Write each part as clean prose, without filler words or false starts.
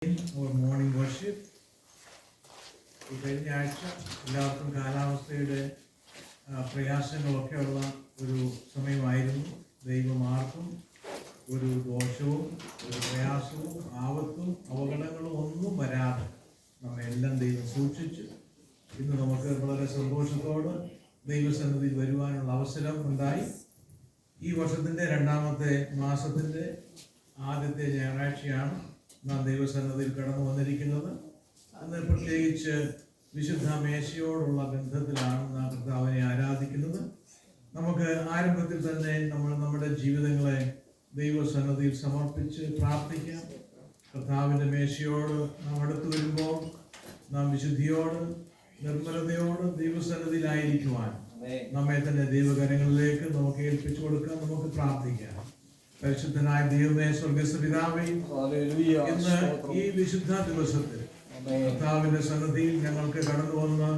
Our morning worship. ഈ കഴിഞ്ഞ ആഴ്ച എല്ലാവർക്കും കാലാവസ്ഥയുടെ പ്രയാസങ്ങളൊക്കെയുള്ള ഒരു സമയമായിരുന്നു. ദൈവം ആർക്കും ഒരു ദോഷവും ഒരു പ്രയാസവും ആപത്തും അപകടങ്ങളും ഒന്നും വരാതെ നമ്മെല്ലാം ദൈവം സൂക്ഷിച്ചു. ഇന്ന് നമുക്ക് വളരെ സന്തോഷത്തോടെ ദൈവസന്നിധിയിൽ വരുവാനുള്ള അവസരം ഉണ്ടായി. ഈ വർഷത്തിൻ്റെ രണ്ടാമത്തെ മാസത്തിൻ്റെ ആദ്യത്തെ ഞായറാഴ്ചയാണ് നാം ദൈവസന്നിധിയിൽ കടന്നു വന്നിരിക്കുന്നത്. അന്ന് പ്രത്യേകിച്ച് വിശുദ്ധ മേശയോടുള്ള ബന്ധത്തിലാണ് നാം കർത്താവിനെ ആരാധിക്കുന്നത്. നമുക്ക് ആരംഭത്തിൽ തന്നെ നമ്മുടെ ജീവിതങ്ങളെ ദൈവസന്നിധിയിൽ സമർപ്പിച്ച് പ്രാർത്ഥിക്കാം. കർത്താവിൻ്റെ മേശയോട് നാം അടുത്തു വരുമ്പോൾ നാം വിശുദ്ധിയോട് നിർമ്മലതയോട് ദൈവസന്നിധിയിലായിരിക്കുവാൻ നമ്മെ തന്നെ ദൈവകരങ്ങളിലേക്ക് നമുക്ക് ഏൽപ്പിച്ചു കൊടുക്കാം. നമുക്ക് പ്രാർത്ഥിക്കാം. പരിശുദ്ധനായ ദൈവമേ, സ്വർഗ്ഗസ്ഥ പിതാവേ, ഇന്ന് ഈ വിശുദ്ധ ദിവസത്തിൽ കർത്താവിന്റെ സന്നിധിയിൽ ഞങ്ങൾക്ക് കടന്നു വന്ന്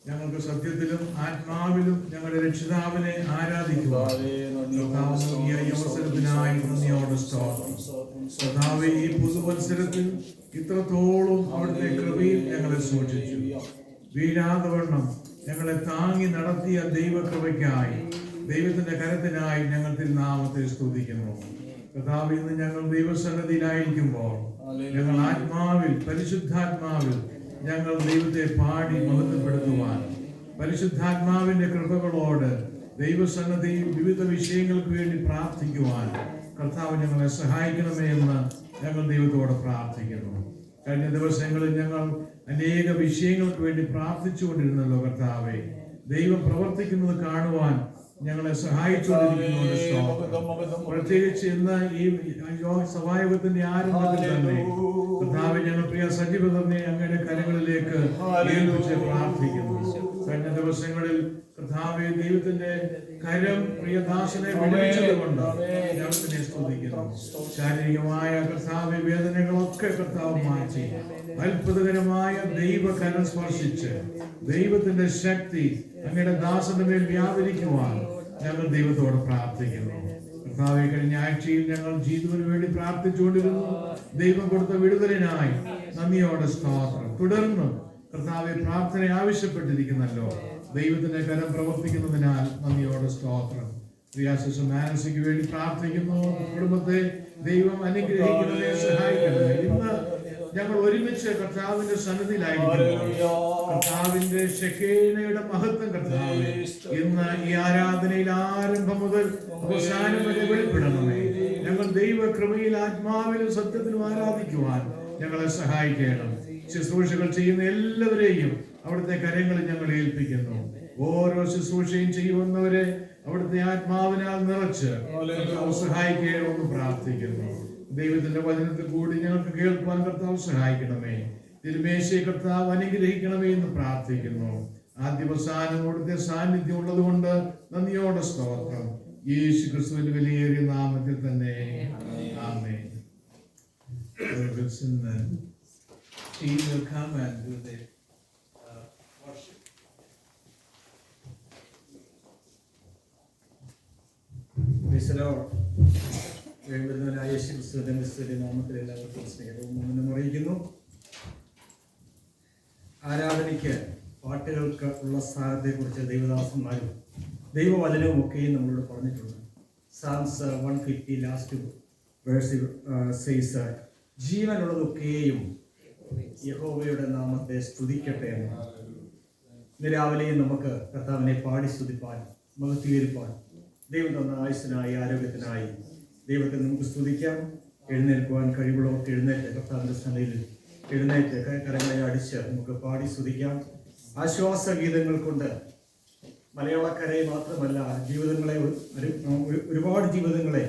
ഞങ്ങൾക്ക് സത്യത്തിലും ആത്മാവിലും ഞങ്ങളുടെ രക്ഷിതാവിനെ ആരാധിക്കുവാൻ ഈ അവസരത്തിനായി നന്ദിയോടെ സ്തോത്രം. കർത്താവേ, ഈ പുതുവത്സരത്തിൽ ഇത്രത്തോളം അവിടുത്തെ കൃപയിൽ ഞങ്ങളെ സൂക്ഷിച്ചു. വീഴാതെ വണ്ണം ഞങ്ങളെ താങ്ങി നടത്തിയ ദൈവകൃപയ്ക്കായി, ദൈവത്തിന്റെ കരത്തിനായി ഞങ്ങൾ തിരുനാമത്തെ സ്തുതിക്കുന്നു. കർത്താവ്, ഇന്ന് ഞങ്ങൾ ദൈവസന്നിധിയിലായിരിക്കുമ്പോൾ ഞങ്ങൾ ആത്മാവിൽ, പരിശുദ്ധാത്മാവിൽ ഞങ്ങൾ ദൈവത്തെ പാടി മഹത്വപ്പെടുത്തുവാൻ, പരിശുദ്ധാത്മാവിന്റെ കൃപകളോട് ദൈവസന്നിധിയിൽ വിവിധ വിഷയങ്ങൾക്ക് വേണ്ടി പ്രാർത്ഥിക്കുവാൻ കർത്താവ് ഞങ്ങളെ സഹായിക്കണമേ എന്ന് ഞങ്ങൾ ദൈവത്തോട് പ്രാർത്ഥിക്കുന്നു. കഴിഞ്ഞ ദിവസങ്ങളിൽ ഞങ്ങൾ അനേക വിഷയങ്ങൾക്ക് വേണ്ടി പ്രാർത്ഥിച്ചുകൊണ്ടിരുന്നല്ലോ. കർത്താവെ, ദൈവം പ്രവർത്തിക്കുന്നത് കാണുവാൻ ഞങ്ങളെ സഹായിച്ചുകൊണ്ടിരിക്കുന്നു. പ്രത്യേകിച്ച് ഇന്ന് ഈ സഭായോഗത്തിന്റെ ആരംഭത്തിൽ തന്നെ കർത്താവെ, ഞങ്ങൾ പ്രിയ സജീവതനെ അങ്ങയുടെ കരങ്ങളിലേക്ക് ഏൽപ്പിച്ച് പ്രാർത്ഥിക്കുന്നു. കഴിഞ്ഞ ദിവസങ്ങളിൽ കർത്താവെ, ദൈവത്തിന്റെ കരം പ്രിയദാസനെ വിടുവിച്ചതുകൊണ്ട് ഞങ്ങളെ സ്തുതിക്കുന്നു. ശാരീരികമായ കർത്താവെ വേദനകളൊക്കെ കർത്താവ് മാറ്റി അത്ഭുതകരമായ ദൈവകരം സ്പർശിച്ച് ദൈവത്തിന്റെ ശക്തി അങ്ങയുടെ ദാസന്റെ മേൽ വ്യാപരിക്കുവാൻ ഞങ്ങൾ ദൈവത്തോട് പ്രാർത്ഥിക്കുന്നു. കർത്താവെ, കഴിഞ്ഞ ആഴ്ചയിൽ ഞങ്ങൾ ജീവന് വേണ്ടി പ്രാർത്ഥിച്ചുകൊണ്ടിരുന്നു. ദൈവം കൊടുത്ത വിടുതലിനായി നന്ദിയോടെ സ്തോത്രം. തുടർന്ന് കർത്താവെ, പ്രാർത്ഥന ആവശ്യപ്പെട്ടിരിക്കുന്നല്ലോ. ദൈവത്തിന്റെ കരം പ്രവർത്തിക്കുന്നതിനാൽ നന്ദിയോടെ സ്തോത്രം. പ്രിയാശിശു മാനസിക്ക് വേണ്ടി പ്രാർത്ഥിക്കുന്നു. കുടുംബത്തെ ദൈവം അനുഗ്രഹിക്കുന്നതിനെ സഹായിക്കണമേ. ഇന്ന് ഞങ്ങൾ ഒരുമിച്ച് കർത്താവിന്റെ സന്നിധിയിലായിരിക്കുന്നു. കർത്താവിന്റെ ശെഖേനയുടെ മഹത്വം കർത്താവേ, ഇന്ന് ഈ ആരാധനയിൽ ആരംഭം മുതൽ അവസാനം വരെ വെളിപ്പെടണമേ. ഞങ്ങൾ ദൈവകൃപയിൽ ആത്മാവിലും സത്യത്തിലും ആരാധിക്കുവാൻ ഞങ്ങളെ സഹായിക്കണം. ശുശ്രൂഷകൾ ചെയ്യുന്ന എല്ലാവരെയും അവിടുത്തെ കരങ്ങളിൽ ഞങ്ങൾ ഏൽപ്പിക്കുന്നു. ഓരോ ശുശ്രൂഷയും ചെയ്യുന്നവരെ അവിടുത്തെ ആത്മാവിനാൽ നിറച്ച് സഹായിക്കണമെന്ന് പ്രാർത്ഥിക്കുന്നു. ദൈവത്തിന്റെ വചനത്തിൽ കൂടി ഞങ്ങൾക്ക് കേൾക്കുവാൻ കർത്താവ് സഹായിക്കണമേ. തിരുമേശയെ കർത്താവ് അനുഗ്രഹിക്കണമേ എന്ന് പ്രാർത്ഥിക്കുന്നു. ആദ്യവസാനം അവിടുത്തെ സാന്നിധ്യം ഉള്ളത് കൊണ്ട് നന്ദിയോടെ സ്തോത്രം. യേശു ക്രിസ്തുവിന്റെ വിലയേറിയ നാമത്തിൽ തന്നെ ആമേൻ. He will come and do the worship. Praise the Lord. വേണ്ടുന്നവനായ യേശു ക്രിസ്തുവിന്റെ നാമത്തിൽ എല്ലാവർക്കും സ്നേഹവും വന്ദനവും അറിയിക്കുന്നു. ആരാധനയ്ക്ക് പാട്ടുകൾക്ക് ഉള്ള സ്ഥാനത്തെക്കുറിച്ച് ദൈവദാസന്മാരും ദൈവവചനവും ഒക്കെയും നമ്മളോട് പറഞ്ഞിട്ടുണ്ട്. Psalms 150 ലാസ്റ്റ് വേഴ്സ് says, ജീവനുള്ളതൊക്കെയും യഹോവയുടെ നാമത്തെ സ്തുതിക്കട്ടെ എന്ന്. ഇന്ന് രാവിലെയും നമുക്ക് കർത്താവിനെ പാടി സ്തുതിപ്പാൻ, മഹത്വീകരിപ്പാൻ ദൈവം തന്ന ആയുസ്സിനായി, ആരോഗ്യത്തിനായി ദൈവത്തെ നമുക്ക് സ്തുതിക്കാം. എഴുന്നേൽക്കുവാൻ കഴിവുള്ളവർക്ക് എഴുന്നേറ്റ് കർത്താവിൻ്റെ സന്നിധിയിൽ എഴുന്നേറ്റ് കരങ്ങളെ അടിച്ച് നമുക്ക് പാടി സ്തുതിക്കാം. ആശ്വാസ ഗീതങ്ങൾ കൊണ്ട് മലയാളക്കരയെ മാത്രമല്ല ജീവിതങ്ങളെ, ഒരുപാട് ജീവിതങ്ങളെ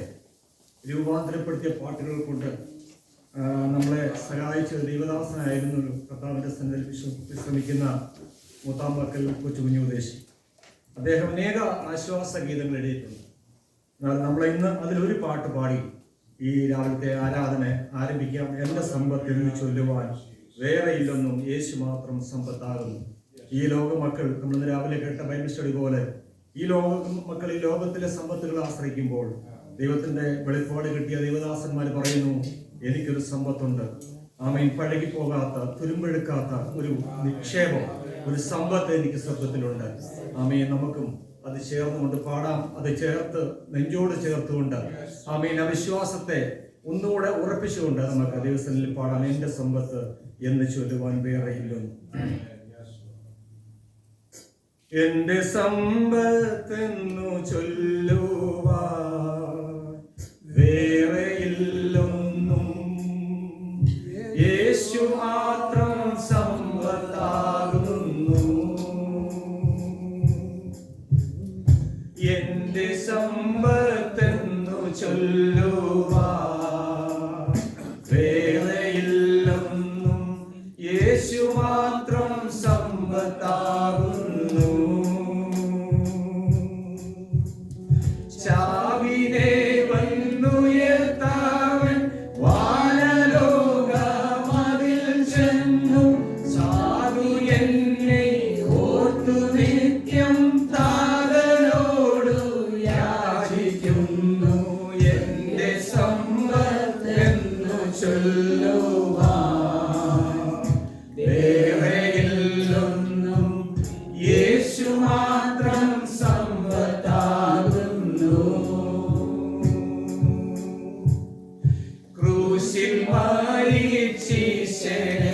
രൂപാന്തരപ്പെടുത്തിയ പാട്ടുകൾ കൊണ്ട് നമ്മളെ സഹായിച്ച ദൈവദാസനായിരുന്നു കർത്താവിൻ്റെ സന്നിധിയിൽ വിശ്രമിക്കുന്ന മൂത്താമ്പക്കൽ കൊച്ചുകുഞ്ഞുദേശി. അദ്ദേഹം അനേക ആശ്വാസ ഗീതങ്ങൾ എഴുതിയിട്ടുണ്ട്. എന്നാൽ നമ്മളെ ഇന്ന് അതിലൊരു പാട്ട് പാടി ഈ രാവിലത്തെ ആരാധന ആരംഭിക്കാം. എൻ്റെ സമ്പത്ത് എന്ന് ചൊല്ലുവാൻ വേറെ ഇല്ലെന്നും യേശു മാത്രം സമ്പത്താകുന്നു. ഈ ലോക മക്കൾ, നമ്മൾ രാവിലെ കേട്ട ബൈബിൾ സ്റ്റഡി പോലെ, ഈ മക്കൾ ഈ ലോകത്തിലെ സമ്പത്തുകൾ ആശ്രയിക്കുമ്പോൾ ദൈവത്തിന്റെ വെളിപ്പാട് കിട്ടിയ ദൈവദാസന്മാർ പറയുന്നു, എനിക്കൊരു സമ്പത്തുണ്ട്, ആമേൻ, പഴകി പോകാത്ത, തുരുമ്പെടുക്കാത്ത ഒരു നിക്ഷേപം, ഒരു സമ്പത്ത് എനിക്ക് സ്വർഗത്തിലുണ്ട്. ആമേൻ, നമുക്കും അത് ചേർന്നുകൊണ്ട് പാടാം. അത് ചേർത്ത്, നെഞ്ചോട് ചേർത്തുകൊണ്ട്, ആമേൻ, അവിശ്വാസത്തെ ഒന്നുകൂടെ ഉറപ്പിച്ചുകൊണ്ട് നമുക്ക് ദൈവസന്നിധിയിൽ പാടാം. എൻ്റെ സമ്പത്ത് എന്ന് ചൊല്ലുവാൻ വേറെയില്ലൊന്നും. എൻ്റെ സമ്പത്തെന്നു ചൊല്ലുവാൻ വേറെയില്ലൊന്നും, യേശു മാത്രം സമ്പത്താകുന്നു. എൻ്റെ സമ്പത്തെന്നു ചൊല്ലുവാൻ വേറെയില്ലൊന്നും, യേശു മാത്രം സമ്പത്താകുന്നു. ചാവിനെ വന്നുയർത്താവൻ വാനലോകമതിൽ ചെന്നു, സാധു എന്നെ ഓർത്തു നിത്യം താതനോടു യാചിക്കുന്നു. എൻ്റെ സമ്പത്തെന്നു ചൊല്ലുവാൻ വേറെയില്ലൊന്നും, യേശു മാത്രം സമ്പത്താകുന്നു. ക്രൂശിൽ മരിച്ചീശനെ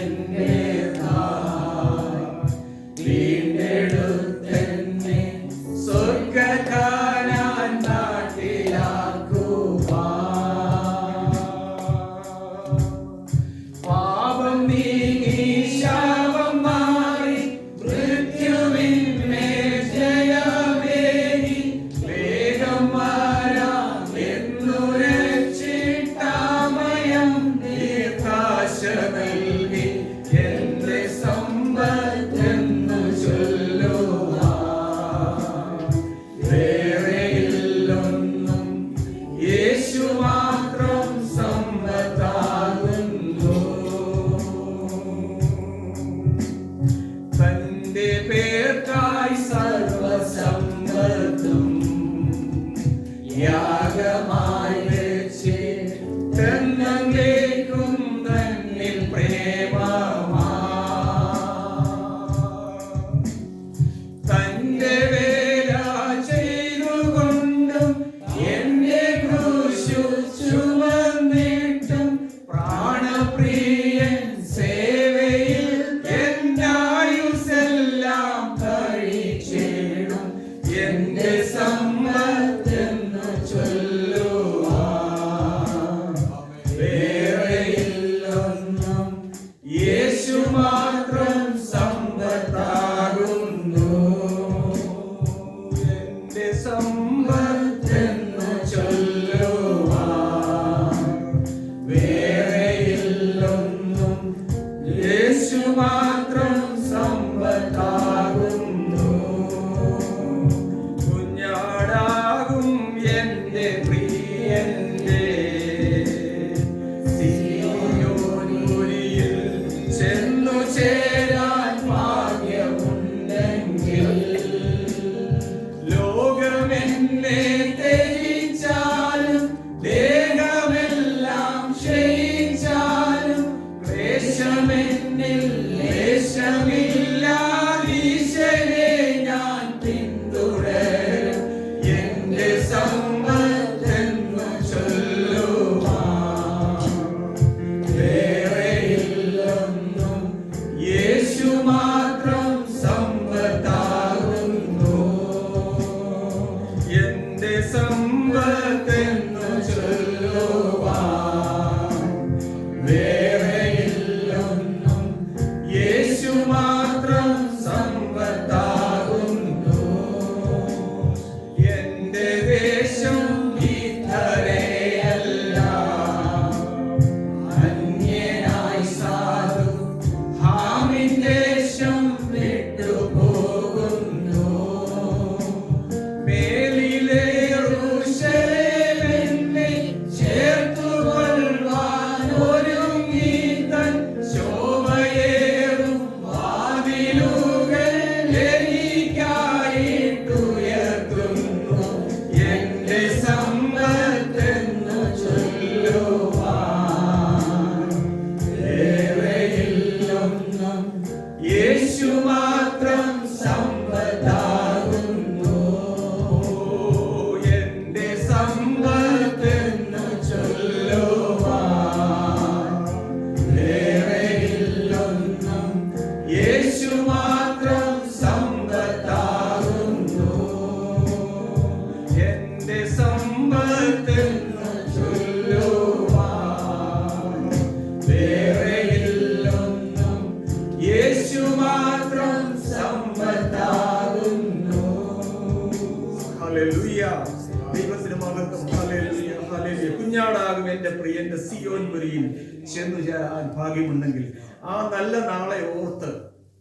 വീണ്ടെടുത്തെന്നെ സ്വർഗ്ഗകാനാൻ നാട്ടിലാക്കുവാൻ, പാപം നീങ്ങി ശാപം മാറി മൃത്യുവിന്മേൽ ജയമേകി, വേഗം വരാം എന്നു രക്ഷിതാമയം ദീർഘാശ നൽകി. എൻ്റെ സമ്പത്തെന്നു ചൊല്ലുവാൻ വേറെയില്ലൊന്നും, യേശു മാത്രം സമ്പത്താകുന്നു. തന്റെ പേർക്കായി സർവസമ്പത്തും യാഗമായി വെച്ച് തന്നേക്കും തന്നിൽ പ്രേമമാ, തന്റെ വേല ചെയ്തുകൊണ്ടും എന്റെ ക്രൂശു ചുമന്നിട്ടും പ്രാണപ്രിയൻ സേവയിൽ എന്നായുസെല്ലാം കഴിച്ചിടും. എന്റെ സമ്പത്തെന്നു ചൊല്ലുവാൻ വേറെയില്ലൊന്നും, യേശു മാത്രം സമ്പത്താകുന്നു. എന്റെ സമ്പത്തെന്നു ചൊല്ലുവാൻ വേറെയില്ലൊന്നും, യേശു മാത്രം സമ്പത്താകുന്നു. കുഞ്ഞാടാകും എന്റെ പ്രിയന്റെ സിയോനിൽ ചെന്നു ചേരാൻ ഭാഗ്യമുണ്ടെങ്കിൽ, ലോകമെന്നെ ത്യജിച്ചാലും ദേഹമെല്ലാം ക്ഷയിച്ചാലും ക്ലേശമെന്നിൽ എൻ്റെ സിയോൻ പുരിയിൽ ചെന്നു ചേരാൻ ഭാഗ്യമുണ്ടെങ്കിൽ ആ നല്ല നാളെ ഓർത്ത്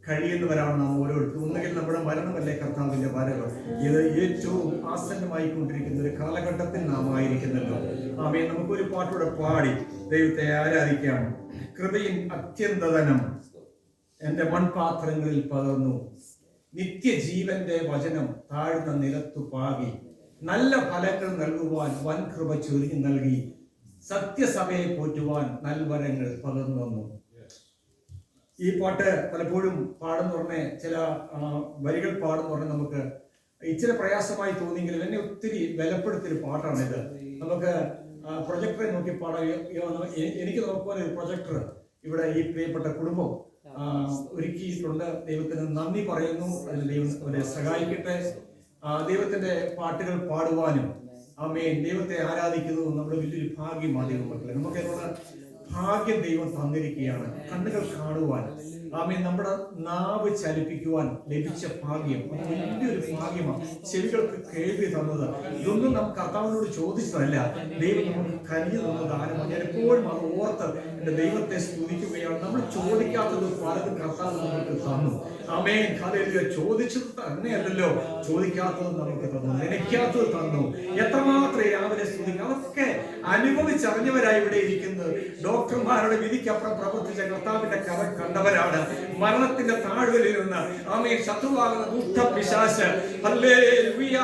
കഴിയുന്നവരാണ് നാം ഓരോരുത്തരും. ഒന്നുകിൽ നമ്മുടെ മരണമല്ലേ കർത്താവിന്റെ വരവ്. ഇത് ഏറ്റവും ആസന്നമായിക്കൊണ്ടിരിക്കുന്ന ഒരു കാലഘട്ടത്തിൽ നാം ആയിരിക്കുന്നല്ലോ. ആമേൻ. നമുക്കൊരു പാട്ടൂടെ പാടി ദൈവത്തെ ആരാധിക്കാം. കൃപയിൻ അത്യന്തധനം എൻ്റെ മൺപാത്രങ്ങളിൽ പകർന്നു, നിത്യജീവന്റെ വചനം താഴ്ന്ന നിലത്തു പാകി, നല്ല ഫലങ്ങൾ നൽകുവാൻ വൻ കൃപ ചൊരിഞ്ഞു നൽകി, സത്യസഭയെ പോറ്റുവാൻ നൽവരങ്ങൾ പകർന്നു വന്നു. ഈ പാട്ട് പലപ്പോഴും പാടുന്ന ഉടനെ ചില വരികൾ പാടുന്ന ഉടനെ നമുക്ക് ഇച്ചിരി പ്രയാസമായി തോന്നിയെങ്കിലും എന്നെ ഒത്തിരി ബലപ്പെടുത്തിയൊരു പാട്ടാണിത്. നമുക്ക് പ്രൊജക്ടറെ നോക്കി പാടാം. എനിക്ക് നോക്കുവാൻ ഒരു പ്രൊജക്ടർ ഇവിടെ ഈ പ്രിയപ്പെട്ട കുടുംബം ഒരുക്കിയിട്ടുണ്ട്. ദൈവത്തിന് നന്ദി പറയുന്നു. അതിന് ദൈവം അവരെ സഹായിക്കട്ടെ. ദൈവത്തിന്റെ പാട്ടുകൾ പാടുവാനും ആമേൻ ദൈവത്തെ ആരാധിക്കുന്നത് നമ്മുടെ വലിയൊരു ഭാഗ്യമാണ്. ദൈവം മക്കളെ, നമുക്ക് ഭാഗ്യം ദൈവം തന്നിരിക്കുകയാണ്. കണ്ണുകൾ കാണുവാൻ, ആമേൻ, നമ്മുടെ നാവ് ചലിപ്പിക്കുവാൻ ലഭിച്ച ഭാഗ്യം വലിയൊരു ഭാഗ്യമാണ്. ചെവികൾക്ക് കേൾവി തന്നത് ഇതൊന്നും നമുക്ക് കർത്താവിനോട് ചോദിച്ചതല്ല, ദൈവം നമുക്ക് കനിഞ്ഞു തന്നത് ആരുമാണ്. ഞാൻ എപ്പോഴും അത് ഓർത്ത് എൻ്റെ ദൈവത്തെ സ്തുതിക്കുകയാണ്. നമ്മൾ ചോദിക്കാത്തത് പലതും കർത്താവ് നമുക്ക് തന്നു. ആമേൻ, ഹല്ലേലൂയ. ചോദിച്ചത് തന്നെയല്ലല്ലോ, ചോദിക്കാത്തത് നമുക്ക് തന്നു, നനയ്ക്കാത്തത് തന്നു. എത്രമാത്രം രാവിലെ സ്തുതിക്കുക. അതൊക്കെ അനുഭവിച്ചറിഞ്ഞവരായി ഇവിടെ ഇരിക്കുന്നത്. ഡോക്ടർമാരുടെ വിധിക്കപ്പുറം പ്രവർത്തിച്ച കർത്താവിന്റെ കര കണ്ടവരാണ്. മരണത്തിന്റെ താഴ്വരയിൽ നിന്ന് ആമേൻ ശത്രുവാകുന്ന ദുഷ്ടപിശാച് ഹല്ലേലൂയ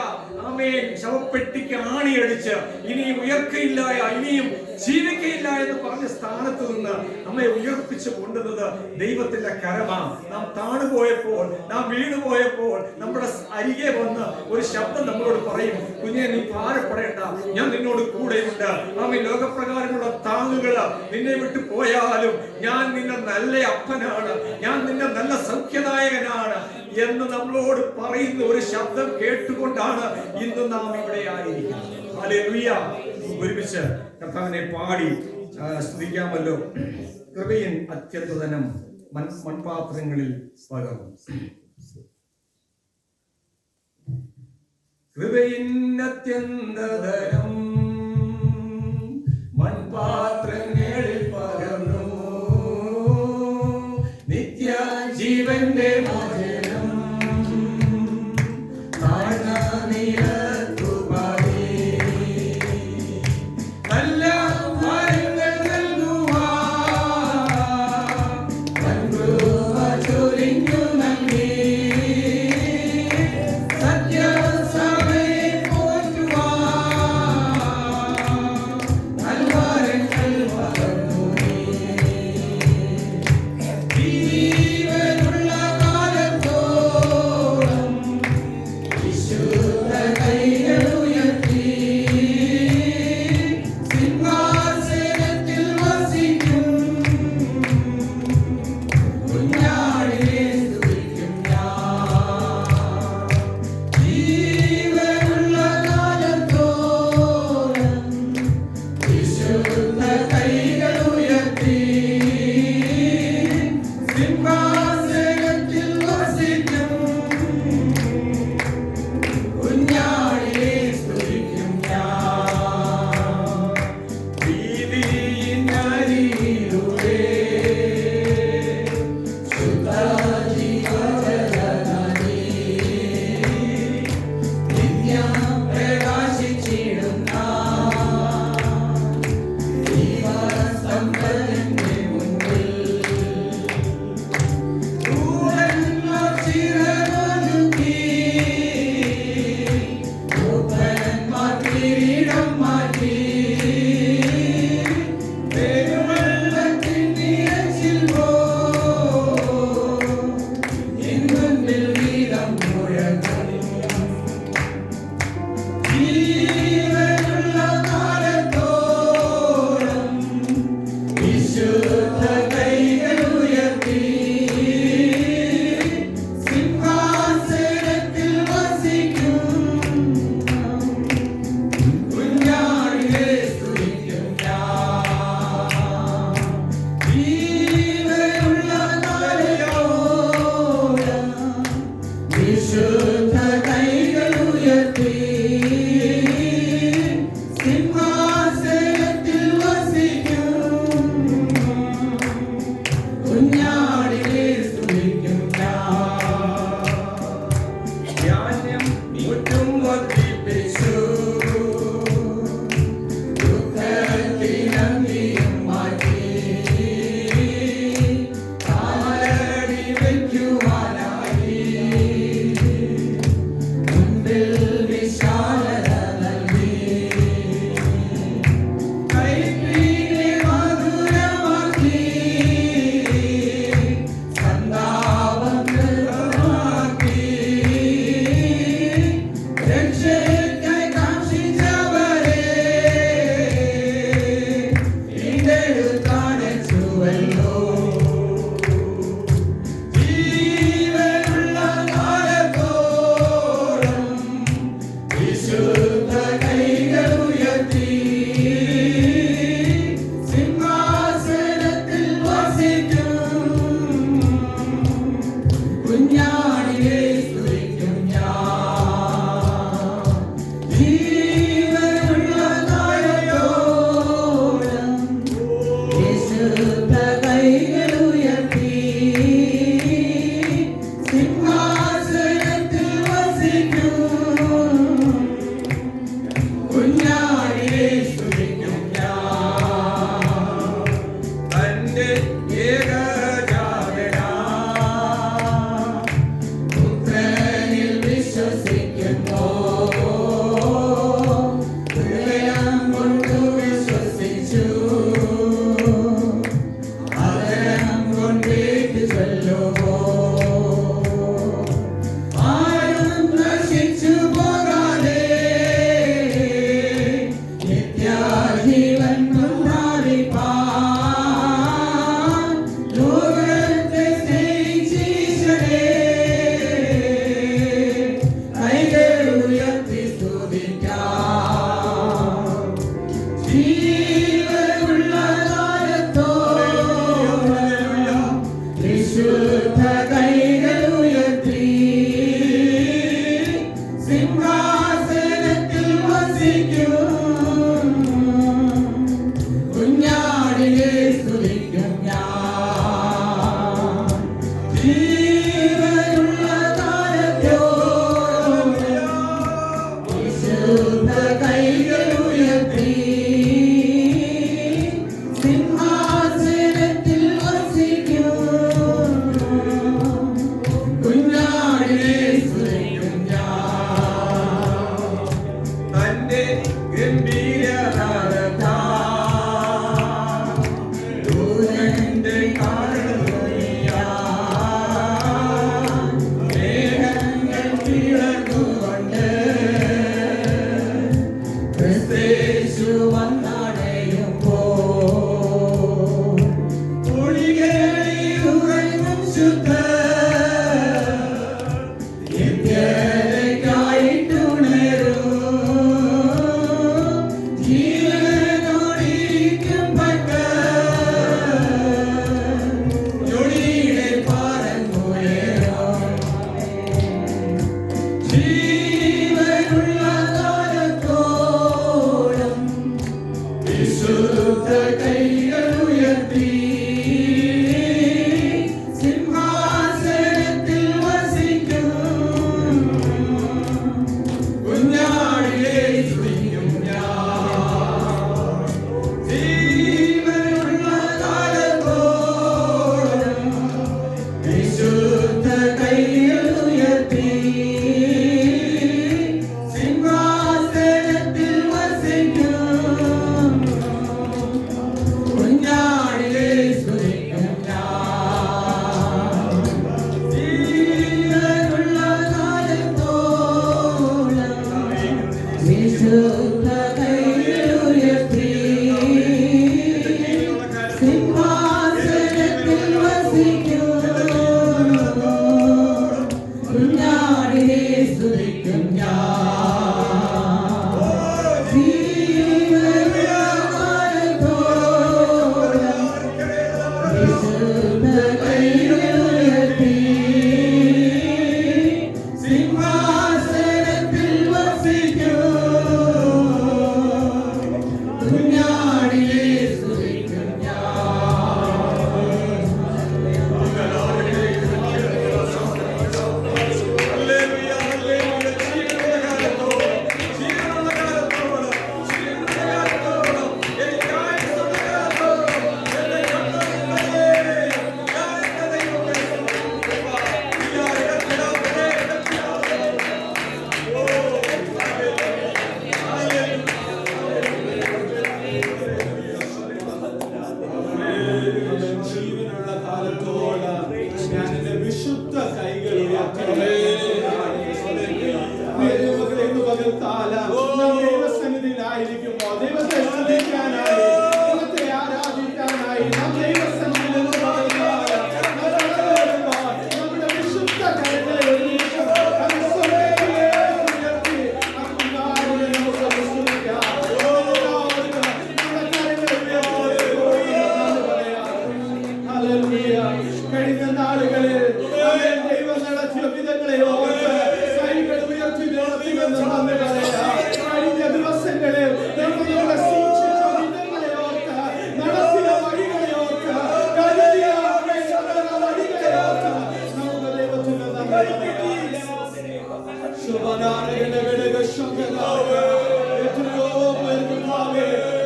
ആമേൻ ശവപ്പെട്ടിക്ക് ആണിയടിച്ച് ഇനിയും ഉയർക്കയില്ല, ഇനിയും ജീവിക്കയില്ല എന്ന് പറഞ്ഞ സ്ഥാനത്ത് നിന്ന് നമ്മെ ഉയർപ്പിച്ചു കൊണ്ടുവന്നത് ദൈവത്തിന്റെ കരമാണ്. നാം താണുപോയപ്പോൾ, നാം വീണുപോയപ്പോൾ നമ്മുടെ അരികെ വന്ന് ഒരു ശബ്ദം നമ്മളോട് പറയും, കുഞ്ഞെ നീ ഭാരപ്പെടേണ്ട, ഞാൻ നിന്നോട് കൂടെയുണ്ട്. ആമേൻ. ലോകപ്രകാരമുള്ള താങ്ങുകള് നിന്നെ വിട്ടു പോയാലും ഞാൻ നിന്റെ നല്ല അപ്പനാണ്, ഞാൻ നിന്റെ നല്ല സൗഖ്യദായകനാണ് എന്ന് നമ്മളോട് പറയുന്ന ഒരു ശബ്ദം കേട്ടുകൊണ്ടാണ് ഇന്ന് നാം ഇവിടെ ആയിരിക്കുന്നത്. ഹല്ലേലൂയ. ഒരുമിച്ച് കർത്താവിനെ പാടി സ്തുതിക്കാമല്ലോ. കൃപയിൻ അത്യന്തധനം മൺപാത്രങ്ങളിൽ പകർന്നു. കൃപയിൻ അത്യന്തധനം മൺപാത്രങ്ങളിൽ പകർന്നു, നിത്യ ജീവന്റെ മോചനം താഴ്ന്ന നിലത്തു പാകി, നല്ല ഫലങ്ങൾ നൽകുവാൻ വൻ കൃപ ചൊരിഞ്ഞു നൽകി, സത്യസഭയെ പോറ്റുവാൻ നൽവരങ്ങൾ പകർന്നു. ജീവനുള്ള കാലത്തോളം വിശുദ്ധ കൈകൾ ഉയർത്തി, സിംഹാസനത്തിൽ വസിക്കും കുഞ്ഞാടിനെ സ്തുതിക്കും ഞാൻ. ജീവനുള്ള കാലത്തോളം വിശുദ്ധ കൈകൾ ഉയർത്തി, സിംഹാസനത്തിൽ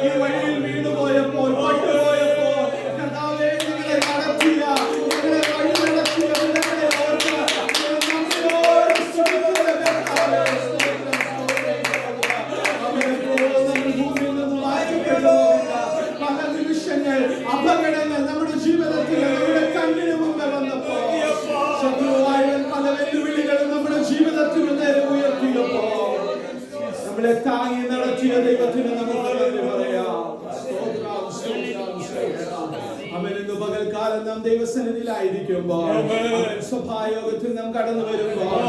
ഈ വഴിയിൽ വീണുപോയപ്പോൾ പട്ടുപോയപ്പോൾ കർത്താവേ ഞങ്ങളെ ദൈവസന്നിധിയിലായിരിക്കുമ്പോൾ സഭായോഗത്തിൽ നാം കടന്നു വരുമ്പോൾ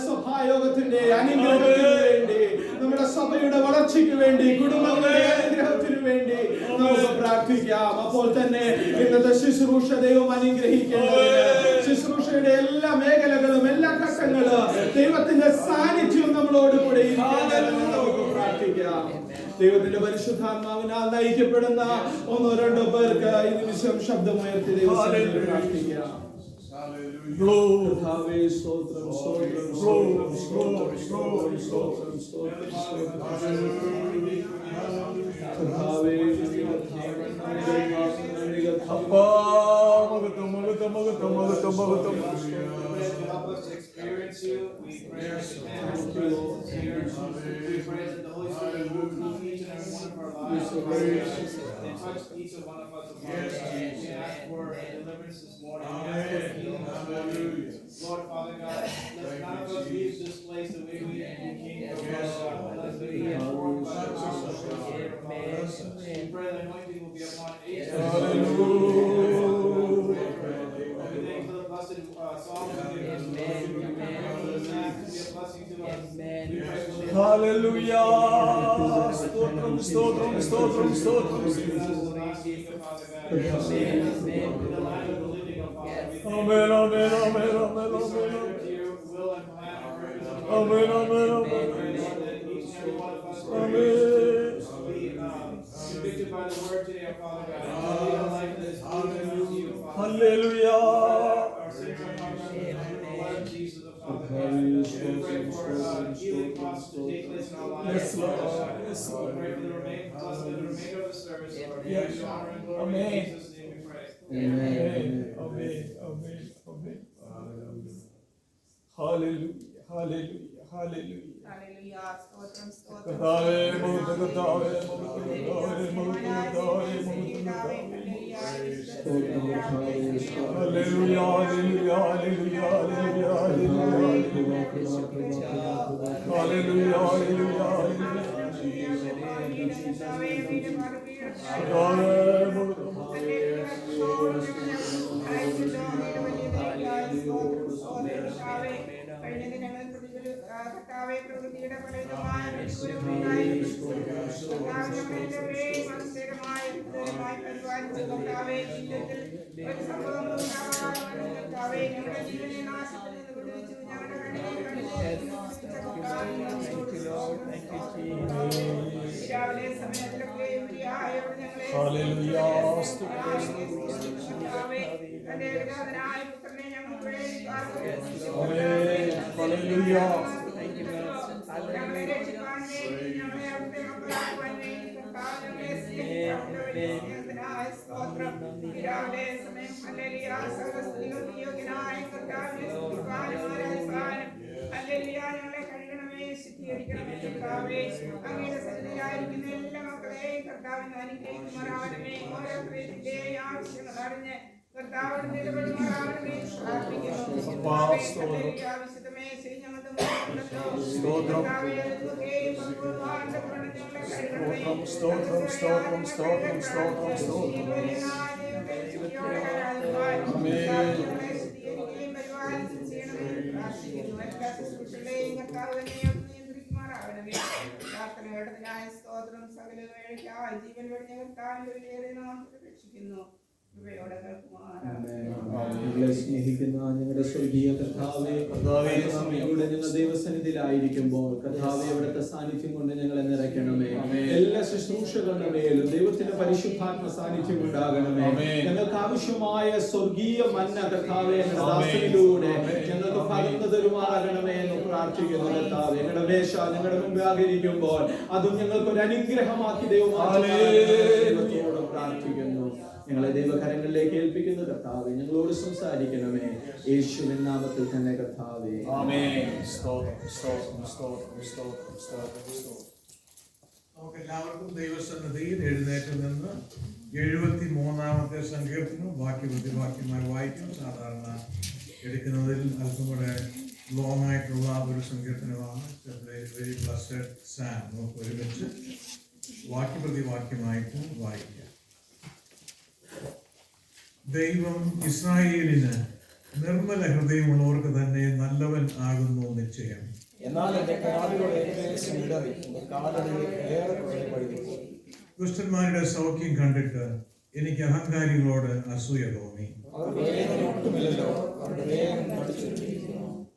സഭായോഗത്തിന്റെ അനുഗ്രഹത്തിന് വേണ്ടി, നമ്മുടെ സഭയുടെ വളർച്ചയ്ക്ക് വേണ്ടി, കുടുംബങ്ങളുടെ അനുഗ്രഹത്തിന് വേണ്ടി നമുക്ക് പ്രാർത്ഥിക്കാം. അപ്പോൾ തന്നെ ഇന്നത്തെ ശുശ്രൂഷ ദൈവം അനുഗ്രഹിക്കേണ്ടതിന് ശുശ്രൂഷയുടെ എല്ലാ മേഖലകളും എല്ലാ ഘട്ടങ്ങളും ദൈവത്തിന്റെ സാന്നിധ്യം നമ്മളോട് കൂടെ നമുക്ക് പ്രാർത്ഥിക്കാം. ദൈവത്തിന്റെ പരിശുദ്ധാത്മാവിനാൽ നയിക്കപ്പെടുന്ന ഒന്നോ രണ്ടോ പേർക്ക് ഈ നിമിഷം ശബ്ദമുയർത്തി ദൈവത്തിൽ പ്രാർത്ഥിക്കാം. കർത്താവേ സ്തോത്രം, സ്തോത്രം, സ്തോത്രം, സ്തോത്രം, സ്തോത്രം, സ്തോത്രം, സ്തോത്രം. കർത്താവേ അപ്പാ മഹത്വം, മഹത്വം, മഹത്വം, മഹത്വം, മഹത്വം. Help us to experience you. We pray that you we pray that the Holy Spirit will move each and every one of our lives and touch each of one of us. We ask for deliverance this morning. We ask for healing this morning. Lord, Father God, let none of us leave this place the way we came from God. Let us be informed by the power of the Spirit of God. We pray that anointing will be upon each of us. We thank you for the blessed song we give us. Hallelujah. Stotram, stotram, stotram, stotram. Amen, amen, amen, amen, amen. Amen, amen, amen. Amen. Convicted by the word today, our Father God. Hallelujah. Our sins are covered in the blood of Jesus, our Father God. We pray for healing process to take place in our lives. Yes, Lord. Yes, We Lord. pray for the remainder of the service, Lord. We Yes. give you honor and glory. Amen. In Jesus' name we pray. Amen. Amen. Amen. Amen. Hallelujah. Hallelujah. Hallelujah. Hallelujah. Stotram, stotram. കർത്താവേ, മുഖത്ത് കർത്താവേ, മുഖത്ത് കർത്താവേ, മുഖത്ത് കർത്താവേ, മുഖത്ത് കർത്താവേ. Hallelujah, hallelujah, hallelujah, hallelujah, hallelujah. Hallelujah, hallelujah, hallelujah. കർത്താവേ, മുഖത്ത് കർത്താവേ പ്രകൃതിയുടെ പലവിധമായ പ്രതികൂലങ്ങളുണ്ടായി മനസ്സികരമായ പരിപാലിച്ച് കർത്താവേ ജീവിതത്തിൽ ഒരു സംഭവങ്ങളും ഉണ്ടാകാതെ കർത്താവേ ഞങ്ങളുടെ ജീവനെ നാശത്തിൽ നിന്ന് വിടുവിച്ചു ഞങ്ങളുടെ രാവിലെ സമയത്തിലൊക്കെ തന്റെ വിരാതനായ പുത്രനെ ഞങ്ങൾക്ക് വേണ്ടി ഞങ്ങളെ രക്ഷിക്കാൻ വേണ്ടി ഞങ്ങളെ അവിടുത്തെ മക്കളാക്കുവാൻ വേണ്ടി സ്തോത്രം. രാവിലെ സമയം ഹല്ലേലൂയ സർവ്വസ്തുതികൾക്ക് യോഗ്യനായ കർത്താവിനെ സ്തുതിക്കുവാനും ആരാധിക്കുവാനും ഹല്ലേലൂയ ഞങ്ങളെ കഴുകണമേ, ശുദ്ധീകരിക്കണമേ കർത്താവേ. അങ്ങയുടെ സന്നിധിയിലായിരിക്കുന്ന എല്ലാ മക്കളെയും കർത്താവിനെ അനുഗ്രഹിക്കുമാറാവണമേ. ഓരോരുത്തരുടെ ആവശ്യങ്ങൾ അറിഞ്ഞ് കർത്താവിന്റെ ഇടപെടുമാറാവണമേ പ്രാർത്ഥിക്കുന്നു. ആവശ്യതമേ ശ്രീ ഞങ്ങളുടെ കർത്താവേ അതൊക്കെയും പങ്കുകൊള്ളുവാനുള്ള ഞങ്ങളെ കഴുകണമേ. സ്തോത്രം, സ്തോത്രം, സ്തോത്രം, സ്തോത്രം, സ്തോത്രം. സ്തോത്രം സകല വേളയ്ക്കായി ജീവൻ വെടിഞ്ഞ കർത്താവിന്റെ നാമത്തിൽ രക്ഷിക്കുന്നു. ഞങ്ങളെ സ്നേഹിക്കുന്ന ഞങ്ങളുടെ സ്വർഗീയ കർത്താവേ, ഞങ്ങളുടെ ഞങ്ങൾ ദൈവസന്നിധിയിലായിരിക്കുമ്പോൾ കർത്താവേ അവിടുത്തെ സാന്നിധ്യം കൊണ്ട് ഞങ്ങളെ നിറയ്ക്കണമേ. എല്ലാ ശുശ്രൂഷകളുടെ മേലും ദൈവത്തിന്റെ പരിശുദ്ധാത്മ സാന്നിധ്യം ഉണ്ടാകണമേ. ഞങ്ങൾക്ക് ആവശ്യമായ സ്വർഗീയ മന്ന കർത്താവേ ഞങ്ങളുടെ ദാസനിലൂടെ ഞങ്ങൾക്ക് പകർന്നു തരുമാറാകണമേ എന്ന് പ്രാർത്ഥിക്കുന്നു കർത്താവേ. ഞങ്ങളുടെ മേശ ഞങ്ങളുടെ മുമ്പ് ആകരിക്കുമ്പോൾ അതും ഞങ്ങൾക്ക് ഒരു അനുഗ്രഹമാക്കി ദൈവത്തോട് പ്രാർത്ഥിക്കുന്നു. ഞങ്ങളെ ദൈവകരങ്ങളിലേക്ക് ഏൽപ്പിക്കുന്ന കർത്താവേ ഞങ്ങളോട് സംസാരിക്കണമേ, യേശുവിൻ നാമത്തിൽ തന്നെ കർത്താവേ. നമുക്ക് എല്ലാവർക്കും ദൈവസന്നിധിയിൽ എഴുന്നേറ്റ് നിന്ന് 73-ാമത്തെ സങ്കീർത്തനം വാക്യമായി വായിക്കും. സാധാരണ എടുക്കുന്നതിൽ അല്പം കൂടെ ലോങ് ആയിട്ടുള്ള ഒരു സങ്കീർത്തനമാണ്. Very blessed Sam. നമുക്ക് ഒരുമിച്ച് വാക്യമായിട്ട് വായിക്കാം. ദൈവം ഇസ്രായേലിന് നിർമ്മല ഹൃദയമുള്ളവർക്ക് തന്നെ നല്ലവൻ ആകുന്നു നിശ്ചയം. എന്നാൽ എന്റെ കാലുകൾ ഏകദേശം ഇടറി, എന്റെ കാലുകളിൽ ഏറെ പഴുതു. ദുഷ്ടന്മാരുടെ സൗഖ്യം കണ്ടിട്ട് എനിക്ക് അഹങ്കാരികളോട് അസൂയ തോന്നി.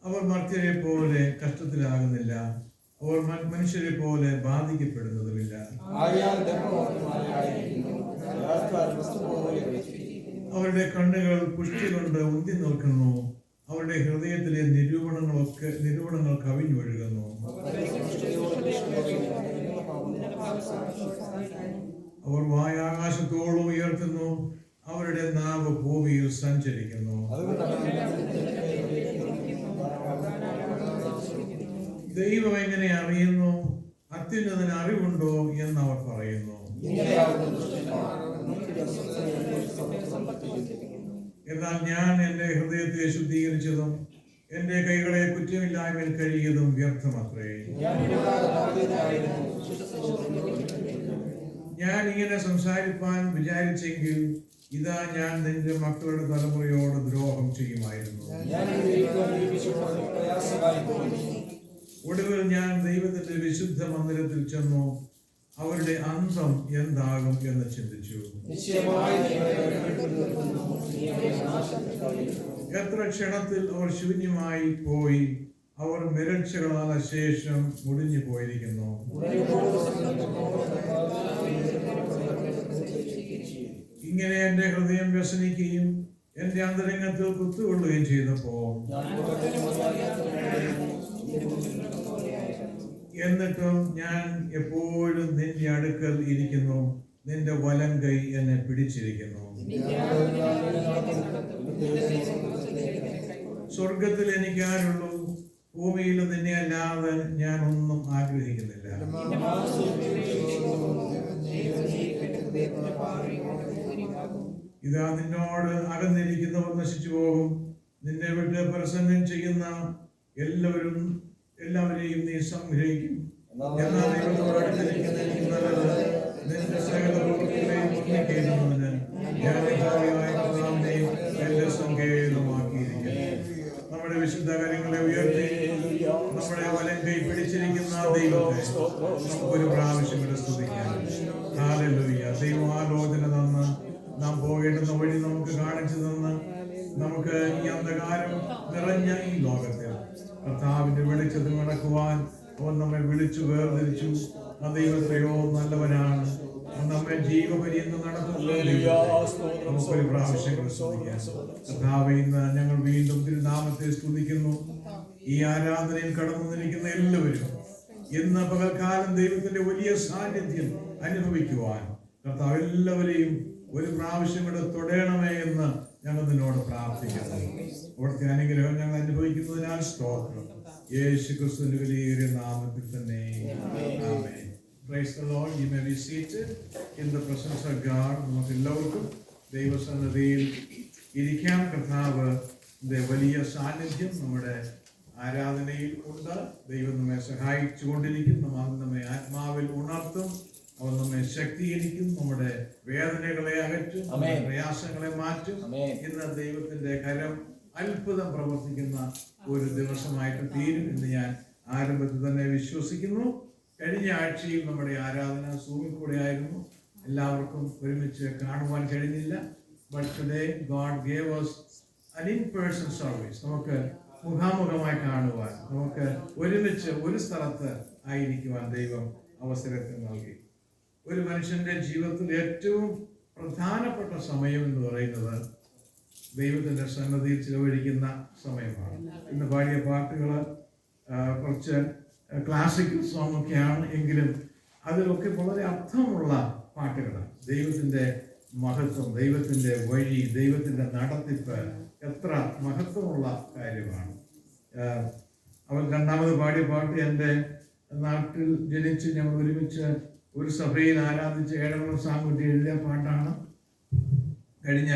അവർ മർത്യരെ പോലെ കഷ്ടത്തിലാകുന്നില്ല, അവർ മനുഷ്യരെ പോലെ ബാധിക്കപ്പെടുന്നതുമില്ല. അവരുടെ കണ്ണുകൾ പുഷ്ടി കൊണ്ട് ഉന്തി നിൽക്കുന്നു, അവരുടെ ഹൃദയത്തിലെ നിരൂപണങ്ങൾ കവിഞ്ഞൊഴുകുന്നു. അവർ വായ ആകാശത്തോളം ഉയർത്തുന്നു, അവരുടെ നാവ് ഭൂമിയിൽ സഞ്ചരിക്കുന്നു. ദൈവം എങ്ങനെ അറിയുന്നു? അത്യുന്നതന് അറിവുണ്ടോ എന്ന് അവർ പറയുന്നു. എന്നാൽ ഞാൻ എൻ്റെ ഹൃദയത്തെ ശുദ്ധീകരിച്ചതും എൻ്റെ കൈകളെ കുറ്റമില്ലായ്മയിൽ കഴിയതും വ്യർത്ഥമത്രേ. ഞാൻ ഇങ്ങനെ സംസാരിപ്പാൻ വിചാരിച്ചെങ്കിൽ ഇതാ ഞാൻ നിന്റെ മക്കളുടെ തലമുറയോട് ദ്രോഹം ചെയ്യുമായിരുന്നു. ഒടുവിൽ ഞാൻ ദൈവത്തിന്റെ വിശുദ്ധ മന്ദിരത്തിൽ ചെന്നു അവരുടെ അന്തം എന്താകും എന്ന് ചിന്തിച്ചു. എത്ര ക്ഷണത്തിൽ അവർ ശൂന്യമായി പോയി, അവർ മിരക്ഷകളാൽ ശേഷം മുടിഞ്ഞു പോയിരിക്കുന്നു. ഇങ്ങനെ എന്റെ ഹൃദയം വ്യസനിക്കുകയും എന്റെ അന്തരംഗത്തിൽ കുത്തുകൊള്ളുകയും ചെയ്തപ്പോ എന്നിട്ടും ഞാൻ എപ്പോഴും നിന്റെ അടുക്കൽ ഇരിക്കുന്നു, നിന്റെ വലം കൈ എന്നെ പിടിച്ചിരിക്കുന്നു. സ്വർഗത്തിൽ എനിക്ക് ആരുള്ളൂ? ഭൂമിയിൽ നിന്നെ അല്ലാതെ ഞാൻ ഒന്നും ആഗ്രഹിക്കുന്നില്ല. ഇതാ നിന്നോട് അകന്നിരിക്കുന്നവർ നശിച്ചു പോകും, നിന്നെ വിട്ട് പ്രസംഗം ചെയ്യുന്ന എല്ലാവരെയും നീ സംഗ്രഹിക്കും. എന്നാൽ ദൈവത്തോട് അടുത്തിരിക്കുന്ന എനിക്ക് നല്ലത്. നിന്റെ സകല പ്രവൃത്തികളെയും വർണ്ണിക്കുന്നതിന് ഞാൻ എന്റെ സങ്കേതമാക്കിയിരിക്കുന്നു. നമ്മുടെ വിശുദ്ധ കാര്യങ്ങളെ ഉയർത്തി നമ്മുടെ വലം കൈ പിടിച്ചിരിക്കുന്ന ദൈവത്തെ നമുക്കൊരു പ്രാവശ്യം കൂടെ സ്തുതിക്കാം. ഹല്ലേലൂയ. ദൈവം ആലോചന തന്ന് നാം പോകേണ്ടുന്ന വഴി നമുക്ക് കാണിച്ചു തന്ന് നമുക്ക് ഈ അന്ധകാരം നിറഞ്ഞ ഈ ലോകത്തിൽ കർത്താവിന്റെ വെളിച്ചത്തിൽ നടക്കുവാൻ അവൻ നമ്മെ വിളിച്ചു വേർതിരിച്ചു. ആ ദൈവത്തെയോ നല്ലവനാണ്, നമ്മെ ജീവപര്യന്തം നടത്തുന്ന നമുക്കൊരു പ്രാവശ്യങ്ങൾ സ്തുതിക്കാം. കർത്താവേ, ഇന്ന് ഞങ്ങൾ വീണ്ടും തിരുനാമത്തെ സ്തുതിക്കുന്നു. ഈ ആരാധനയിൽ കടന്നു നിൽക്കുന്ന എല്ലാവരും ഇന്ന് പകൽക്കാലം ദൈവത്തിന്റെ വലിയ സാന്നിധ്യം അനുഭവിക്കുവാൻ കർത്താവ് എല്ലാവരെയും ഒരു പ്രാവശ്യം കൂടെ തൊടയണമേ എന്ന് ഞങ്ങൾ നിന്നോട് പ്രാർത്ഥിക്കുന്നു. അവിടുത്തെ അനുഗ്രഹം ഞങ്ങൾ അനുഭവിക്കുന്നതിനാൽ സ്തോത്രം. യേശു ക്രിസ്തുവിന്റെ വലിയ നാമത്തിൽ തന്നെ ആമേൻ. Praise the Lord. You may be seated in the presence of God. നമുക്ക് എല്ലാവർക്കും ദൈവസന്നിധിയിൽ ഇരിക്കാം. കർത്താവിന്റെ വലിയ സാന്നിധ്യം നമ്മുടെ ആരാധനയിൽ ഉണ്ട്. ദൈവം നമ്മെ സഹായിച്ചുകൊണ്ടിരിക്കും. നമ്മെ ആത്മാവിൽ ഉണർത്തും. അവൻ നമ്മെ ശക്തീകരിക്കും. നമ്മുടെ വേദനകളെ അകറ്റും, പ്രയാസങ്ങളെ മാറ്റും. ഇന്ന് ദൈവത്തിന്റെ കരം അത്ഭുതം പ്രവർത്തിക്കുന്ന ഒരു ദിവസമായിട്ട് തീരും എന്ന് ഞാൻ ആരംഭത്തിൽ തന്നെ വിശ്വസിക്കുന്നു. കഴിഞ്ഞ ആഴ്ചയിൽ നമ്മുടെ ആരാധന സൂമിൽ കൂടെ ആയിരുന്നു. എല്ലാവർക്കും ഒരുമിച്ച് കാണുവാൻ കഴിഞ്ഞില്ല. But today God gave us an in-person service. നമുക്ക് മുഖാമുഖമായി കാണുവാൻ, നമുക്ക് ഒരുമിച്ച് ഒരു സ്ഥലത്ത് ആയിരിക്കുവാൻ ദൈവം അവസരത്തിൽ നൽകി. ഒരു മനുഷ്യന്റെ ജീവിതത്തിൽ ഏറ്റവും പ്രധാനപ്പെട്ട സമയം എന്ന് പറയുന്നത് ദൈവത്തിന്റെ സന്നദ്ധിയിൽ ചിലവഴിക്കുന്ന സമയമാണ്. ഇന്ന് പാടിയ പാട്ടുകൾ കുറച്ച് ക്ലാസിക്കൽ സോങ് ഒക്കെയാണ്, എങ്കിലും അതിലൊക്കെ വളരെ അർത്ഥമുള്ള പാട്ടുകളാണ്. ദൈവത്തിന്റെ മഹത്വം, ദൈവത്തിന്റെ വഴി, ദൈവത്തിന്റെ നടത്തിപ്പ് എത്ര മഹത്വമുള്ള കാര്യമാണ്. അവൻ രണ്ടാമത് പാടിയ പാട്ട് എൻ്റെ നാട്ടിൽ ജനിച്ച് ഞങ്ങൾ ഒരുമിച്ച് ഒരു സഭയിൽ ആരാധിച്ച് ഏഴംകുളം സാങ്കുട്ടി എഴുതിയ പാട്ടാണ്. കഴിഞ്ഞ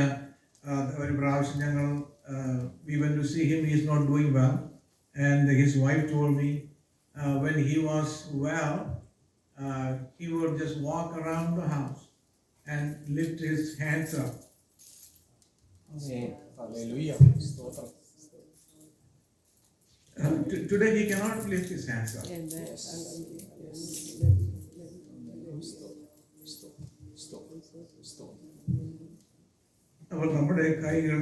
ഒരു പ്രാവശ്യം ഞങ്ങൾ we went to see him. He is not doing well, and his wife told me when he was well, he would just walk around the house and lift his hands up Today he cannot lift his hands up. അപ്പോൾ നമ്മുടെ കൈകൾ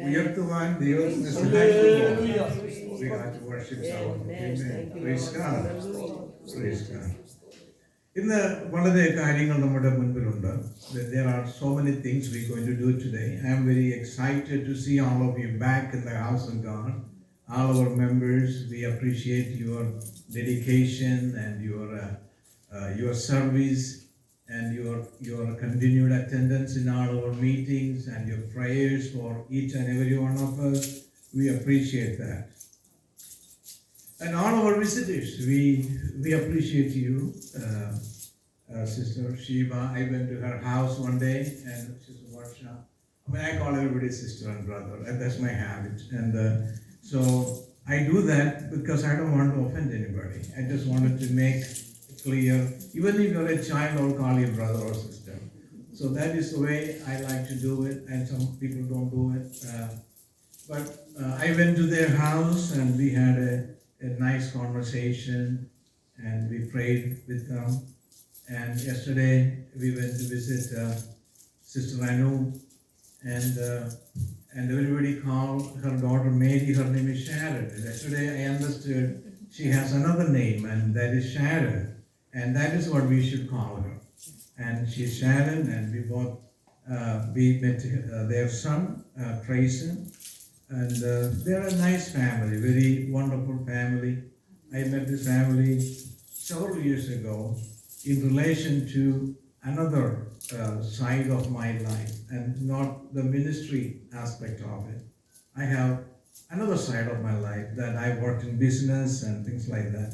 ഉയർത്തുവാൻ ദൈവത്തിനെ സഹായിക്കുമ്പോൾ we have to worship God. Amen. Praise God. Praise God. ഇന്ന് വളരെ കാര്യങ്ങൾ നമ്മുടെ മുൻപിലുണ്ട്. There are so many things we're going to do today. I am very excited to see all of you back in the house of God. All our members, we appreciate your dedication and your service and your continued attendance in all our meetings and your prayers for each and every one of us. We appreciate that. And all our visitors, we appreciate you. Sister Shiva, I went to her house one day and Sister Varsha. I call everybody sister and brother, and that's my habit. And so I do that because I don't want to offend anybody. I just wanted to make it clear. Even if you're a child, I'll call you brother or sister. So that is the way I like to do it, and some people don't do it. But I went to their house and we had a nice conversation and we prayed with them. And yesterday we went to visit Sister Anu, and everybody called her daughter Mary. Her name is Sharon. Yesterday I understood she has another name, and that is Sharon, and that is what we should call her. And she's Sharon, and we met their son Trayson, and they're a nice family, very wonderful family. I met this family several years ago in relation to another side of my life, and not the ministry aspect of it. I have another side of my life that I worked in business and things like that.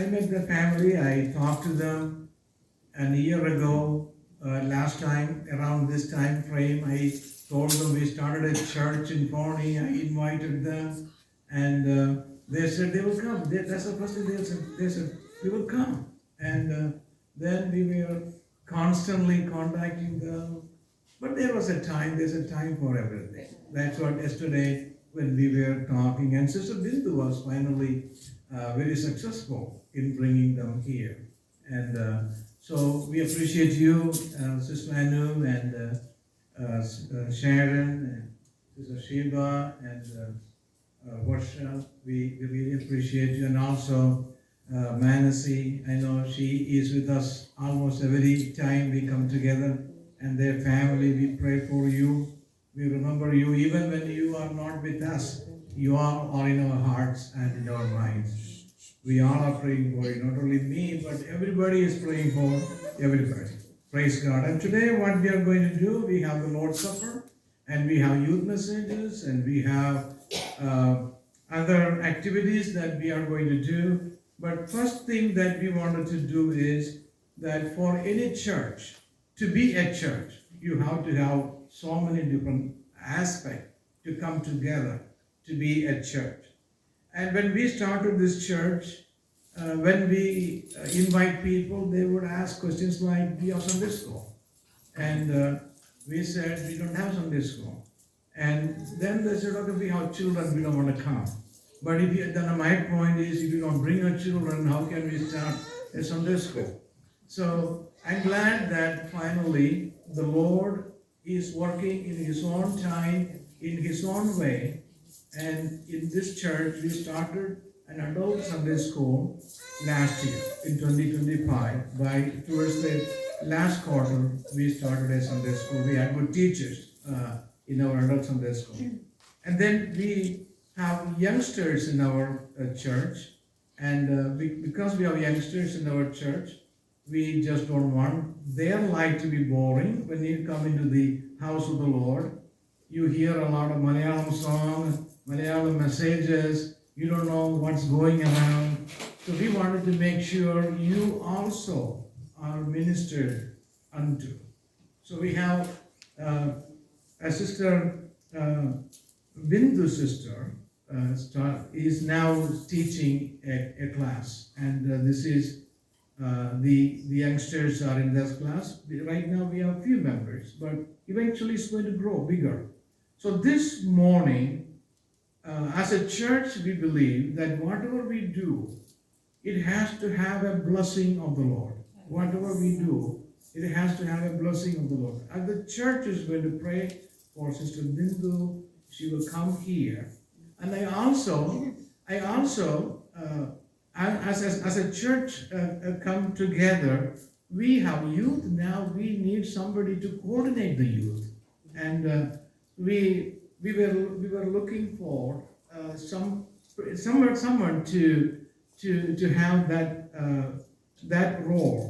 I met the family, I talked to them, and a year ago, last time, around this time frame, I told them we started a church in Pony. I invited them, and they said they will come. That's the first thing they said, we will come. And then we were constantly contacting them. But there's a time for everything. That's what yesterday when we were talking, and Sister Bindu was finally very successful in bringing them here. And so we appreciate you, Sister Anu and Sharon, and Sister Shiva and Varsha. We really appreciate you, and also Manasi. I know she is with us almost every time we come together, and their family. We pray for you. We remember you even when you are not with us. You all are in our hearts and in our minds. We all are praying for you. Not only me, but everybody is praying for everybody. Praise God. And today what we are going to do, we have the Lord's Supper, and we have youth messages, and we have other activities that we are going to do. But first thing that we wanted to do is that for any church to be a church, you have to have so many different aspects to come together to be a church. And when we started this church, when we invite people, they would ask questions like, do you have Sunday school? And we said, we don't have Sunday school. And then they said, okay, we have children, we don't want to come. But then my point is, if you don't bring your children, how can we start a Sunday school? So I'm glad that finally the Lord is working in His own time, in His own way. And in this church, we started an adult Sunday school last year, in 2025. Towards the last quarter, we started a Sunday school. We had good teachers in our adult Sunday school. And then we have youngsters in our church, and because we have youngsters in our church, we just don't want their life to be boring. When you come into the house of the Lord, you hear a lot of Malayalam songs, Malayalam messages, you don't know what's going around. So we wanted to make sure you also are ministered unto. So we have a sister, Bindu sister, is now teaching a class, and this is the youngsters are in this class. Right now we have few members, but eventually it's going to grow bigger. So this morning, as a church, we believe that whatever we do, it has to have a blessing of the Lord. Whatever we do, it has to have a blessing of the Lord. And the church is going to pray for Sister Bindu. She will come here. And I also, as a church come together, we have youth now. We need somebody to coordinate the youth, and we were looking for someone to have that role.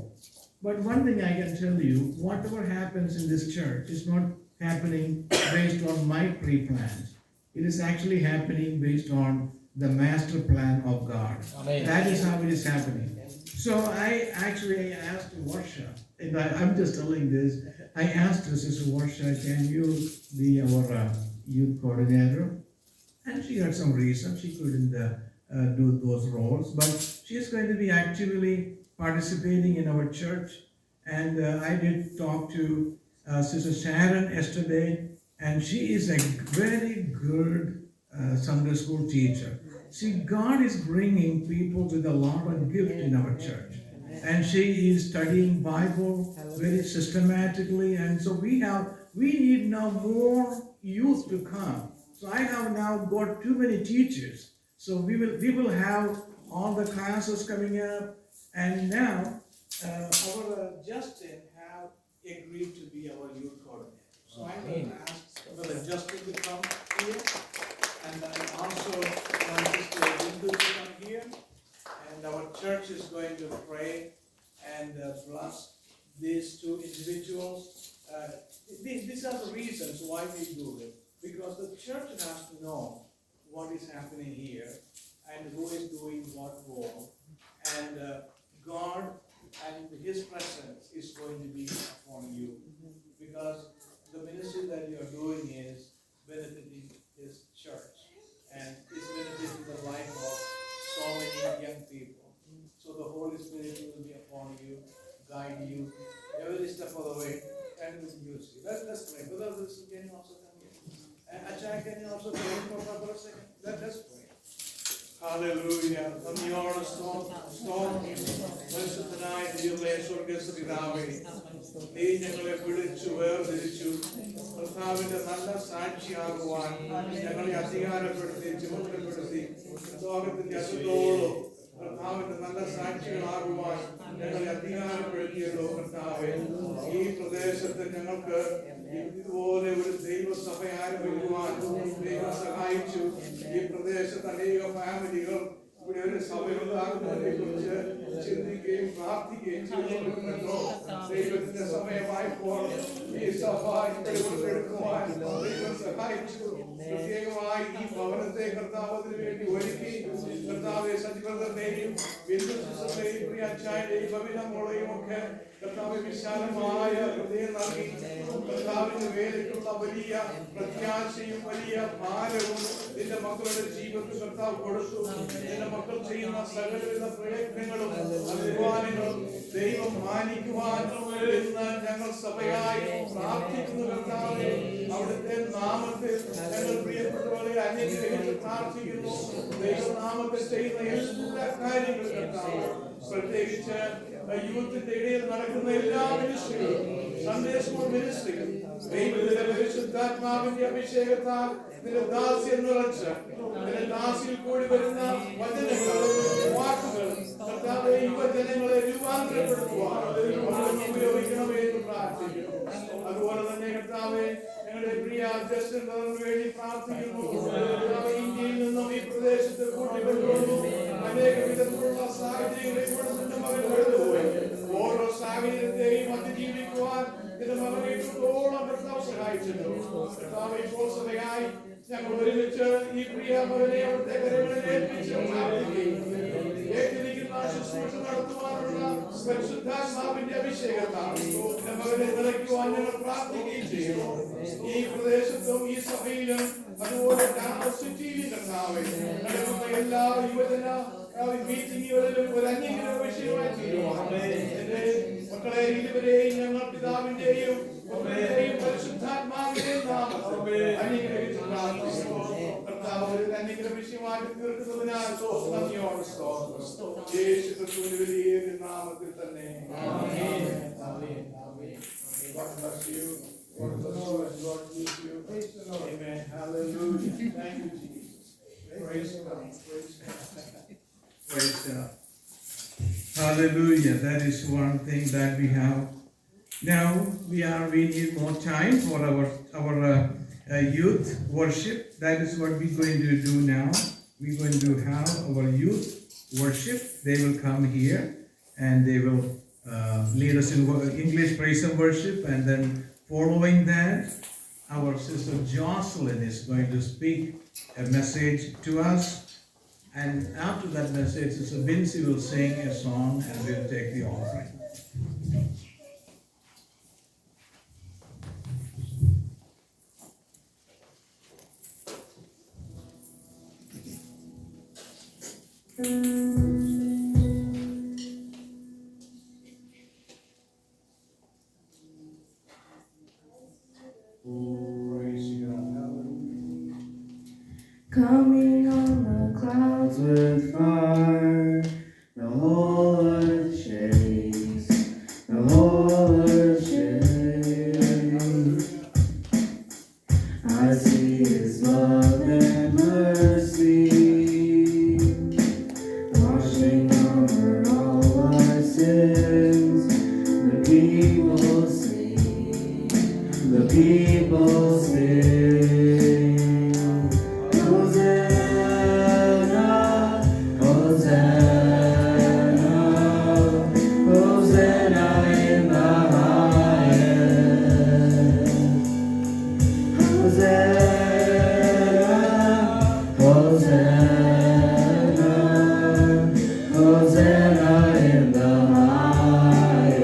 But one thing I can tell you, whatever happens in this church is not happening based on my pre-plans. It is actually happening based on the master plan of God. Amen. That is how it is happening. So I actually asked Varsha, and I'm just telling this, I asked Sister Varsha, can you be our youth coordinator? And she had some reason she couldn't do those roles, but she is going to be actively participating in our church. And I did talk to Sister Sharon yesterday, and she is a very good Sunday school teacher. See, God is bringing people with a lot of gift in our church. And she is studying Bible very systematically. And so we need now more youth to come. So I have now got too many teachers. So we will have all the classes coming up. And now our Justin have agreed to be our youth coordinator. So I'm going to ask Brother Justin to come here. And I also want Sister Bindu to come here. And our church is going to pray and bless these two individuals. These are the reasons why we do it. Because the church has to know what is happening here and who is doing what role. And God and His presence is going to be upon you. Because the ministry that you are doing is benefiting His church. And it's benefiting the life of so many young people. So the Holy Spirit will be upon you, guide you, every step of the way, and will use you. Let's pray. Brother Wilson, can you also come here? And Achai, can you also pray for a second? Let's pray. Hallelujah. നന്ദിയോടെ സ്തോത്രം പരിശുദ്ധനായ ദൈവമേ, സ്വർഗ്ഗസ്ഥപിതാവേ, നീ ഞങ്ങളെ വിളിച്ചു വേർതിരിച്ചു കർത്താവിന്റെ നല്ല സാക്ഷിയാകുവാൻ ഞങ്ങളെ അധികാരപ്പെടുത്തി ചുമതലപ്പെടുത്തി ലോകത്തിന്റെ അസത്തോളം കർത്താവിന്റെ നല്ല സാക്ഷികളാകുവാൻ ഞങ്ങളെ അധികാരപ്പെടുത്തിയല്ലോ കർത്താവേ. ഈ പ്രദേശത്ത് ഞങ്ങൾക്ക് ഇതുപോലെ ഒരു ദൈവസഭ ആരംഭിക്കുവാൻ ദൈവം സഹായിച്ചു. ഈ പ്രദേശത്ത് അനേക ഫാമിലികൾ ഇവിടെ ഒരു സഭയുണ്ടാകുന്നതിനെ കുറിച്ച് ചിന്തിക്കുകയും പ്രാർത്ഥിക്കുകയും ചെയ്യുന്നുണ്ടല്ലോ. ദൈവത്തിന്റെ സമയമായപ്പോൾ ഈ സഭ എടുക്കുവാൻ ദൈവം സഹായിച്ചു. പ്രത്യേകമായി ഈ ഭവനത്തെ കർത്താവിന് വേണ്ടി ഒരുക്കി കർത്താവെ സജ്ജീകരണത്തെയും ബിന്ദുസിന്റെയും പ്രിയ അച്ചായന്റെയും ഭവിന മോളെയും ഒക്കെ കർത്താവ് വിശാലമായ ഹൃദയം നൽകി കർത്താവിന്റെ വേലയ്ക്കുള്ള വലിയ പ്രത്യാശയും വലിയ ഭാരവും നിന്റെ മക്കളുടെ ജീവിതത്തിൽ കർത്താവ് കൊടുത്തു. നിന്റെ മക്കൾ ചെയ്യുന്ന സകലവിധ പ്രയത്നങ്ങളും അധ്വാനങ്ങളും ദൈവം മാനിക്കുവാൻ എന്ന് ഞങ്ങൾ സഭയായി പ്രാർത്ഥിക്കുന്നു കർത്താവേ. അവിടുത്തെ നാമത്തിൽ ഞങ്ങൾ പ്രിയപ്പെട്ടവരെ അനുഗ്രഹിച്ച് പ്രാർത്ഥിക്കുന്നു. ദൈവനാമത്തിൽ ചെയ്യുന്ന എല്ലാ കാര്യങ്ങളും കർത്താവ്, പ്രത്യേകിച്ച് യൂത്തിന്റെ ഇടയിൽ നടക്കുന്ന എല്ലാ മിനിസ്ട്രികളും, സൺഡേ സ്കൂൾ മിനിസ്ട്രികളും ദൈവത്തിന്റെ പരിശുദ്ധാത്മാവിന്റെ അഭിഷേകത്താൽ നിന്റെ ദാസ്യം നിറച്ച് നിന്റെ ദാസിയിൽ കൂടി വരുന്ന വചനങ്ങളും വാക്കുകളും കർത്താവേ യുവജനങ്ങളെ രൂപാന്തരപ്പെടുത്തുവാൻ ഉപയോഗിക്കണമേ എന്ന് പ്രാർത്ഥിക്കുന്നു. അതുപോലെ തന്നെ കർത്താവേ ഞങ്ങളുടെ പ്രിയ ജസ്റ്റിന് വേണ്ടി പ്രാർത്ഥിക്കുന്നു. ഇന്ത്യയിൽ നിന്നും ഈ പ്രദേശത്ത് കൂട്ടിക്കൊണ്ടുവന്നു അനേക വിധത്തിലുള്ള സാഹചര്യങ്ങളെ കൂടെ നിന്റെ മകൻ കടന്നുപോയി. ഓരോ സാഹചര്യത്തെയും അതിജീവിക്കുവാൻ നിന്റെ മകനെ ഇത്രത്തോളം കർത്താവ് സഹായിച്ചല്ലോ. കർത്താവ് ഇപ്പോൾ സഭയായി ഞങ്ങൾ ഒരുമിച്ച് ഈ പ്രിയ മകനെ അവിടുത്തെ കരങ്ങളിൽ ഏൽപ്പിച്ച് പ്രാർത്ഥിക്കുകയും ഏറ്റിരിക്കുന്ന ശുശ്രൂഷ നടത്തുവാനുള്ള പരിശുദ്ധാത്മാവിന്റെ അഭിഷേകത്താൽ നിന്റെ മകനെ നിറയ്ക്കുവാൻ ഞങ്ങൾ പ്രാർത്ഥിക്കുകയും ചെയ്യുന്നു. ഈ പ്രദേശത്തും ഈ സഭയിലും അതുപോലെ സിറ്റിയിലും കർത്താവേ നടക്കുന്ന എല്ലാ യുവജന മീറ്റിങ്ങുകളിലും ഒരു അന്യഗ്രഹ വിഷയമായി തീരുവാണ്. എന്റെ മക്കളെ ഇരുവരെയും ഞങ്ങൾ പിതാവിന്റെയും പുത്രന്റെയും പരിശുദ്ധാത്മാവിന്റെയും നാമത്തിൽ അനുഗ്രഹിച്ച് പ്രാർത്ഥിക്കുന്നു. കർത്താവ് ഒരു അന്യഗ്രഹ വിഷയമാക്കി തീർക്കുന്നതിനാൽ നന്ദിയോടെ സ്തോത്രം. യേശു ക്രിസ്തുവിന്റെ വലിയ നാമത്തിൽ തന്നെ. ആമേൻ. ആമേൻ. ആമേൻ. God bless you. God bless you and God keep you. Amen. Hallelujah. Thank you, Jesus. Praise God. Praise God. Praise God. Hallelujah. That is one thing that we have. Now we need more time for our youth worship. That is what we're going to do now. We're going to have our youth worship. They will come here and they will lead us in English praise and worship, and then following that, our sister Jocelyn is going to speak a message to us. And after that message, Sister Vinci will sing a song and we'll take the offering. Praise God. Hallelujah. Coming on the clouds with fire, the whole earth shakes, the whole earth shakes. I see His love and mercy, washing over all our sins. The people sing, the people sing. Hosanna, Hosanna, Hosanna in the highest. Hosanna, Hosanna, Hosanna in the highest.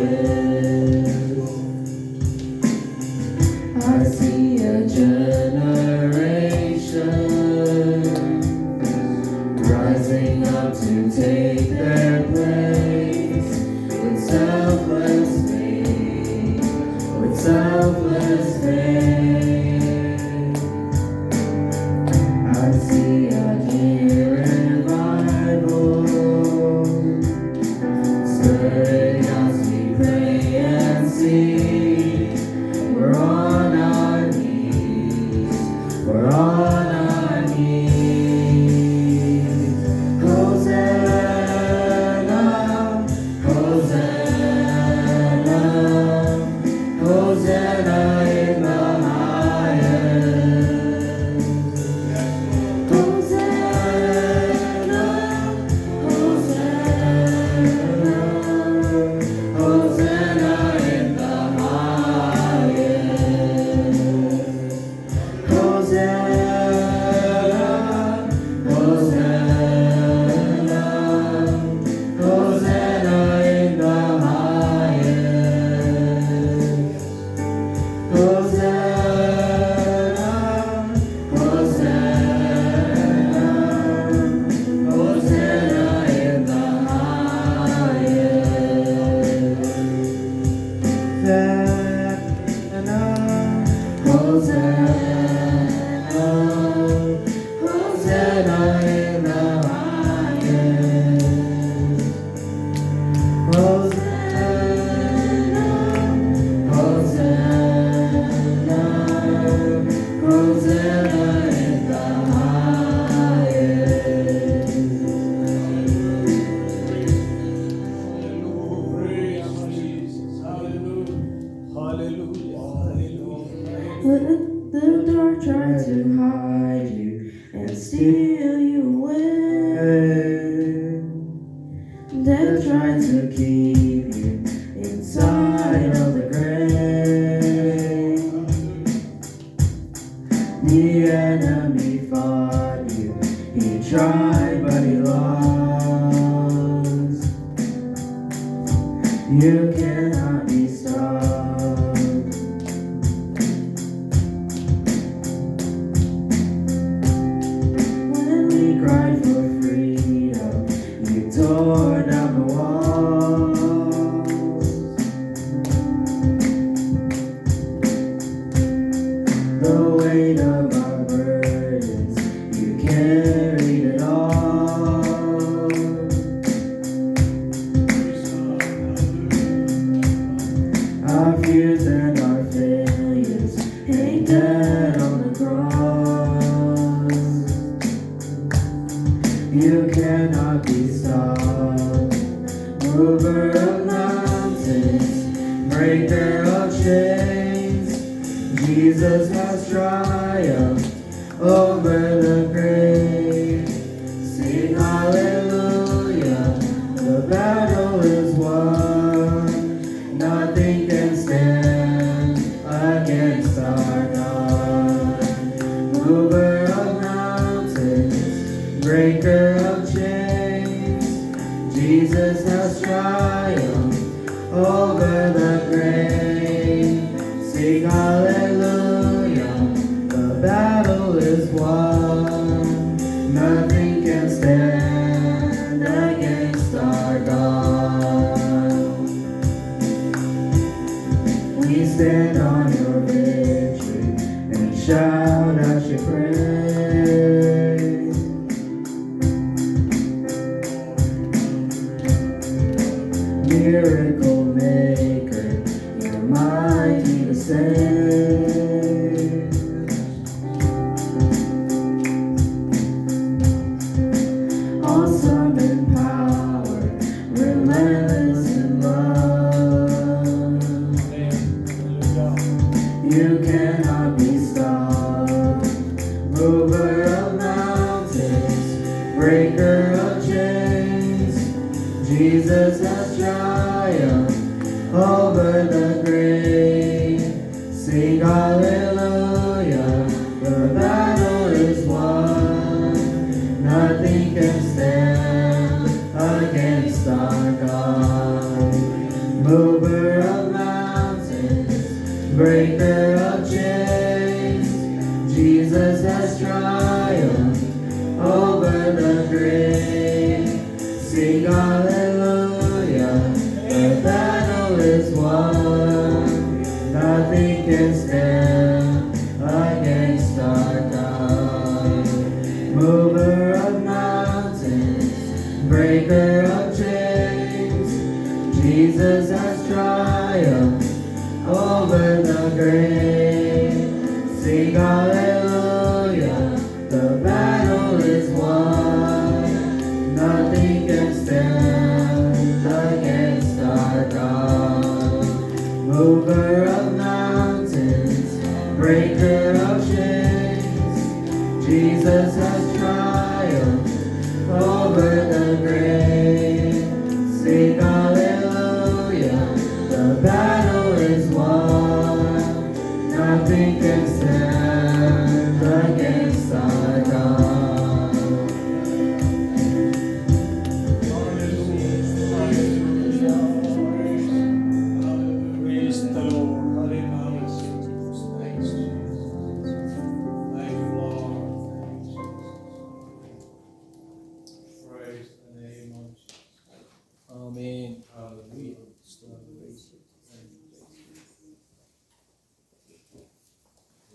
I see a generation rising up to take their place with selfless faith, with selfless faith. I see a new revival stirring as we pray and sing. We're on our knees, we're on our knees. Hosanna, Hosanna, Hosanna in the highest. Hosanna, Hosanna, Hosanna in the highest. Hosanna, Hosanna, Hosanna in the highest. Hosanna, Hosanna, Hosanna in the highest. Hosanna, Hosanna in the highest. Hosanna, Hosanna, Hosanna in the highest. Praise Jesus. Hallelujah. Hallelujah. Hallelujah. Let the dark try to hide you and steal you away. Death tried to keep you inside of the grave. The enemy fought you, he tried but he lost. You cannot be stopped. When we cried for freedom, you You cannot be stopped. Mover of mountains, breaker of chains. Jesus has triumphed over the grave. Sing hallelujah, the battle is won. Nothing can stand against our God. Mover of mountains, breaker of chains. Jesus has triumphed over the grave. Sing hallelujah, the battle is won. Nothing can stand against our God. We stand on your victory and shout out your praise. Miracle maker, you're mighty to save. Awesome in power, relentless in love. You cannot be stopped. Mover of mountains, breaker of chains. Jesus has triumphed over the grave. Sing hallelujah, the battle is won. Nothing can stand against our God. Mover of mountains, breaker of chains. Jesus has triumphed over the grave. Sing hallelujah, the battle is won. Nothing can stand against our God. Mover of mountains, breaker of chains. Jesus has triumphed over the grave. Sing hallelujah, the battle is won. Nothing can stand against our God. Mover of mountains, breaker of chains. Jesus has triumphed over the grave. Sing hallelujah, the battle is won. Nothing can stand against our God. Praise the Lord. Hallelujah. Thanks, Jesus. Thank you, Lord. Praise the name of Jesus. Amen. Hallelujah.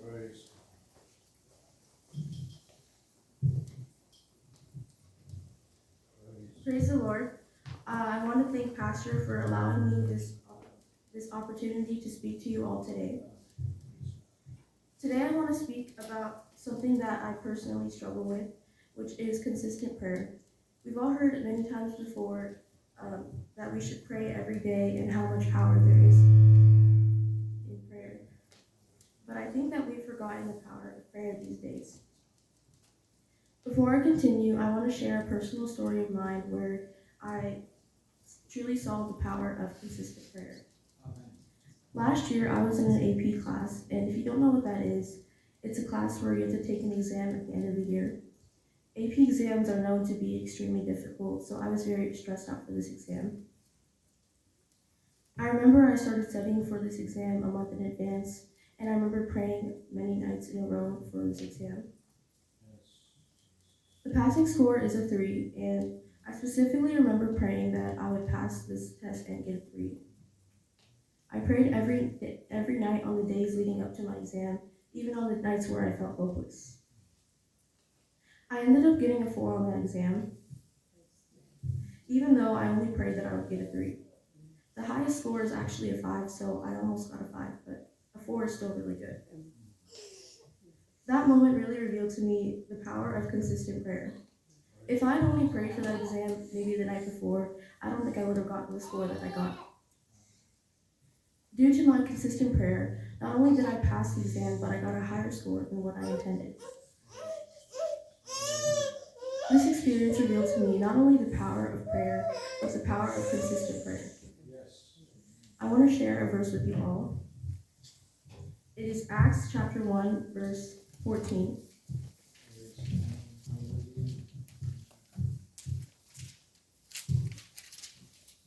Praise. Praise the Lord. I want to thank Pastor for allowing me this opportunity to speak to you all today. Today I want to speak about something that I personally struggle with, which is consistent prayer. We've all heard it many times before that we should pray every day and how much power there is in prayer. But I think that we've forgotten the power of prayer these days. Before I continue, I want to share a personal story of mine where I truly saw the power of consistent prayer. Last year, I was in an AP class, and if you don't know what that is, it's a class where you have to take an exam at the end of the year. AP exams are known to be extremely difficult, so I was very stressed out for this exam. I remember I started studying for this exam a month in advance, and I remember praying many nights in a row for this exam. The passing score is a 3, and I specifically remember praying that I would pass this test and get a 3. I prayed every night on the days leading up to my exam, even on the nights where I felt hopeless. I ended up getting a 4 on that exam, even though I only prayed that I would get a 3. The highest score is actually a 5, so I almost got a 5, but a 4 is still really good. That moment really revealed to me the power of consistent prayer. If I had only prayed for that exam maybe the night before, I don't think I would have gotten the score that I got. Due to my consistent prayer, not only did I pass the exam, but I got a higher score than what I intended. This experience revealed to me not only the power of prayer, but the power of consistent prayer. I want to share a verse with you all. It is Acts chapter 1, verse 14.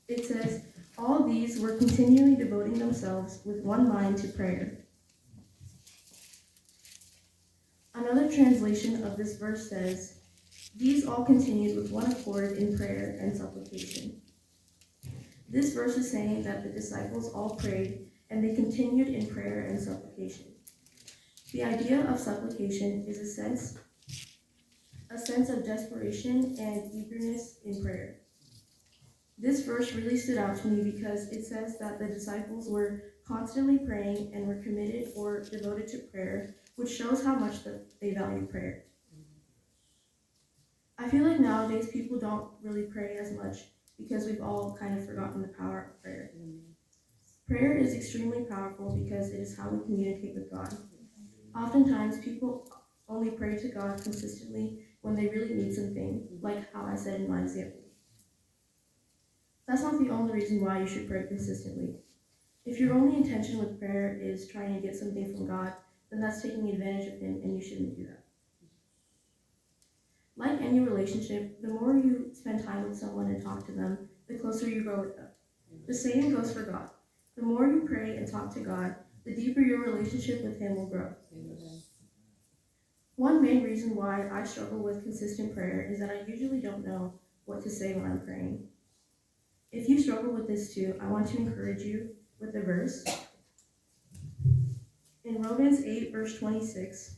It says, "All these were continually devoting themselves with one mind to prayer." Another translation of this verse says, "These all continued with one accord in prayer and supplication." This verse is saying that the disciples all prayed and they continued in prayer and supplication. The idea of supplication is a sense of desperation and eagerness in prayer. This verse really stood out to me because it says that the disciples were constantly praying and were committed or devoted to prayer, which shows how much they value prayer. I feel like nowadays people don't really pray as much because we've all kind of forgotten the power of prayer. Prayer is extremely powerful because it is how we communicate with God. Oftentimes, people only pray to God consistently when they really need something, like how I said in my example. That's not the only reason why you should pray consistently. If your only intention with prayer is trying to get something from God, then that's taking advantage of Him, and you shouldn't do that. Like any relationship, the more you spend time with someone and talk to them, the closer you grow with them. The same goes for God. The more you pray and talk to God, the deeper your relationship with Him will grow. One main reason why I struggle with consistent prayer is that I usually don't know what to say when I'm praying. If you struggle with this too, I want to encourage you with a verse. In Romans 8, verse 26,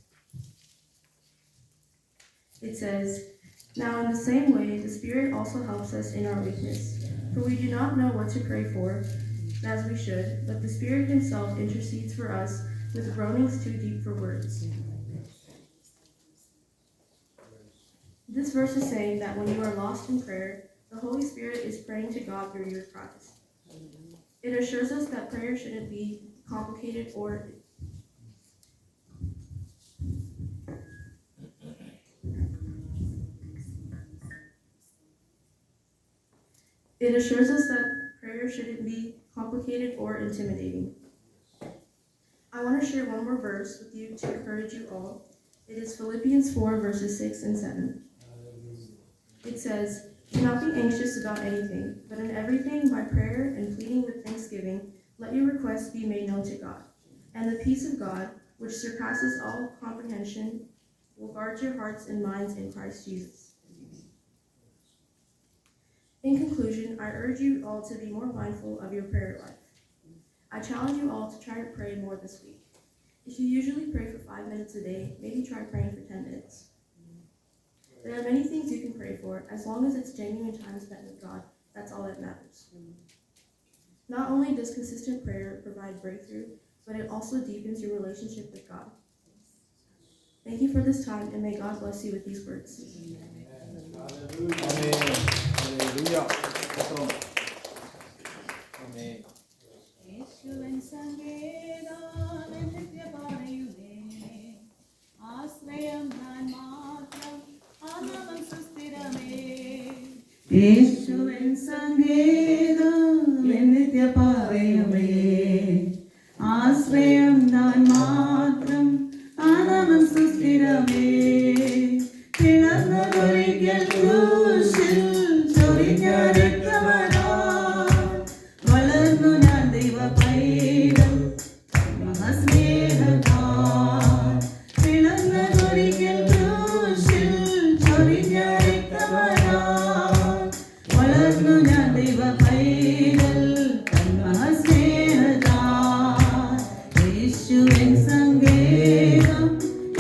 it says, "Now in the same way, the Spirit also helps us in our weakness, for we do not know what to pray for as we should, but the Spirit Himself intercedes for us with groanings too deep for words." This verse is saying that when you are lost in prayer, the Holy Spirit is praying to God through your cries. It assures us that prayer shouldn't be complicated or intimidating. I want to share one more verse with you to encourage you all. It is Philippians 4, verses 6 and 7. It says, "Do not be anxious about anything, but in everything by prayer and pleading with thanksgiving, let your requests be made known to God. And the peace of God, which surpasses all comprehension, will guard your hearts and minds in Christ Jesus." In conclusion, I urge you all to be more mindful of your prayer life. I challenge you all to try to pray more this week. If you usually pray for 5 minutes a day, maybe try praying for 10 minutes. There are many things you can pray for. As long as it's genuine time spent with God, that's all that matters. Not only does consistent prayer provide breakthrough, but it also deepens your relationship with God. Thank you for this time, and may God bless you with these words. യേശുവൻ സങ്കേതം നിത്യപാറയുമേ ആശ്രയം താൻ മാത്രം ആനവൻ സുസ്ഥിരമേ യേശുവൻ സങ്കേതം നിത്യപാറയുമേ ആശ്രയം താൻ മാത്രം ആനവൻ സുസ്ഥിരമേ പിളർന്നൊരിക്കൽ ക്രൂശിൽ ചൊരിഞ്ഞ രക്തമരാൽ വളർന്നു ഞാൻ ദൈവ പൈതൽ മഹാസ്നേഹത്താൽ പിളർന്നൊരിക്കൽ ക്രൂശിൽ ചൊരിഞ്ഞ രക്തമരാൽ വളർന്നു ഞാൻ ദൈവ പൈതൽ മഹാസ്നേഹത്താൽ യേശുവിൻ സങ്കേതം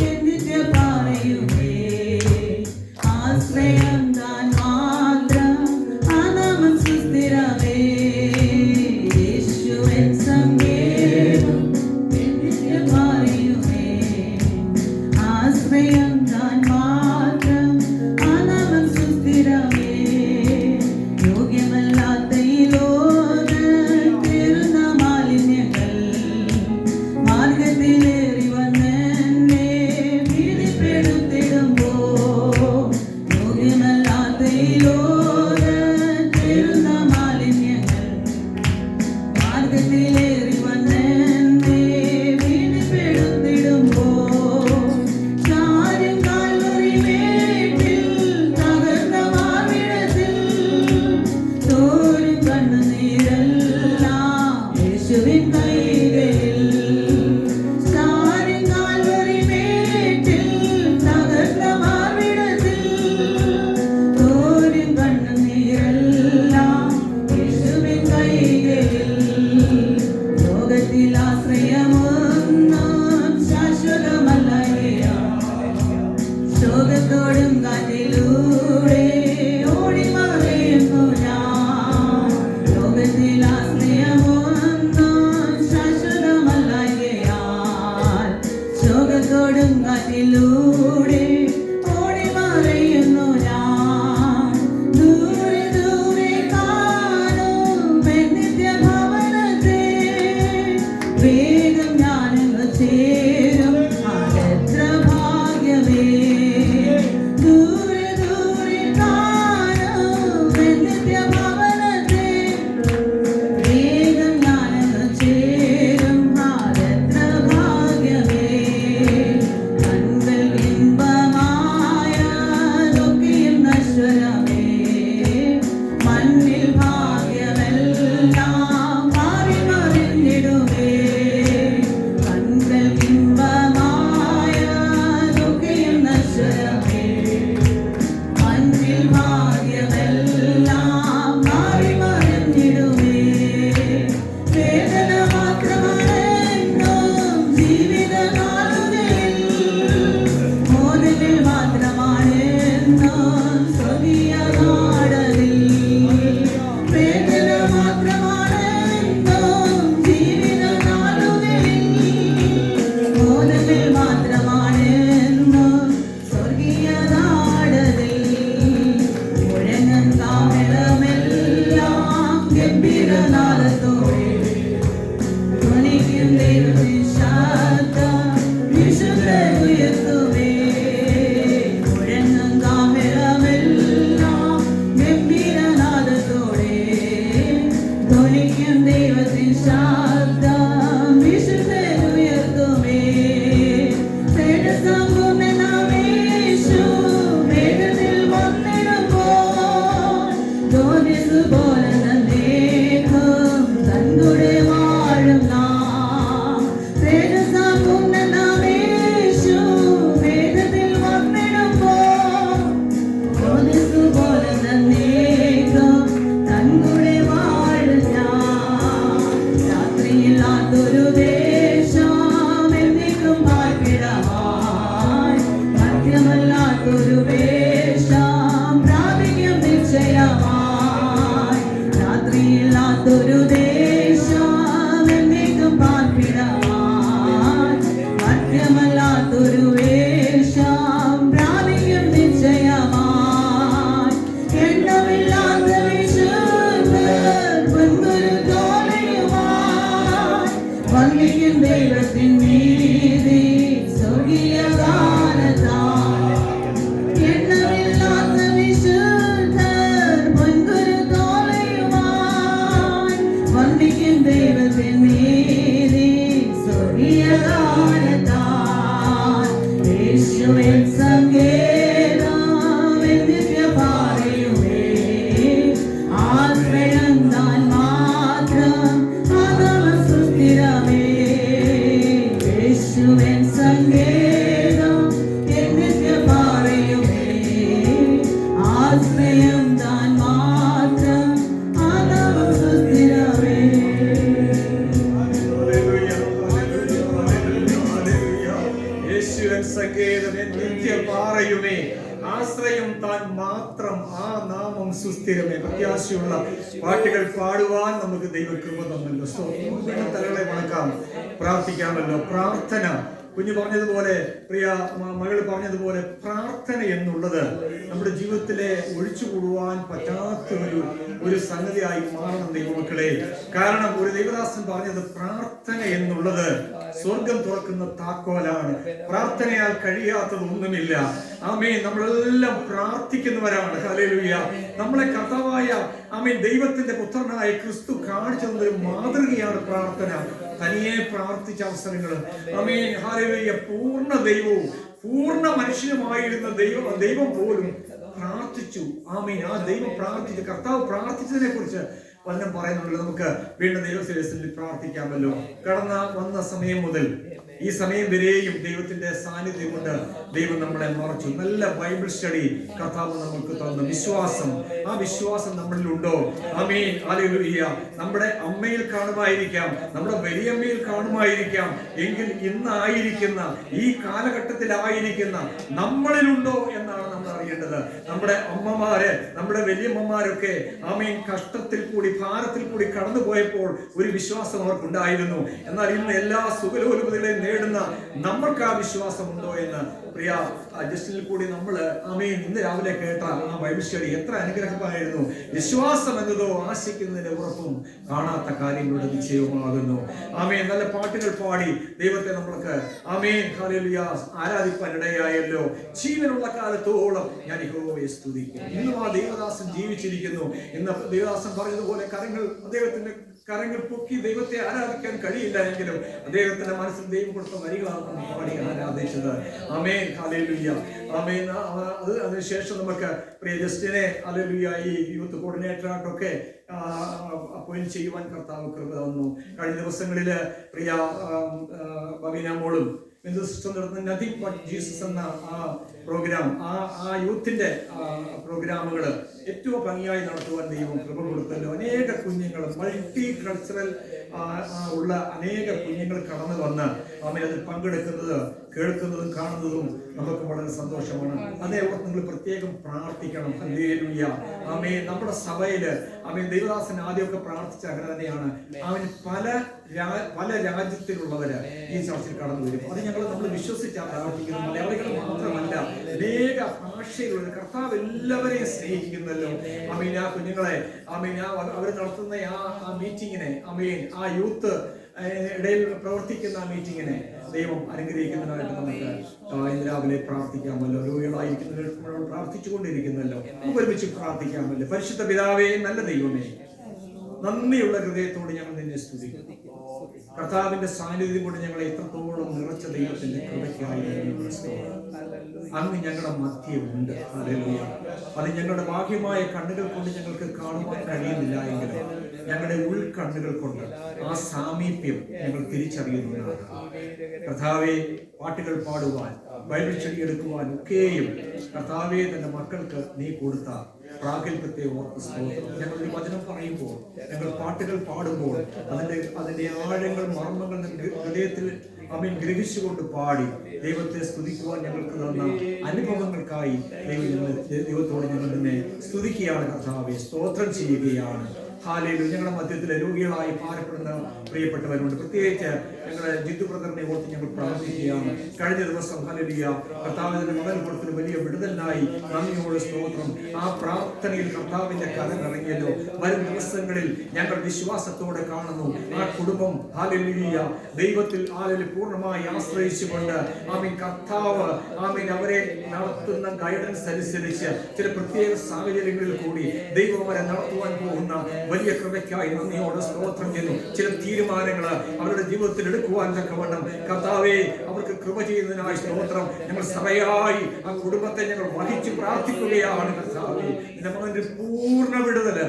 എന്നിത്യ പാറയുമേ ആശ്രയം ശോകത്തോടും കാറ്റിലൂടെ ഓടി മറയുന്നു ഞാൻ. ലോകത്തിൽ ആശ്രയമൊന്നും ശാശ്വതമല്ലായകയാൽ ശോകത്തോടും കാറ്റിലൂടെ ഓടി മറയുന്നു ഞാൻ. ദൂരെ ദൂരെ കാണും നിത്യഭവനത്തെ വേഗം ഞാനങ്ങ് ചേരും അതെത്ര ഭാഗ്യമേ. ദൂരെ ദൂരെ കാണും നിത്യഭവനത്തെ വേഗം ഞാനങ്ങ് ചേരും അതെത്ര ഭാഗ്യമേ. കൺകൾ ഇമ്പമായതൊക്കെയും നശ്വരമേ. മണ്ണിൽ ഭാഗ്യമെല്ലാം മാറി മറിഞ്ഞിടുമേ. കൺകൾ ഇമ്പമായതൊക്കെയും നശ്വരമേ. മണ്ണിൽ ഭാഗ്യമെല്ലാം മാറി മറിഞ്ഞിടുമേ. വേദന മാത്രമാണ് എന്നും ജീവിതനാളുകളിൽ. മോദത്തിൽ മാത്രമാണ് എന്നും സ്വർഗീയ നാടതിൽ. വേദന മാത്രമാണ് എന്നും ജീവിതനാളുകളിൽ. മോദത്തിൽ മാത്രമാണ് എന്നും സ്വർഗീയ നാടതിൽ. മുഴങ്ങൻ കാഹളമെല്ലാം ഗംഭീരനാദത്തോടെ ധ്വനിക്കും ദൈവത്തിൻ ശബ്ദം വിശുദ്ധരുയർത്തുമേ. മുഴങ്ങൻ കാഹളമെല്ലാം ഗംഭീരനാദത്തോടെ ധ്വനിക്കും ദൈവത്തിൻ ശബ്ദം വിശുദ്ധരുയർത്തുമേ. തേജസ്സമ്പൂർണ്ണനാമേശു വേഗത്തിൽ വന്നിടുമ്പോൾ പോലെ നന്നേക്കും തൻകൂടെ വാഴും നാം. തേജസ്സമ്പൂർണ്ണനാമേശു വേഗത്തിൽ വന്നിടുമ്പോൾ പോലെ നന്നേക്കും തൻകൂടെ വാഴും ഞാൻ. രാത്രിയില്ലാത്തൊരു ദേശം എന്നേക്കും പാർപ്പിടമായി. മധ്യമല്ലാത്തൊരു വേഷം പ്രാപിക്കും നിശ്ചയമായി. രാത്രിയില്ലാത്തൊരു ദേശം എന്നേക്കും പാർപ്പിടമായി. മധ്യമല്ലാത്തൊരു വേഷം പ്രാപിക്കും നിശ്ചയമായി. എണ്ണമില്ലാത്ത വിശുദ്ധർ പൊൻകുരു തോലയുമായി വന്നിക്കും ദൈവത്തിൻ നീതി സ്വർഗീയ ഗാനത്താൽ. എണ്ണമില്ലാത്ത വിശുദ്ധർ പൊൻകുരു തോലയുമായി വന്നിക്കും ദൈവത്തിൻ നീതി സ്വർഗീയ ഗാനത്താൽ. യേശുവിൻ സങ്കേതം നിത്യപാതയുമേ. ആശ്രയം താൻ മാത്രം അധമ സുസ്ഥിരമേ. യേശുവിൻ സങ്കേതം നിത്യപാതയുമേ. ആശ്രയം താൻ മാത്രം അധമ സുസ്ഥിരമേ. യേശുവൻ സങ്കേതം നിത്യപാറയുമേ. ആശ്രയം താൻ മാത്രം ആ നാമം സുസ്ഥിരമേ. പ്രത്യാശയുള്ള പാട്ടുകൾ പാടുവാൻ നമുക്ക് ദൈവകൃപ തന്നല്ലോ. തലകളെ വണക്കാം, പ്രാർത്ഥിക്കാമല്ലോ. പ്രാർത്ഥന കുഞ്ഞു പറഞ്ഞതുപോലെ, പ്രിയ മകൾ പറഞ്ഞതുപോലെ, പ്രാർത്ഥന എന്നുള്ളത് നമ്മുടെ ജീവിതത്തിലെ ഒഴിച്ചുകൂടുവാൻ പറ്റാത്ത ഒരു സംഗതിയായി മാറണം ദൈവമക്കളെ. കാരണം ഒരു ദൈവദാസൻ പറഞ്ഞത്, പ്രാർത്ഥന എന്നുള്ളത് സ്വർഗം തുറക്കുന്ന താക്കോലാണ്. പ്രാർത്ഥനയാൽ കഴിയാത്തതൊന്നുമില്ല. ആമേൻ. നമ്മളെല്ലാം പ്രാർത്ഥിക്കുന്നവരാണ്. ഹല്ലേലൂയ. നമ്മളെ കർത്താവായ ആമേൻ ദൈവത്തിന്റെ പുത്രനായ ക്രിസ്തു കാണിച്ചു തന്നൊരു മാതൃകയാണ് പ്രാർത്ഥന. തനിയെ പ്രാർത്ഥിച്ച അവസരങ്ങൾ, ആമേൻ, ഹല്ലേലൂയ, പൂർണ്ണ ദൈവവും പൂർണ്ണ മനുഷ്യനുമായിരുന്ന ദൈവം പോലും പ്രാർത്ഥിച്ചു. ആമേൻ. ആ ദൈവം പ്രാർത്ഥിച്ചു. കർത്താവ് പ്രാർത്ഥിച്ചതിനെ കുറിച്ച് വചനം പറയുന്നുണ്ടല്ലോ. നമുക്ക് വീണ്ടും ദൈവസേവത്തിൽ പ്രാർത്ഥിക്കാമല്ലോ. കടന്ന വന്ന സമയം മുതൽ ഈ സമയം വരെയും ദൈവത്തിന്റെ സാന്നിധ്യം കൊണ്ട് ദൈവം നമ്മളെ മറച്ചു. നല്ല ബൈബിൾ സ്റ്റഡി കർത്താവ് നമുക്ക് തന്ന വിശ്വാസം, ആ വിശ്വാസം നമ്മളിലുണ്ടോ? ആമേൻ, ഹല്ലേലൂയ. നമ്മുടെ അമ്മയിൽ കാണുമായിരിക്കാം, നമ്മുടെ വലിയമ്മയിൽ കാണുമായിരിക്കാം, എങ്കിൽ ഇന്നായിരിക്കുന്ന ഈ കാലഘട്ടത്തിലായിരിക്കുന്ന നമ്മളിലുണ്ടോ എന്നാണ് നമ്മൾ അറിയേണ്ടത്. നമ്മുടെ അമ്മമാര്, നമ്മുടെ വലിയമ്മമാരൊക്കെ ആമേൻ കഷ്ടത്തിൽ കൂടി, ഭാരത്തിൽ കൂടി കടന്നു പോയപ്പോൾ ഒരു വിശ്വാസം അവർക്കുണ്ടായിരുന്നു. എന്നാൽ ഇന്ന് എല്ലാ സുഖലോലുപതകളെയും നേടുന്ന നമ്മൾക്ക് ആ വിശ്വാസം ഉണ്ടോ എന്ന് പ്രിയ ജസ്റ്റിൽ കൂടി നമ്മൾ ആമേൻ ഇന്ന് രാവിലെ കേട്ട ആ ബൈബിൾ സ്റ്റഡി എത്ര അനുഗ്രഹമായിരുന്നു. വിശ്വാസം എന്നതോ ആശിക്കുന്നതിന്റെ ഉറപ്പും കാണാത്ത കാര്യങ്ങളുടെ നിശ്ചയവുമാകുന്നു. ആമേൻ, നല്ല പാട്ടുകൾ പാടി ദൈവത്തെ നമ്മൾക്ക് ആമേൻ ഹല്ലേലൂയ ആരാധിപ്പാൻ ഇടയായല്ലോ. ജീവനുള്ള കാലത്തോളം ഞാൻ യഹോവയെ സ്തുതിക്കും. ഇന്നും ആ ദൈവദാസൻ ജീവിച്ചിരിക്കുന്നു. ഇന്ന് ദൈവദാസൻ പറഞ്ഞതുപോലെ അദ്ദേഹത്തിന്റെ കരങ്ങൾ പൊക്കി ദൈവത്തെ ആരാധിക്കാൻ കഴിയില്ല എങ്കിലും അദ്ദേഹത്തിന്റെ മനസ്സിൽ ദൈവം കൊടുത്ത വരികളാണ് പാടി ആരാധിച്ചത്. ആമേൻ, ഹല്ലേലൂയ. ആമേൻ. അതിനുശേഷം നമുക്ക് പ്രിയ ജസ്റ്റിനെ ഹല്ലേലൂയ ഈ യൂത്ത് കോർഡിനേറ്ററായിട്ടൊക്കെ അപ്പോയിന്റ് ചെയ്യുവാൻ കർത്താവ് കൃപ തന്നു. കഴിഞ്ഞ ദിവസങ്ങളില് പ്രിയ ബബീന മോളും സിസ്റ്റം നടത്തുന്ന നത്തിങ് ബട്ട് ജീസസ് എന്ന ആ പ്രോഗ്രാം, ആ യൂത്തിന്റെ പ്രോഗ്രാമുകൾ ഏറ്റവും ഭംഗിയായി നടത്തുവാൻ ദൈവം കൃപ കൊടുത്തല്ലോ. അനേക കുഞ്ഞുങ്ങൾ, മൾട്ടി കൾച്ചറൽ ഉള്ള അനേക കുഞ്ഞുങ്ങൾ കടന്നു വന്ന് ആമേൻ അതിൽ പങ്കെടുക്കുന്നത്, കേൾക്കുന്നതും കാണുന്നതും നമുക്ക് വളരെ സന്തോഷമാണ്. അതേ ഓർത്ത് നിങ്ങൾ പ്രത്യേകം പ്രാർത്ഥിക്കണം. ഹല്ലേലൂയ. ആമേൻ. നമ്മുടെ സഭയില് ആമേൻ ദൈവദാസൻ ആദ്യമൊക്കെ പ്രാർത്ഥിച്ച അങ്ങനെ തന്നെയാണ്. അവൻ പല രാജ്യത്തിലുള്ളവര് ഈ ചർച്ചിൽ കടന്നു വരും. അത് നമ്മൾ വിശ്വസിച്ചാണ് പ്രാർത്ഥിക്കുന്നത്. മലയാളികൾ മാത്രമല്ല, അനേക ഭാഷയിലുള്ള കർത്താവ് എല്ലാവരെയും സ്നേഹിക്കുന്നല്ലോ. ആമേൻ. ആ കുഞ്ഞുങ്ങളെ ആമേൻ അവർ നടത്തുന്ന ആ മീറ്റിങ്ങിനെ, ആമേൻ ആ യൂത്ത് ഇടയിൽ പ്രവർത്തിക്കുന്ന ആ മീറ്റിങ്ങിനെ ദൈവം അനുഗ്രഹിക്കുന്നതിനായിട്ട് നമുക്ക് ഇന്ന് രാവിലെ പ്രാർത്ഥിക്കാമല്ലോ. രോഗികളായിരിക്കുന്നവർ പ്രാർത്ഥിച്ചുകൊണ്ടിരിക്കുന്നല്ലോ. നമുക്ക് ഒരുമിച്ച് പ്രാർത്ഥിക്കാമല്ലോ. പരിശുദ്ധ പിതാവേ, നല്ല ദൈവമേ, നന്ദിയുള്ള ഹൃദയത്തോട് ഞങ്ങൾ നിന്നെ സ്തുതിക്കുന്നു. കർത്താവിന്റെ സാന്നിധ്യം കൊണ്ട് ഞങ്ങളെ എത്രത്തോളം നിറച്ച ദൈവത്തിന്റെ കൃപയ്ക്കായി അങ്ങ് ഞങ്ങളുടെ മധ്യമുണ്ട്. ഹല്ലേലൂയ. അത് ഞങ്ങളുടെ ഭാഗ്യമായ കണ്ണുകൾ കൊണ്ട് ഞങ്ങൾക്ക് കാണുവാൻ കഴിയുന്നില്ല എങ്കിലും ഞങ്ങളുടെ ഉൾക്കണ്ണുകൾ കൊണ്ട് ആ സാമീപ്യം ഞങ്ങൾ തിരിച്ചറിയുന്നതാണ്. കർത്താവെ, പാട്ടുകൾ പാടുവാൻ, ബൈബിൾ സ്റ്റഡി എടുക്കുവാൻ ഒക്കെയും കർത്താവെ തന്റെ മക്കൾക്ക് നീ കൊടുത്ത പ്രാഗൽഭ്യത്തെ ഓർത്ത് സ്തോത്രം. ഞങ്ങൾ ഈ വചനം പറയുമ്പോൾ, ഞങ്ങൾ പാട്ടുകൾ പാടുമ്പോൾ അതിന്റെ ആഴങ്ങൾ, മർമ്മങ്ങൾ ഹൃദയത്തിൽ ആമേൻ ഗ്രഹിച്ചുകൊണ്ട് പാടി ദൈവത്തെ സ്തുതിക്കുവാൻ ഞങ്ങൾക്ക് തന്ന അനുഭവങ്ങൾക്കായി ദൈവത്തോട് ഞങ്ങൾ തന്നെ സ്തുതിക്കുകയാണ്. കർത്താവെ, സ്തോത്രം ചെയ്യുകയാണ്. ഹാലേലൂയ. ഞങ്ങളുടെ മധ്യത്തിലെ രോഗികളായി ഭാരപ്പെടുന്ന പ്രിയപ്പെട്ടവരുണ്ട്. പ്രത്യേകിച്ച് ഞങ്ങളുടെ ജിത്തു ബ്രദറിനെ ഓർത്ത് ഞങ്ങൾ പ്രാർത്ഥിക്കുകയാണ്. കഴിഞ്ഞ ദിവസം ഹല്ലേലൂയ കർത്താവിന്റെ മകൻ കൊടുത്തിന് വലിയ വിടുതലിനായി നന്ദിയോട് സ്തോത്രം. ആ പ്രാർത്ഥനയിൽ കർത്താവിന്റെ കരം ഇറങ്ങിയല്ലോ. വരും ദിവസങ്ങളിൽ ഞങ്ങൾ വിശ്വാസത്തോടെ കാണുന്നു ആ കുടുംബം ഹല്ലേലൂയ ദൈവത്തിൽ പൂർണ്ണമായി ആശ്രയിച്ചുകൊണ്ട് ആമീൻ കർത്താവ് ആമീൻ അവരെ നടത്തുന്ന ഗൈഡൻസ് അനുസരിച്ച് ചില പ്രത്യേക സാഹചര്യങ്ങളിൽ കൂടി ദൈവം അവരെ നടത്തുവാൻ പോകുന്ന വലിയ കൃപയ്ക്കായി നന്ദിയോട് സ്തോത്രം ചെയ്യുന്നു. ചില തീരുമാനങ്ങൾ അവരുടെ ജീവിതത്തിൽ എടുക്കുവാൻ തക്കവണ്ണം കർത്താവേ അവർക്ക് കൃപ ചെയ്യുന്നതിനായി സ്തോത്രം. ഞങ്ങൾ സഭയായി ആ കുടുംബത്തെ ഞങ്ങൾ വഹിച്ച് പ്രാർത്ഥിക്കുകയാണ്. കർത്താവേ, നിന്റെ മകന്റെ പൂർണ്ണ വിടുതല്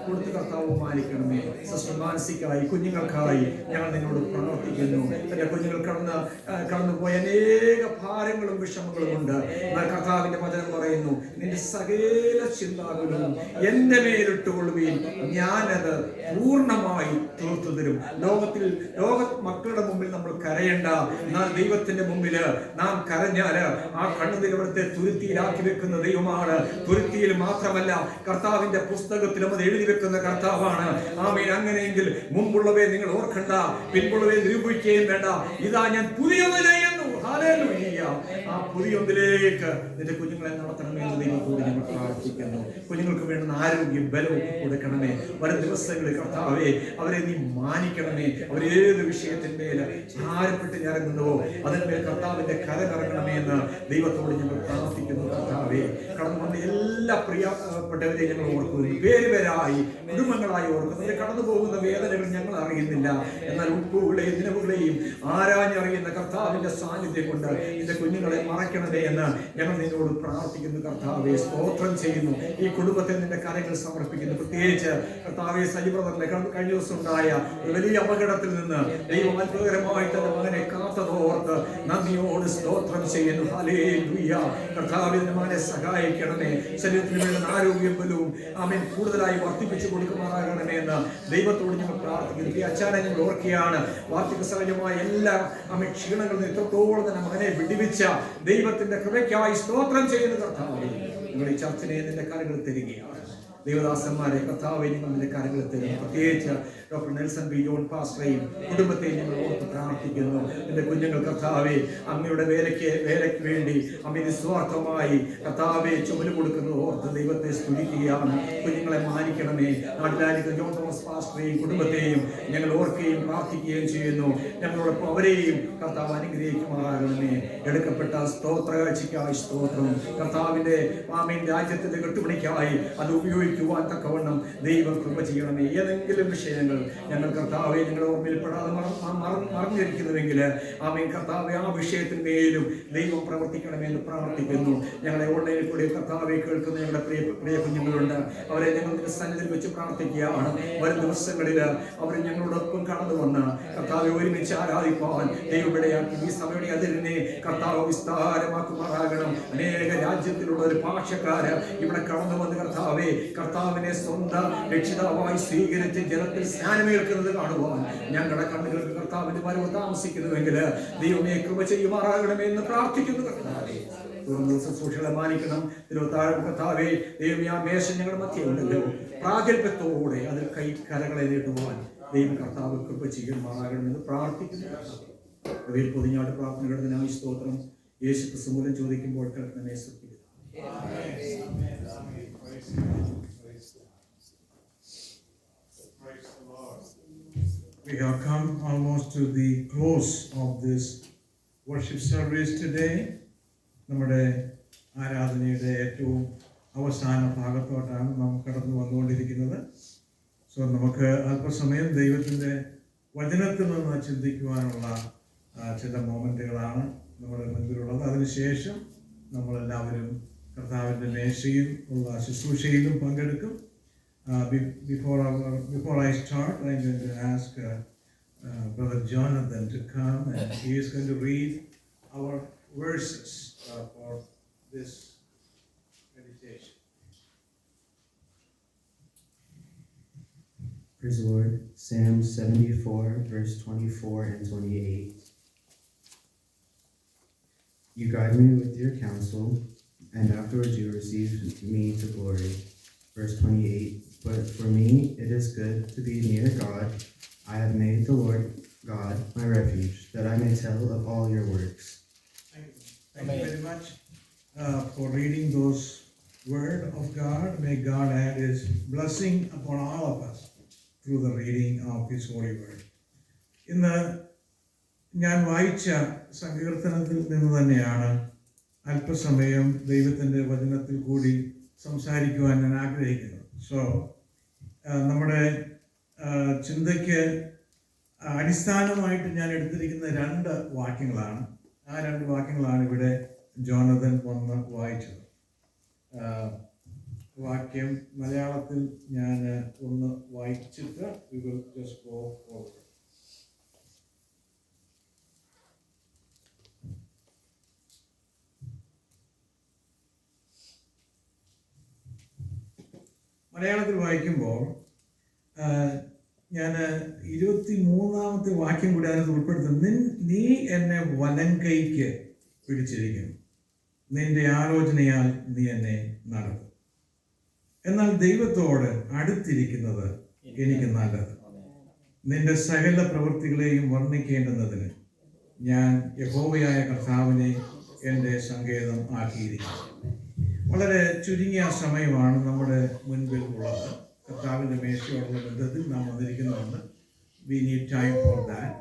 കൊടുത്ത് കർത്താവ് മാനിക്കണമേ. സിസ്റ്റർ മാനസിക്കായി, കുഞ്ഞുങ്ങൾക്കായി ഞങ്ങൾ നിന്നോട് പ്രാർത്ഥിക്കുന്നു. തന്റെ കുഞ്ഞുങ്ങൾ കടന്നുപോയ അനേക ഭാരങ്ങളും വിഷമങ്ങളും ഉണ്ട്. എന്നാൽ കർത്താവിന്റെ വചനം പറയുന്നു, നിന്റെ സകല ചിന്താകുലവും എന്റെ മേലിട്ടുകൊള്ളുകയും ഞാനത് പൂർണ്ണമായി തീർത്തു തരും. ലോക മക്കളുടെ മുമ്പിൽ നമ്മൾ കരയണ്ട. എന്നാൽ ദൈവത്തിന്റെ മുമ്പിൽ നാം കരഞ്ഞാല് ആ കണ്ണുനീരവിടത്തെ തുരുത്തിയിലാക്കി വെക്കുന്ന ദൈവമാണ്. തുരുത്തിയിൽ മാത്രമല്ല, കർത്താവിന്റെ പുസ്തകത്തിലും അത് എഴുതി വെക്കുന്ന കർത്താവാണ്. ആമേൻ. അങ്ങനെയെങ്കിൽ മുമ്പുള്ളവയെ നിങ്ങൾ ഓർക്കണ്ട, പിൻപുള്ളവയെ നിരൂപിക്കുകയും വേണ്ട. ഇതാ ഞാൻ പുതിയൊന്ന് ചെയ്യുന്നു. ഹല്ലേലൂയ. ആ പുതിയൊന്നിലേക്ക് നിന്റെ കുഞ്ഞുങ്ങളെ നടത്തണമെന്ന് ദൈവത്തോട് ഞങ്ങൾ പ്രാർത്ഥിക്കുന്നു. കുഞ്ഞുങ്ങൾക്ക് വേണ്ടുന്ന ആരോഗ്യം, ബലവും കൊടുക്കണമേ. വരും ദിവസങ്ങളിൽ കർത്താവേ അവരെ നീ മാനിക്കണമേ. അവരേത് വിഷയത്തിന്മേൽ ഭാരപ്പെട്ട് ഇറങ്ങുന്നുവോ അതിന്മേൽ കർത്താവിന്റെ കരമിറങ്ങണമേ എന്ന് ദൈവത്തോട് ഞങ്ങൾ പ്രാർത്ഥിക്കുന്നു. കർത്താവേ, കടന്നു വന്ന എല്ലാ പ്രിയപ്പെട്ടവരെയും ഞങ്ങൾ ഓർക്കുന്നു. പേരുപേരായി കുടുംബങ്ങളായി ഓർക്കുന്നു. കടന്നു പോകുന്ന വേദനകൾ ഞങ്ങൾ അറിയുന്നില്ല. എന്നാൽ ഉപ്പുകളെയും നിലവുകളെയും ആരാഞ്ഞറിയുന്ന കർത്താവിന്റെ സാന്നിധ്യം കൊണ്ട് നിന്റെ കുഞ്ഞുങ്ങളെ മറയ്ക്കണമേ എന്ന് ഞങ്ങൾ നിന്നോട് പ്രാർത്ഥിക്കുന്നു കർത്താവെ. സ്തോത്രം ചെയ്യുന്നു. ഈ കുടുംബത്തെ നിന്റെ കരങ്ങൾ സമർപ്പിക്കുന്നു. പ്രത്യേകിച്ച് കർത്താവെ സജീവ്രതറിലെ കഴിഞ്ഞ ദിവസം ഉണ്ടായ വലിയ അപകടത്തിൽ നിന്ന് ദൈവം അത്ഭുതകരമായി തന്റെ മകനെ കാത്തതോർത്ത് നന്ദിയോട് സ്തോത്രം ചെയ്യുന്നു. ഹല്ലേലൂയ. കർത്താവെ നിന്റെ മകനെ സഹായിക്കണമേ. ശരീരത്തിന് വേണ്ട ആരോഗ്യം ബലവും ആമേൻ കൂടുതലായി വർദ്ധിപ്പിച്ചു കൊടുക്കുമാറാകണമേ എന്ന് ദൈവത്തോട് ഞങ്ങൾ പ്രാർത്ഥിക്കുന്നു. ഈ അച്ഛനെ ഞങ്ങൾ ഓർക്കുകയാണ്. വാർദ്ധക്യ സഹജമായ എല്ലാ ആമേൻ ക്ഷീണങ്ങളിൽ നിന്ന് ഇത്രത്തോളം തന്നെ മകനെ വിടിവിച്ച ദൈവത്തിന്റെ കൃപയ്ക്കായി സ്തോത്രം ചെയ്യുന്ന കർത്താവേ, നിങ്ങൾ ഈ ചർച്ചിനെ നിന്റെ കരങ്ങളിൽ തരികയാണ്. ദൈവദാസന്മാരെ കർത്താവെ നിങ്ങൾ നിന്റെ കരങ്ങളിൽ തരുന്നു. പ്രത്യേകിച്ച് ഡോക്ടർ നെൽസൺ ബി ജോൺ പാസ്റ്ററേയും കുടുംബത്തെയും ഞങ്ങൾ ഓർത്ത് പ്രാർത്ഥിക്കുന്നു. എൻ്റെ കുഞ്ഞുങ്ങൾ കർത്താവെ അങ്ങയുടെ വേലയ്ക്ക് വേണ്ടി അമ്മ നിസ്വാർത്ഥമായി കർത്താവെ ചുമല് കൊടുക്കുന്നത് ഓർത്ത് ദൈവത്തെ സ്തുതിക്കുകയാണ്. കുഞ്ഞുങ്ങളെ മാനിക്കണമേ. നാട്ടിലായിരിക്കുന്ന ജോൺ തോമസ് പാസ്റ്ററേയും കുടുംബത്തെയും ഞങ്ങൾ ഓർക്കുകയും പ്രാർത്ഥിക്കുകയും ചെയ്യുന്നു. ഞങ്ങളോടൊപ്പം അവരെയും കർത്താവ് അനുഗ്രഹിക്കുമാറാകണമേ. എടുക്കപ്പെട്ട സ്തോത്ര കാഴ്ചയ്ക്കായി സ്തോത്രം. കർത്താവിൻ്റെ ആമേൻ രാജ്യത്തിൻ്റെ കെട്ടുപണിക്കായി അത് ഉപയോഗിക്കുവാൻ തക്കവണ്ണം ദൈവം കൃപ ചെയ്യണമേ. ഏതെങ്കിലും വിഷയങ്ങൾ ഞങ്ങൾ കർത്താവെ ഞങ്ങളുടെ ഓർമ്മയിൽപ്പെടാതെ മറന്നിരിക്കുന്നുവെങ്കിൽ ആമേൻ കർത്താവെ ആ വിഷയത്തിന്മേലും ദൈവം പ്രവർത്തിക്കണമെന്ന് പ്രാർത്ഥിക്കുന്നു. ഞങ്ങളെ ഓൺലൈനിൽ കൂടി കർത്താവെ കേൾക്കുന്ന ഞങ്ങളുടെ പ്രിയ കുഞ്ഞുങ്ങളുണ്ട്. അവരെ ഞങ്ങൾ സന്നിധിയിൽ വെച്ച് പ്രാർത്ഥിക്കുകയാണ്. വരും ദിവസങ്ങളിൽ അവർ ഞങ്ങളോടൊപ്പം കടന്നു വന്ന് കർത്താവെ ഒരുമിച്ച് ആരാധിപ്പാൻ ദൈവമിടയാക്കി ഈ സഭയുടെ അതിരിനെ കർത്താവ് വിസ്താരമാക്കുമാറാകണം. അനേക രാജ്യത്തിലുള്ള ഒരു ഭാഷക്കാര് ഇവിടെ കടന്നു വന്ന് കർത്താവിനെ സ്വന്തം രക്ഷിതാവായി സ്വീകരിച്ച് ജനത്തിൽ സ്നാനമേൽക്കുന്നത് കാണുവാൻ ഞങ്ങളുടെ കണ്ണുകൾക്ക് കർത്താവിന്റെ വരവ് താമസിക്കുന്നുവെങ്കിൽ ദൈവമേ കൃപ ചെയ്യുമാറാകണമേ എന്ന് പ്രാർത്ഥിക്കുന്നു. കർത്താവേ ശുശ്രൂഷകളെ മാനിക്കണം. കർത്താവേ ദൈവമേ ആ മേശം ഞങ്ങളുടെ മധ്യമുണ്ടല്ലോ, പ്രാഗൽഭ്യത്തോടെ അതിൽ കരകളെ നീട്ടുവാൻ ദൈവം കർത്താവ് കൃപ ചെയ്യുമാറാകണമെന്ന് പ്രാർത്ഥിക്കുന്നു. അവയിൽ പൊതിഞ്ഞാട് പ്രാർത്ഥനകളുടെ സ്തോത്രം. യേശു ക്രിസ്തു മൂലം ചോദിക്കുമ്പോൾ കേൾക്കണമേ. We have come almost to the close of this worship service today. നമ്മുടെ ആരാധനയുടെ ഏറ്റവും അവസാന ഭാഗത്തോട്ടാണ് നാം കടന്നു വന്നുകൊണ്ടിരിക്കുന്നത്. സോ നമുക്ക് അല്പസമയം ദൈവത്തിൻ്റെ വചനത്തിൽ നിന്ന് ചിന്തിക്കുവാനുള്ള ചില മൊമെൻറ്റുകളാണ് നമ്മുടെ മുൻപിലുള്ളത്. അതിനുശേഷം നമ്മളെല്ലാവരും കർത്താവിൻ്റെ മേശയിൽ ഉള്ള ശുശ്രൂഷയിലും പങ്കെടുക്കും. Before I start, I'm going to ask Brother Jonathan to come, and he is going to read our verses for this meditation. Praise the Lord. Psalm 74, verse 24 and 28. You guide me with your counsel, and afterwards you receive me to glory. Verse 28. But for me it is good to be near God. I have made the Lord God my refuge, that I may tell of all your works. Thank you very much for reading those word of God. May God add his blessing upon all of us through the reading of his holy word. ഇന്ന് ഞാൻ വായിച്ച സങ്കീർത്തനത്തിൽ നിന്ന് തന്നെയാണ് അല്പസമയം ദൈവത്തിൻ്റെ വചനത്തിൽ കൂടി സംസാരിക്കുവാൻ ഞാൻ ആഗ്രഹിക്കുന്നത്. സോ നമ്മുടെ ചിന്തയ്ക്ക് അടിസ്ഥാനമായിട്ട് ഞാൻ എടുത്തിരിക്കുന്ന 2 വാക്യങ്ങളാണ്. ആ 2 വാക്യങ്ങളാണ് ഇവിടെ ജോനതൻ വന്ന് വായിച്ചത്. വാക്യം മലയാളത്തിൽ ഞാൻ ഒന്ന് വായിച്ചിട്ട് we will just go forward. മലയാളത്തിൽ വായിക്കുമ്പോൾ ഞാൻ 23-ാമത്തെ വാക്യം കൂടി അതിനകത്ത് ഉൾപ്പെടുത്തുന്നു. നീ എന്നെ വലം കൈക്ക് പിടിച്ചിരിക്കുന്നു, നിന്റെ ആലോചനയാൽ നീ എന്നെ നടത്തും. എന്നാൽ ദൈവത്തോട് അടുത്തിരിക്കുന്നത് എനിക്ക് നല്ലത്. നിന്റെ സകല പ്രവൃത്തികളെയും വർണ്ണിക്കേണ്ടുന്നതിന് ഞാൻ യഹോവയായ കർത്താവിനെ എൻ്റെ സങ്കേതം ആക്കിയിരിക്കുന്നു. വളരെ ചുരുങ്ങിയ സമയമാണ് നമ്മുടെ മുൻപിൽ ഉള്ളത്. കർത്താവിൻ്റെ മേശയോടുള്ള ബന്ധത്തിൽ നാം വന്നിരിക്കുന്നുണ്ട്. We need time for that.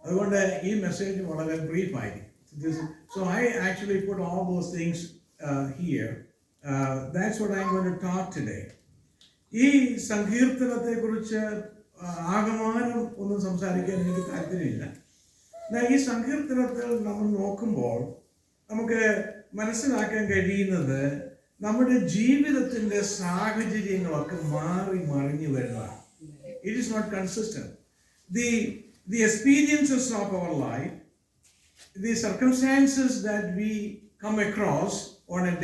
അതുകൊണ്ട് ഈ മെസ്സേജ് വളരെ ബ്രീഫായിരിക്കും. So I actually put all those things here. That's what I am going to talk today. ഈ സങ്കീർത്തനത്തെക്കുറിച്ച് ആകമാനം ഒന്നും സംസാരിക്കാൻ എനിക്ക് താല്പര്യമില്ല. ഈ സങ്കീർത്തനത്തിൽ നമ്മൾ നോക്കുമ്പോൾ നമുക്ക് മനസ്സിലാക്കാൻ കഴിയുന്നത് നമ്മുടെ ജീവിതത്തിൻ്റെ സാഹചര്യങ്ങളൊക്കെ മാറി മറിഞ്ഞു വരുന്നതാണ്. It is not consistent. The experiences of our life, the circumstances that we come across on a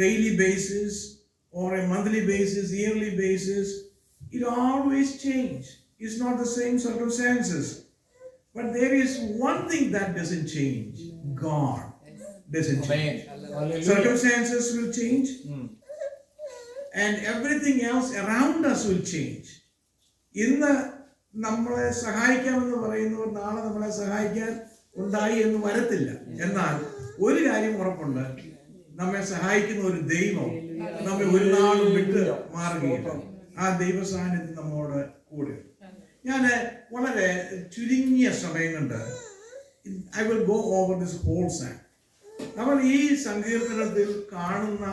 daily basis or a monthly basis, yearly basis, it always change. It's not the same circumstances. But there is one thing that doesn't change. God doesn't change. Circumstances will change and everything else around us will change. ഇന്ന് നമ്മളെ സഹായിക്കാമെന്ന് പറയുന്നവർ നാളെ നമ്മളെ സഹായിക്കാൻ ഉണ്ടായി എന്ന് വരത്തില്ല. എന്നാൽ ഒരു കാര്യം ഉറപ്പുണ്ട്, നമ്മെ സഹായിക്കുന്ന ഒരു ദൈവം നമ്മെ ഒരു നാളും വിട്ട് മാറുകയില്ല. ആ ദൈവ സാന്നിധ്യം നമ്മോട് കൂടെ. ഞാൻ വളരെ ചുരുങ്ങിയ സമയം കൊണ്ട് I will go over this whole psalm. നമ്മൾ ഈ സങ്കീർത്തനത്തിൽ കാണുന്ന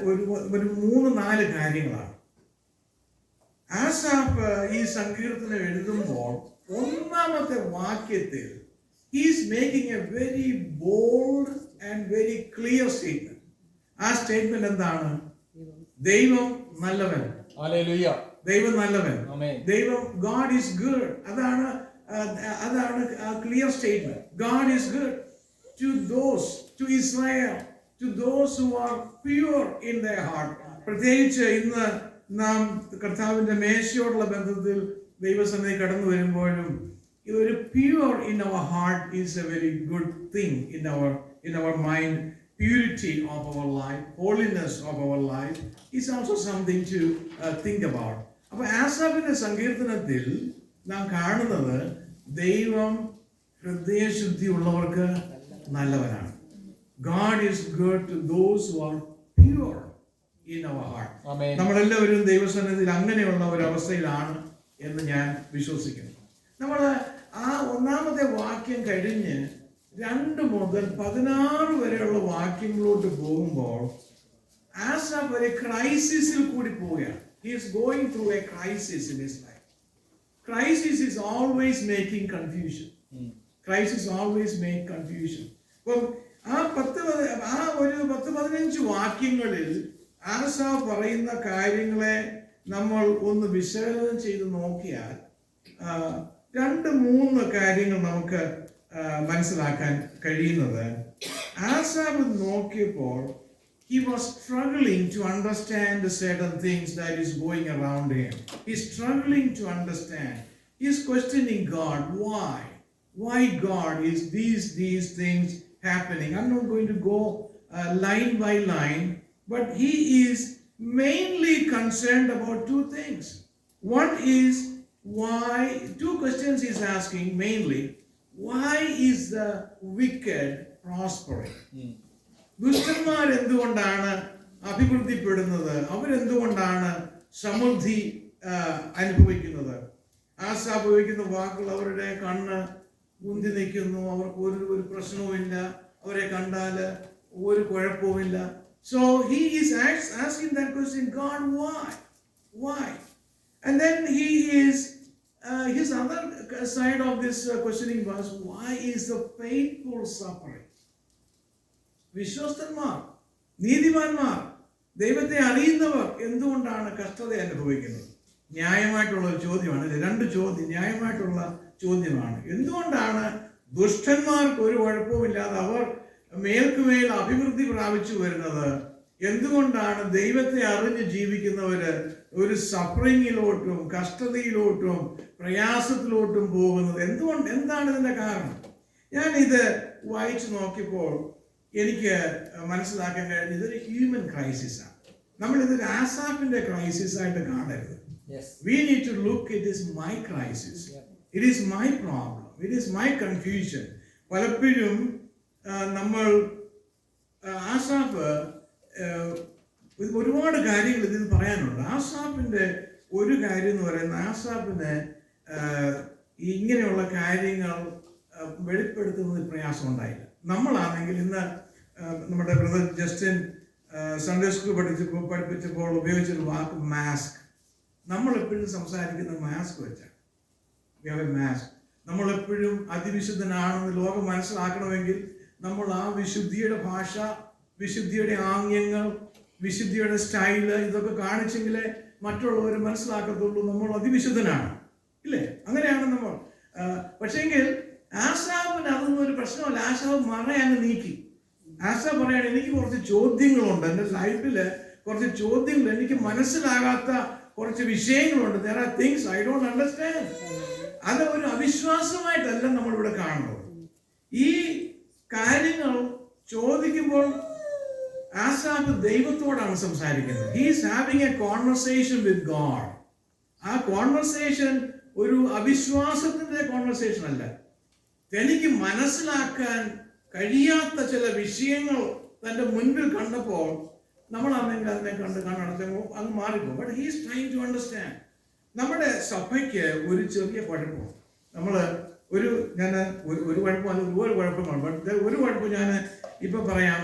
ഒരു 3-4 കാര്യങ്ങളാണ്. ആസാഫ് ഈ സങ്കീർത്തനം എഴുതുമ്പോൾ ഒന്നാമത്തെ വാക്യത്തിൽ he is making a very bold and very clear statement. ആ സ്റ്റേറ്റ്മെന്റ് എന്താണ്? ദൈവം നല്ലവൻ. ഹല്ലേലൂയ. ദൈവം നല്ലവൻ. ദൈവം God is good. അതാണ് clear statement. God is good to those, to Israel, to those who are pure in their heart. പ്രത്യേകിച്ച് ഇന്ന് നാം കർത്താവിന്റെ മേശയോടുള്ള ബന്ധത്തിൽ ദൈവസന്നിധി കടന്നു വരുമ്പോഴും ഒരു pure in our heart is a very good thing in our mind. Purity of our life, holiness of our life is also something to think about. അപ്പോൾ ആസാഫിന്റെ സങ്കീർത്തനത്തിൽ നാം കാണുന്നത് ദൈവം ഹൃദയശുദ്ധിയുള്ളവർക്ക് നല്ലവനാണ്. God is good to those who are pure in our heart. നമ്മളെല്ലാവരും ദൈവസന്നിധിയിൽ അങ്ങനെയുള്ള ഒരു അവസ്ഥയിലാണ് എന്ന് ഞാൻ വിശ്വസിക്കുന്നു. നമ്മൾ ആ ഒന്നാമത്തെ വാക്യം കഴിഞ്ഞ് 2 മുതൽ 16 വരെയുള്ള വാക്യങ്ങളോട്ട് പോകുമ്പോൾ ആസാഫ് ഒരു ക്രൈസിസിൽ കൂടി പോവുകയാണ്. He is going through a crisis in his life. Crisis is always making confusion. Crisis always make confusion. അപ്പോൾ ആ 10-15 വാക്യങ്ങളിൽ ആസാഫ് പറയുന്ന കാര്യങ്ങളെ നമ്മൾ ഒന്ന് വിശകലനം ചെയ്ത് നോക്കിയാൽ 2-3 കാര്യങ്ങൾ നമുക്ക് മനസ്സിലാക്കാൻ കഴിയുന്നത്. ആസാഫ് നോക്കിയപ്പോൾ he was struggling to understand certain things that is going around him. He's struggling to understand. He's questioning God. Why God is these things happening? I'm not going to go line by line, but he is mainly concerned about 2 things. One is why, 2 questions he's asking mainly. Why is the wicked prospering? ദുഷ്ടന്മാർ എന്തുകൊണ്ടാണ് അഭിവൃദ്ധിപ്പെടുന്നത്? അവരെന്തുകൊണ്ടാണ് സമൃദ്ധി അനുഭവിക്കുന്നത്? ആസാഫ് ഉപയോഗിക്കുന്ന വാക്കുകൾ, അവരുടെ കണ്ണ് ഉന്തി നിൽക്കുന്നു, അവർക്ക് ഒരു പ്രശ്നവുമില്ല, അവരെ കണ്ടാൽ ഒരു കുഴപ്പവുമില്ല. So he is asking that question, God, why? And then he is his other side of this questioning was, why is the painful suffering? വിശ്വസ്തന്മാർ, നീതിമാന്മാർ, ദൈവത്തെ അറിയുന്നവർ എന്തുകൊണ്ടാണ് കഷ്ടത അനുഭവിക്കുന്നത്? ന്യായമായിട്ടുള്ള ഒരു ചോദ്യമാണ്. 2 ചോദ്യം ന്യായമായിട്ടുള്ള ചോദ്യമാണ്. എന്തുകൊണ്ടാണ് ദുഷ്ടന്മാർക്ക് ഒരു കുഴപ്പമില്ലാതെ അവർ മേൽക്കുമേൽ അഭിവൃദ്ധി പ്രാപിച്ചു വരുന്നത്? എന്തുകൊണ്ടാണ് ദൈവത്തെ അറിഞ്ഞ് ജീവിക്കുന്നവര് ഒരു സഫറിങ്ങിലോട്ടും കഷ്ടതയിലോട്ടും പ്രയാസത്തിലോട്ടും പോകുന്നത്? എന്താണ് ഇതിന്റെ കാരണം? ഞാൻ ഇത് വായിച്ചു നോക്കിയപ്പോൾ എനിക്ക് മനസ്സിലാക്കാൻ കഴിഞ്ഞത് ഇതൊരു ഹ്യൂമൻ ക്രൈസിസ് ആണ്. നമ്മൾ ഇതൊരു ആസാഫിന്റെ ക്രൈസിസ് ആയിട്ട് കാണരുത്. We need to look, it is my crisis. It is my problem. It is my confusion. പലപ്പോഴും നമ്മൾ ആസാഫ് ഒരുപാട് കാര്യങ്ങൾ ഇതിൽ പറയാനുണ്ട്. ആസാഫിന്റെ ഒരു കാര്യം എന്ന് പറയുന്നത്, ആസാഫിന് ഇങ്ങനെയുള്ള കാര്യങ്ങൾ വെളിപ്പെടുത്തുന്നതിൽ പ്രയാസം ഉണ്ടായില്ല. നമ്മളാണെങ്കിൽ ഇന്ന് നമ്മുടെ ബ്രദർ ജസ്റ്റിൻ സൺഡേ സ്കൂൾ പഠിപ്പിച്ചപ്പോൾ ഉപയോഗിച്ചൊരു വാക്ക് മാസ്ക്. നമ്മൾ എപ്പോഴും സംസാരിക്കുന്ന മാസ്ക് വെച്ചാണ്. മാസ്ക്. നമ്മളെപ്പോഴും അതിവിശുദ്ധനാണെന്ന് ലോകം മനസ്സിലാക്കണമെങ്കിൽ നമ്മൾ ആ വിശുദ്ധിയുടെ ഭാഷ, വിശുദ്ധിയുടെ ആംഗ്യങ്ങൾ, വിശുദ്ധിയുടെ സ്റ്റൈല് ഇതൊക്കെ കാണിച്ചെങ്കിലേ മറ്റുള്ളവർ മനസ്സിലാക്കത്തുള്ളൂ നമ്മൾ അതിവിശുദ്ധനാണ്, ഇല്ലേ? അങ്ങനെയാണ് നമ്മൾ. പക്ഷേങ്കിൽ ആസാഫിന് അതൊന്നും ഒരു പ്രശ്നമല്ല. ആസാഫ് അങ്ങ് നീക്കി. ആസാഫ് പറയാണ്, എനിക്ക് കുറച്ച് ചോദ്യങ്ങളുണ്ട്, എൻ്റെ ലൈഫിൽ കുറച്ച് ചോദ്യങ്ങൾ, എനിക്ക് മനസ്സിലാകാത്ത കുറച്ച് വിഷയങ്ങളുണ്ട്. There are things I don't understand. അത് ഒരു അവിശ്വാസമായിട്ടല്ല നമ്മളിവിടെ കാണുന്നത്. ഈ കാര്യങ്ങൾ ചോദിക്കുമ്പോൾ ആസാഫ് ദൈവത്തോടാണ് സംസാരിക്കുന്നത്. He is having a conversation with God. ആ കോൺവെർസേഷൻ ഒരു അവിശ്വാസത്തിന്റെ കോൺവെർസേഷൻ അല്ല. തനിക്ക് മനസ്സിലാക്കാൻ കഴിയാത്ത ചില വിഷയങ്ങൾ തൻ്റെ മുൻപിൽ കണ്ടപ്പോൾ നമ്മളാണെങ്കിൽ അതിനെ കണ്ണടച്ച് അങ്ങ് മാറിപ്പോകും. But he is trying to understand. നമ്മുടെ സഭയ്ക്ക് ഒരു ചെറിയ കുഴപ്പം, ഒരു കുഴപ്പമല്ല, ഒരു കുഴപ്പമാണ്. ബട്ട് ഒരു കുഴപ്പം ഞാൻ ഇപ്പം പറയാം.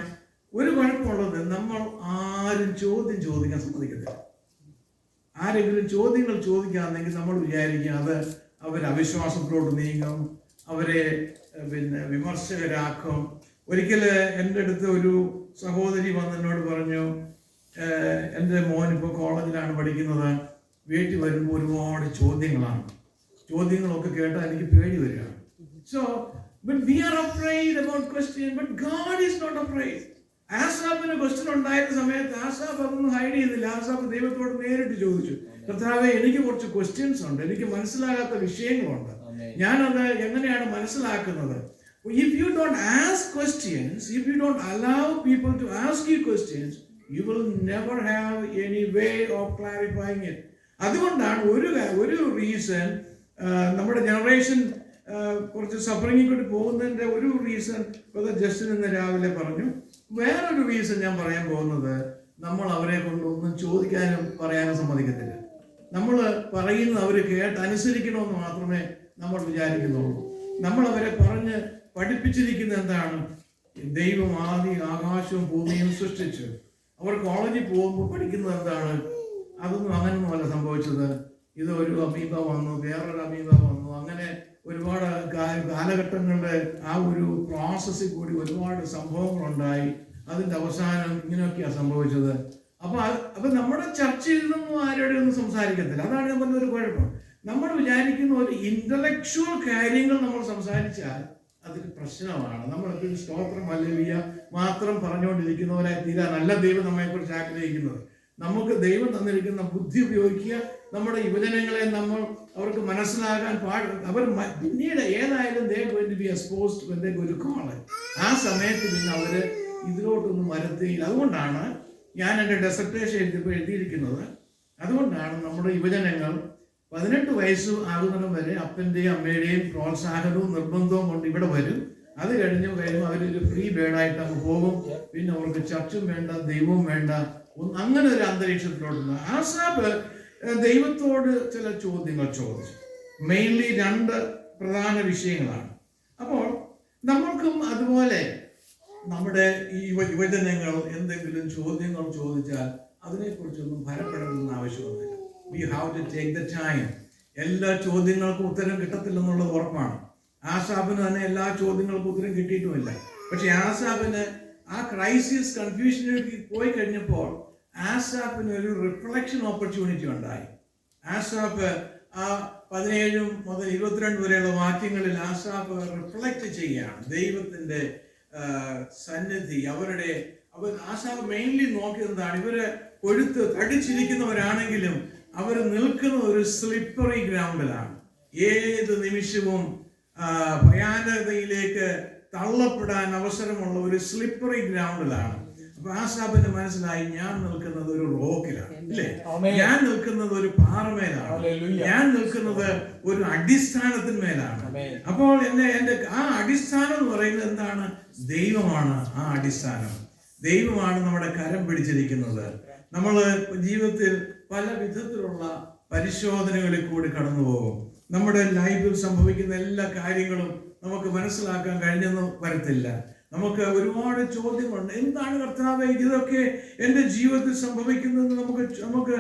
ഒരു കുഴപ്പമുള്ളത്, നമ്മൾ ആരും ചോദിക്കാൻ സമ്മതിക്കത്തില്ല. ആരെങ്കിലും ചോദ്യങ്ങൾ ചോദിക്കാമെന്നെങ്കിൽ നമ്മൾ വിചാരിക്കും അത് അവർ അവിശ്വാസത്തിലോട്ട് നീങ്ങും, അവരെ വിമർശകരാക്കും. ഒരിക്കൽ എൻ്റെ അടുത്ത് ഒരു സഹോദരി വന്ന് എന്നോട് പറഞ്ഞു, എൻ്റെ മോൻ ഇപ്പോൾ കോളേജിലാണ് പഠിക്കുന്നത്, വീട്ടിൽ വരുമ്പോൾ ഒരുപാട് ചോദ്യങ്ങളൊക്കെ കേട്ടാൽ എനിക്ക് പേടി വരികയാണ്. So but we are afraid about question, but God is not afraid. ആസാഫിന് ക്വസ്റ്റ്യൻ ഉണ്ടായിരുന്ന സമയത്ത് ആസാഫ് അതൊന്നും ഹൈഡ് ചെയ്തില്ല. ആസാഫ് ദൈവത്തോട് നേരിട്ട് ചോദിച്ചു, കർത്താവേ, എനിക്ക് കുറച്ച് ക്വസ്റ്റ്യൻസ് ഉണ്ട്, എനിക്ക് മനസ്സിലാകാത്ത വിഷയങ്ങളുണ്ട്, ഞാനത് എങ്ങനെയാണ് മനസ്സിലാക്കുന്നത്? If you don't ask questions, if you don't allow people to ask you questions, you will never have any way of clarifying it. അതുകൊണ്ടാണ് ഒരു റീസൺ നമ്മുടെ ജനറേഷൻ കുറച്ച് സഫറിങ്ങിൽ കൂടി പോകുന്നതിൻ്റെ ഒരു റീസൺ ജസ്റ്റിൻ ഇന്ന് രാവിലെ പറഞ്ഞു. വേറൊരു റീസൺ ഞാൻ പറയാൻ പോകുന്നത്, നമ്മൾ അവരെ കൊണ്ടൊന്നും ചോദിക്കാനും പറയാനും സമ്മതിക്കത്തില്ല. നമ്മൾ പറയുന്നത് അവർ കേട്ട് അനുസരിക്കണമെന്ന് മാത്രമേ നമ്മൾ വിചാരിക്കുന്നുള്ളൂ. നമ്മൾ അവരെ പറഞ്ഞ് പഠിപ്പിച്ചിരിക്കുന്നത് എന്താണ്? ദൈവം ആകാശവും ഭൂമിയും സൃഷ്ടിച്ചു. അവർ കോളേജിൽ പോകുമ്പോൾ പഠിക്കുന്നത് എന്താണ്? അതൊന്നും അങ്ങനെയൊന്നുമല്ല സംഭവിച്ചത്. ഇത് ഒരു അമീബ വന്നു, വേറൊരു അമീബ വന്നു, അങ്ങനെ ഒരുപാട് കാലഘട്ടങ്ങളുടെ ആ ഒരു പ്രോസസ്സിൽ കൂടി ഒരുപാട് സംഭവങ്ങളുണ്ടായി. അതിൻ്റെ അവസാനം ഇങ്ങനെയൊക്കെയാണ് സംഭവിച്ചത്. അപ്പൊ നമ്മുടെ ചർച്ചയിൽ നിന്നും ആരോടെ ഒന്നും സംസാരിക്കത്തില്ല. അതാണ് ഞാൻ പറഞ്ഞ ഒരു കുഴപ്പം. നമ്മൾ വിചാരിക്കുന്ന ഒരു ഇന്റലക്ച്വൽ കാര്യങ്ങൾ നമ്മൾ സംസാരിച്ചാൽ അതൊരു പ്രശ്നമാണ്. നമ്മളെപ്പോഴും സ്തോത്രം ഹല്ലേലൂയ മാത്രം പറഞ്ഞുകൊണ്ടിരിക്കുന്നവരായി തീരാനല്ല ദൈവം നമ്മെക്കുറിച്ച് ആഗ്രഹിക്കുന്നത്. നമുക്ക് ദൈവം തന്നിരിക്കുന്ന ബുദ്ധി ഉപയോഗിക്കുക. നമ്മുടെ യുവജനങ്ങളെ നമ്മൾ അവർക്ക് മനസ്സിലാകാൻ അവർ പിന്നീട് ഏതായാലും ആ സമയത്ത് പിന്നെ അവര് ഇതിലോട്ടൊന്നും വരത്തില്ല. അതുകൊണ്ടാണ് ഞാൻ എൻ്റെ ഡെസർട്ടേഷൻ എഴുതിയിരിക്കുന്നത്. അതുകൊണ്ടാണ് നമ്മുടെ യുവജനങ്ങൾ 18 വയസ്സ് ആകുന്നതിനും വരെ അപ്പൻ്റെയും അമ്മയുടെയും പ്രോത്സാഹനവും നിർബന്ധവും കൊണ്ട് ഇവിടെ വരും. അത് കഴിയുമ്പോൾ അവരൊരു ഫ്രീ ബേർഡായിട്ട് അങ്ങ് പോകും. പിന്നെ അവർക്ക് ചർച്ചും വേണ്ട, ദൈവവും വേണ്ട, അങ്ങനെ ഒരു അന്തരീക്ഷത്തിലോട്ടുണ്ട്. ആസാഫ് ദൈവത്തോട് ചില ചോദ്യങ്ങൾ ചോദിച്ചു. മെയിൻലി 2 പ്രധാന വിഷയങ്ങളാണ്. അപ്പോൾ നമ്മൾക്കും അതുപോലെ നമ്മുടെ ഈ യുവജനങ്ങൾ എന്തെങ്കിലും ചോദ്യങ്ങൾ ചോദിച്ചാൽ അതിനെക്കുറിച്ചൊന്നും ഭയപ്പെടണമെന്ന് ആവശ്യമൊന്നുമില്ല. We have to take the time. എല്ലാ ചോദ്യങ്ങൾക്കും ഉത്തരം കിട്ടത്തില്ലെന്നുള്ളത് ഉറപ്പാണ്. ആസാഫിന് തന്നെ എല്ലാ ചോദ്യങ്ങൾക്കും ഉത്തരം കിട്ടിയിട്ടുമില്ല. പക്ഷെ ആസാഫിന് ആ ക്രൈസിസ് കൺഫ്യൂഷനിലേക്ക് പോയി കഴിഞ്ഞപ്പോൾ ആസാഫിന് ഒരു റിഫ്ലക്ഷൻ ഓപ്പർച്യൂണിറ്റി ഉണ്ടായി. ആസാഫ് ആ 17 മുതൽ 22 വരെയുള്ള വാക്യങ്ങളിൽ ആസാഫ് റിഫ്ലക്റ്റ് ചെയ്യുകയാണ് ദൈവത്തിന്റെ സന്നിധി. ആസാഫ് മെയിൻലി നോക്കിയതാണ്, ഇവര് കൊഴുത്ത് തടിച്ചിരിക്കുന്നവരാണെങ്കിലും അവർ നിൽക്കുന്ന ഒരു സ്ലിപ്പറി ഗ്രൗണ്ടിലാണ്. ഏത് നിമിഷവും ഭയാനകതയിലേക്ക് തള്ളപ്പെടാൻ അവസരമുള്ള ഒരു സ്ലിപ്പറി ഗ്രൗണ്ടിലാണ്. അപ്പൊ ആസാഫിന് മനസ്സിലായി, ഞാൻ നിൽക്കുന്നത് ഒരു റോക്കിലാണ്, അല്ലേ? ഞാൻ നിൽക്കുന്നത് ഒരു പാറമേലാണ്, ഞാൻ നിൽക്കുന്നത് ഒരു അടിസ്ഥാനത്തിന്മേലാണ്. അപ്പോൾ എന്റെ ആ അടിസ്ഥാനം എന്ന് പറയുന്നത് എന്താണ്? ദൈവമാണ്. ആ അടിസ്ഥാനം ദൈവമാണ് നമ്മുടെ കരം പിടിച്ചിരിക്കുന്നത്. നമ്മൾ ജീവിതത്തിൽ പല വിധത്തിലുള്ള പരിശോധനകളിൽ കൂടി കടന്നു പോകും. നമ്മുടെ ലൈഫിൽ സംഭവിക്കുന്ന എല്ലാ കാര്യങ്ങളും നമുക്ക് മനസ്സിലാക്കാൻ കഴിഞ്ഞെന്ന് വരത്തില്ല. നമുക്ക് ഒരുപാട് ചോദ്യങ്ങളുണ്ട്. എന്താണ് കർത്താവേ ഇതൊക്കെ എൻ്റെ ജീവിതത്തിൽ സംഭവിക്കുന്നത്? നമുക്ക്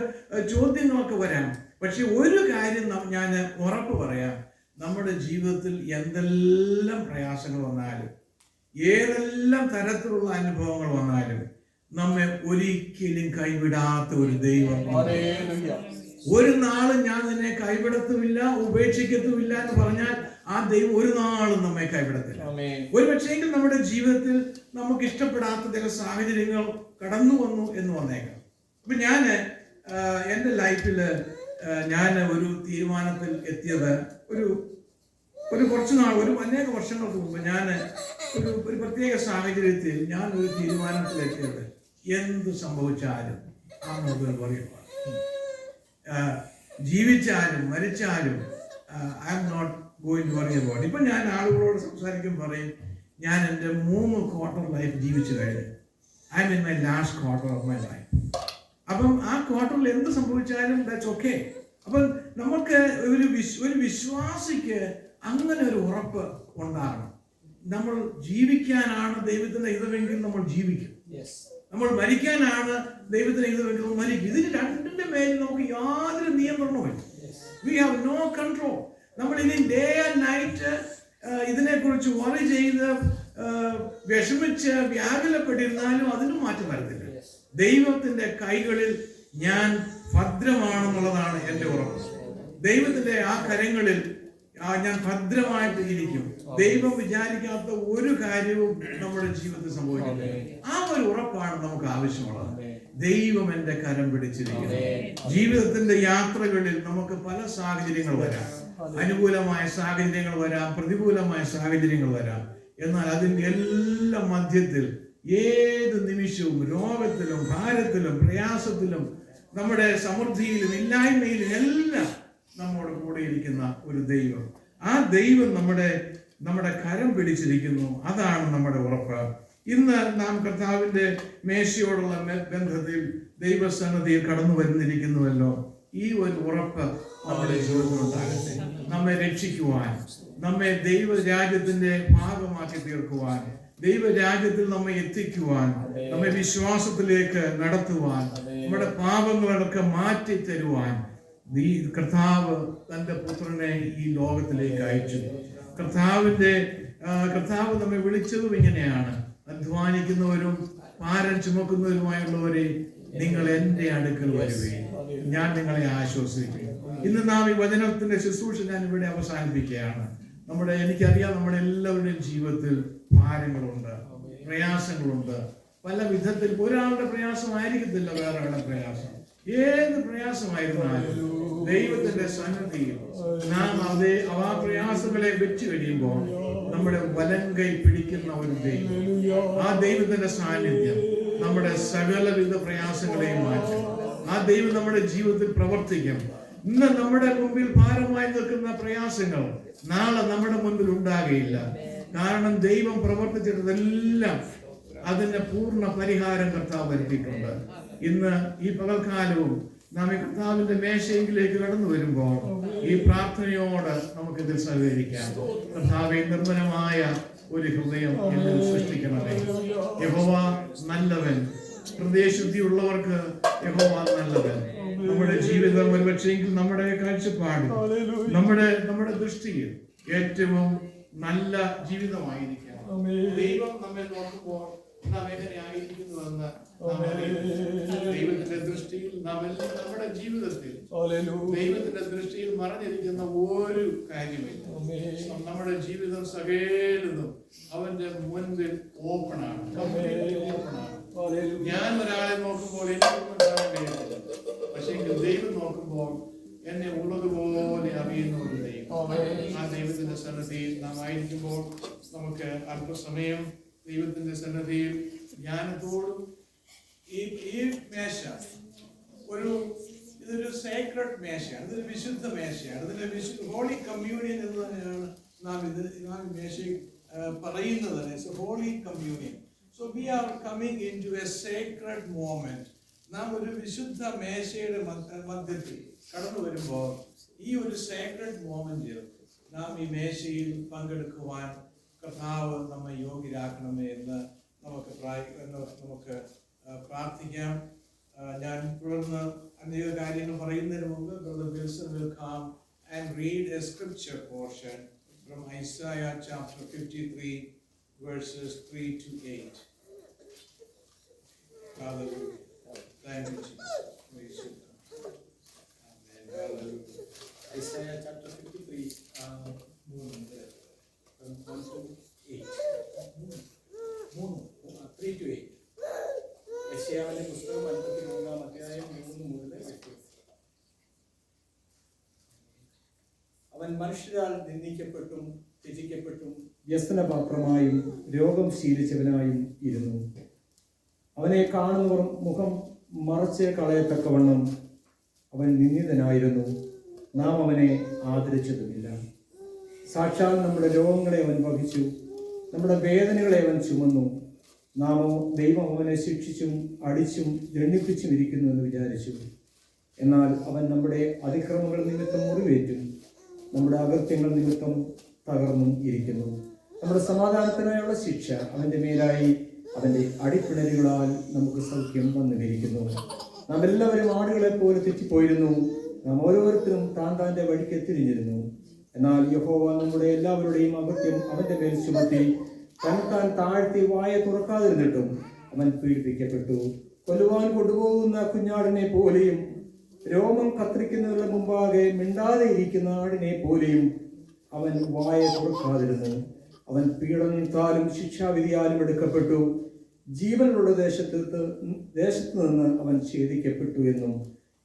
ചോദ്യങ്ങളൊക്കെ വരാം. പക്ഷെ ഒരു കാര്യം ഞാൻ ഉറപ്പ് പറയാം, നമ്മുടെ ജീവിതത്തിൽ എന്തെല്ലാം പ്രയാസങ്ങൾ വന്നാലും ഏതെല്ലാം തരത്തിലുള്ള അനുഭവങ്ങൾ വന്നാലും നമ്മെ ഒരിക്കലും കൈവിടാത്ത ഒരു ദൈവം. ഒരു നാളും ഞാൻ നിന്നെ കൈവിടത്തുമില്ല ഉപേക്ഷിക്കത്തുമില്ല എന്ന് പറഞ്ഞാൽ ആ ദൈവം ഒരു നാളും നമ്മെ കൈവിടത്തില്ല. ഒരു പക്ഷേങ്കിൽ നമ്മുടെ ജീവിതത്തിൽ നമുക്ക് ഇഷ്ടപ്പെടാത്ത ചില സാഹചര്യങ്ങൾ കടന്നു വന്നു എന്ന് വന്നേക്കാം. അപ്പൊ എൻ്റെ ലൈഫില് ഞാൻ ഒരു തീരുമാനത്തിൽ എത്തിയത് ഒരു കുറച്ച് നാൾ അനേക വർഷങ്ങൾക്ക് മുമ്പ് ഞാൻ ഒരു പ്രത്യേക സാഹചര്യത്തിൽ ഞാൻ ഒരു തീരുമാനത്തിൽ എത്തിയത് എന്ത് സംഭവിച്ചാലും ആ മുതൽ പറയുക, ജീവിച്ചാലും മരിച്ചാലും I am not going to worry about. ഇപ്പൊ ഞാൻ ആളുകളോട് സംസാരിക്കും പറയും, ഞാൻ എൻ്റെ 3 ക്വാർട്ടർ ലൈഫ് ജീവിച്ചു കഴിഞ്ഞു. I M in my last quarter of my life. അപ്പം ആ ക്വാർട്ടറിൽ എന്ത് സംഭവിച്ചാലും ദാറ്റ്സ് ഓക്കെ. അപ്പം നമുക്ക് ഒരു വിശ്വാസിക്ക് അങ്ങനെ ഒരു ഉറപ്പ് ഉണ്ടാകണം. നമ്മൾ ജീവിക്കാനാണ് ദൈവത്തിന്റെ ഹിതമെങ്കിൽ നമ്മൾ ജീവിക്കും, നമ്മൾ മരിക്കാനാണ് ദൈവത്തിന്റെ ഹിതമെങ്കിൽ നമ്മൾ മരിക്കും. ഇതിന് രണ്ടിന്റെ മേലിൽ നമുക്ക് യാതൊരു നിയന്ത്രണവും. We have no control. നമ്മൾ ഇനി ഡേ ആൻഡ് നൈറ്റ് ഇതിനെക്കുറിച്ച് വറി ചെയ്ത് വിഷമിച്ച് വ്യാകുലപ്പെട്ടിരുന്നാലും അതിനും മാറ്റം വരത്തില്ല. ദൈവത്തിന്റെ കൈകളിൽ ഞാൻ ഭദ്രമാണെന്നുള്ളതാണ് എൻ്റെ ഉറപ്പ്. ദൈവത്തിന്റെ ആ കരങ്ങളിൽ ഞാൻ ഭദ്രമായിട്ട് ഇരിക്കും. ദൈവം വിചാരിക്കാത്ത ഒരു കാര്യവും നമ്മുടെ ജീവിതത്തിൽ സംഭവിക്കില്ല. ആ ഒരു ഉറപ്പാണ് നമുക്ക് ആവശ്യമുള്ളത്. ദൈവം എൻ്റെ കരം പിടിച്ചിരിക്കുന്നു. ജീവിതത്തിന്റെ യാത്രകളിൽ നമുക്ക് പല സാഹചര്യങ്ങൾ വരാം, അനുകൂലമായ സാഹചര്യങ്ങൾ വരാം, പ്രതികൂലമായ സാഹചര്യങ്ങൾ വരാം. എന്നാൽ അതിന്റെ എല്ലാം മധ്യത്തിൽ ഏത് നിമിഷവും രോഗത്തിലും ഭാരത്തിലും പ്രയാസത്തിലും നമ്മുടെ സമൃദ്ധിയിലും ഇല്ലായ്മയിലും എല്ലാം നമ്മോട് കൂടെ ഇരിക്കുന്ന ഒരു ദൈവം. ആ ദൈവം നമ്മുടെ കരം പിടിച്ചിരിക്കുന്നു. അതാണ് നമ്മുടെ ഉറപ്പ്. ഇന്ന് നാം കർത്താവിന്റെ മേശയോടുള്ള ബന്ധത്തിൽ ദൈവസന്നിധിയിൽ കടന്നു വരുന്നിരിക്കുന്നുവല്ലോ. ഈ ഒരു ഉറപ്പ് നമ്മുടെ ജീവിതത്തിലുണ്ടാകട്ടെ. നമ്മെ രക്ഷിക്കുവാൻ, നമ്മെ ദൈവരാജ്യത്തിന്റെ ഭാഗമാക്കി തീർക്കുവാൻ, ദൈവരാജ്യത്തിൽ നമ്മെ എത്തിക്കുവാൻ, നമ്മെ വിശ്വാസത്തിലേക്ക് നടത്തുവാൻ, നമ്മുടെ പാപങ്ങളൊക്കെ മാറ്റി തരുവാൻ കർത്താവ് തന്റെ പുത്രനെ ഈ ലോകത്തിലേക്ക് അയച്ചു. കർത്താവ് നമ്മെ വിളിച്ചതും ഇങ്ങനെയാണ്, അധ്വാനിക്കുന്നവരും ഭാരം ചുമക്കുന്നവരുമായുള്ളവരെ നിങ്ങൾ എൻ്റെ അടുക്കൽ വരുകയും ഞാൻ നിങ്ങളെ ആശ്വസിപ്പിക്കും. ഇന്ന് നാം ഈ വചനത്തിന്റെ ശുശ്രൂഷ ഞാൻ ഇവിടെ അവസാനിപ്പിക്കുകയാണ്. എനിക്കറിയാം നമ്മുടെ എല്ലാവരുടെയും ജീവിതത്തിൽ ഭാരങ്ങളുണ്ട്, പ്രയാസങ്ങളുണ്ട്. പല വിധത്തിൽ ഒരാളുടെ പ്രയാസമായിരിക്കത്തില്ല വേറൊരാളുടെ പ്രയാസം. ഏത് പ്രയാസമായിരുന്നാലും ദൈവത്തിന്റെ സന്നിധിയിൽ നാം ആ പ്രയാസങ്ങളെ വെച്ച് കഴിയുമ്പോൾ നമ്മുടെ വലങ്കൈ പിടിക്കുന്ന ഒരു ദൈവം, ആ ദൈവത്തിന്റെ സാന്നിധ്യം നമ്മുടെ സകലവിധ പ്രയാസങ്ങളെയും മാറ്റും. ആ ദൈവം നമ്മുടെ ജീവിതത്തിൽ പ്രവർത്തിക്കും. ഇന്ന് നമ്മുടെ മുമ്പിൽ ഭാരമായി നിൽക്കുന്ന പ്രയാസങ്ങൾ നാളെ നമ്മുടെ മുൻപിൽ ഉണ്ടാകുകയില്ല. കാരണം ദൈവം പ്രവർത്തിച്ചിട്ടതെല്ലാം അതിന്റെ പൂർണ്ണ പരിഹാരം കർത്താവ് വരുത്തിയിട്ടുണ്ട്. ഇന്ന് ഈ പകൽക്കാലവും നാം ഈ കർത്താവിന്റെ മേശയിലേക്ക് കടന്നു വരുമ്പോൾ ഈ പ്രാർത്ഥനയോട് നമുക്കിതിൽ സഹകരിക്കാം. കർത്താവെ, നിർമ്മലമായ ഒരു ഹൃദയം എന്നിൽ സൃഷ്ടിക്കണമേ. യഹോവ നല്ലവൻ, ഹൃദയശുദ്ധിയുള്ളവർക്ക് യഹോവ നല്ലവൻ. നമ്മുടെ ജീവിതം ഒരുപക്ഷെങ്കിൽ നമ്മുടെ കാഴ്ചപ്പാടിൽ നമ്മുടെ ദൃഷ്ടിയിൽ ഏറ്റവും നല്ല ജീവിതമായിരിക്കാം. ദൈവം നമ്മെ നോക്കുമ്പോൾ നാം എങ്ങനെയായിരിക്കുന്നുവെന്ന് ദൈവത്തിന്റെ ദൃഷ്ടിയിൽ നമ്മുടെ ജീവിതത്തിൽ ദൈവത്തിന്റെ ദൃഷ്ടിയിൽ മറഞ്ഞിരിക്കുന്ന ഒരു കാര്യമില്ല. നമ്മുടെ ജീവിതം സകലതും അവന്റെ മുൻപിൽ ഓപ്പണാണ്. ഞാൻ ഒരാളെ നോക്കുമ്പോൾ എനിക്കൊന്നും കാണാൻ കഴിയുന്നില്ല, പക്ഷേ ദൈവം നോക്കുമ്പോൾ എന്നെ ഉള്ളതുപോലെ അറിയുന്ന ഒരു ദൈവം. ആ ദൈവത്തിന്റെ സന്നിധിയിൽ നാം ആയിരിക്കുമ്പോൾ നമുക്ക് അല്പസമയം ദൈവത്തിന്റെ സന്നിധിയിൽ ജ്ഞാനത്തോടും ഈ മേശ ഇതൊരു സേക്രഡ് മേശയാണ്, ഇതൊരു വിശുദ്ധ മേശയാണ്. ഇതിന്റെ ഹോളി കമ്മ്യൂണിയൻ എന്ന് തന്നെയാണ് നാം മേശയിൽ പറയുന്നത്. Holy communion. So we are coming into a sacred moment. നാം ഒരു വിശുദ്ധ മേശയുടെ മധ്യത്തിൽ കടന്നു വരുമ്പോൾ ഈ ഒരു സേക്രഡ് മോമെന്റിൽ നാം ഈ മേശയിൽ പങ്കെടുക്കുവാൻ കർത്താവ് നമ്മെ യോഗ്യരാക്കണമേ എന്ന് നമുക്ക് പ്രാർത്ഥിക്കാം. ഞാൻ തുടർന്ന് അനേക കാര്യങ്ങൾ പറയുന്നതിന് മുമ്പ് brother Wilson will come and read a scripture portion from Isaiah chapter 53, verses 3 to 8. Hallelujah. Thank you, Jesus. Praise you, God. Amen. Hallelujah. Isaiah chapter 53, from 1 to 8. 3 to 8. യെശയ്യാവിന്റെ പുസ്തകം 53-ാം അധ്യായം 3 മുതൽ 8. അവൻ മനുഷ്യരാൽ നിന്ദിക്കപ്പെട്ടും ത്യജിക്കപ്പെട്ടും വ്യസനപാത്രമായും രോഗം ശീലിച്ചവനായും ഇരുന്നു. അവനെ കാണുന്നവർ മുഖം മറച്ച് കളയത്തക്കവണ്ണം അവൻ നിന്ദിതനായിരുന്നു. നാം അവനെ ആദരിച്ചതുമില്ല. സാക്ഷാൽ നമ്മുടെ രോഗങ്ങളെ അവൻ വഹിച്ചു, നമ്മുടെ വേദനകളെ അവൻ ചുമന്നു. നാമോ ദൈവം അവനെ ശിക്ഷിച്ചും അടിച്ചും ദണ്ഡിപ്പിച്ചും ഇരിക്കുന്നു എന്ന് വിചാരിച്ചു. എന്നാൽ അവൻ നമ്മുടെ അതിക്രമങ്ങൾ നിമിത്തം മുറിവേറ്റും നമ്മുടെ അകൃത്യങ്ങൾ നിമിത്തം തകർന്നും ഇരിക്കുന്നു. നമ്മുടെ സമാധാനത്തിനായുള്ള ശിക്ഷ അവൻ്റെ മേലായി, അവൻ്റെ അടിപ്പിണരുകളാൽ നമുക്ക് സൗഖ്യം വന്നുമിരിക്കുന്നു. നാം എല്ലാവരും ആടുകളെ പോലെ തെറ്റിപ്പോയിരുന്നു, നാം ഓരോരുത്തരും താൻ്റെ വഴിക്ക് തിരിഞ്ഞിരുന്നു. എന്നാൽ യഹോവ നമ്മുടെ എല്ലാവരുടെയും അകൃത്യം അവൻ്റെ മേൽ ചുമത്തി താൻ താഴ്ത്തി വായ തുറക്കാതിരുന്നിട്ടും അവൻ പീഡിപ്പിക്കപ്പെട്ടു. കൊല്ലുവാൻ കൊണ്ടുപോകുന്ന കുഞ്ഞാടിനെ പോലെയും രോമം കത്തിരിക്കുന്നവരുടെ മുമ്പാകെ മിണ്ടാതെ ഇരിക്കുന്ന ആടിനെ പോലെയും അവൻ വായ തുറക്കാതിരുന്നു. അവൻ പീഡനത്താലും ശിക്ഷാവിധിയാലും എടുക്കപ്പെട്ടു. ജീവനുള്ള ദേശത്ത് നിന്ന് അവൻ ഛേദിക്കപ്പെട്ടു എന്നും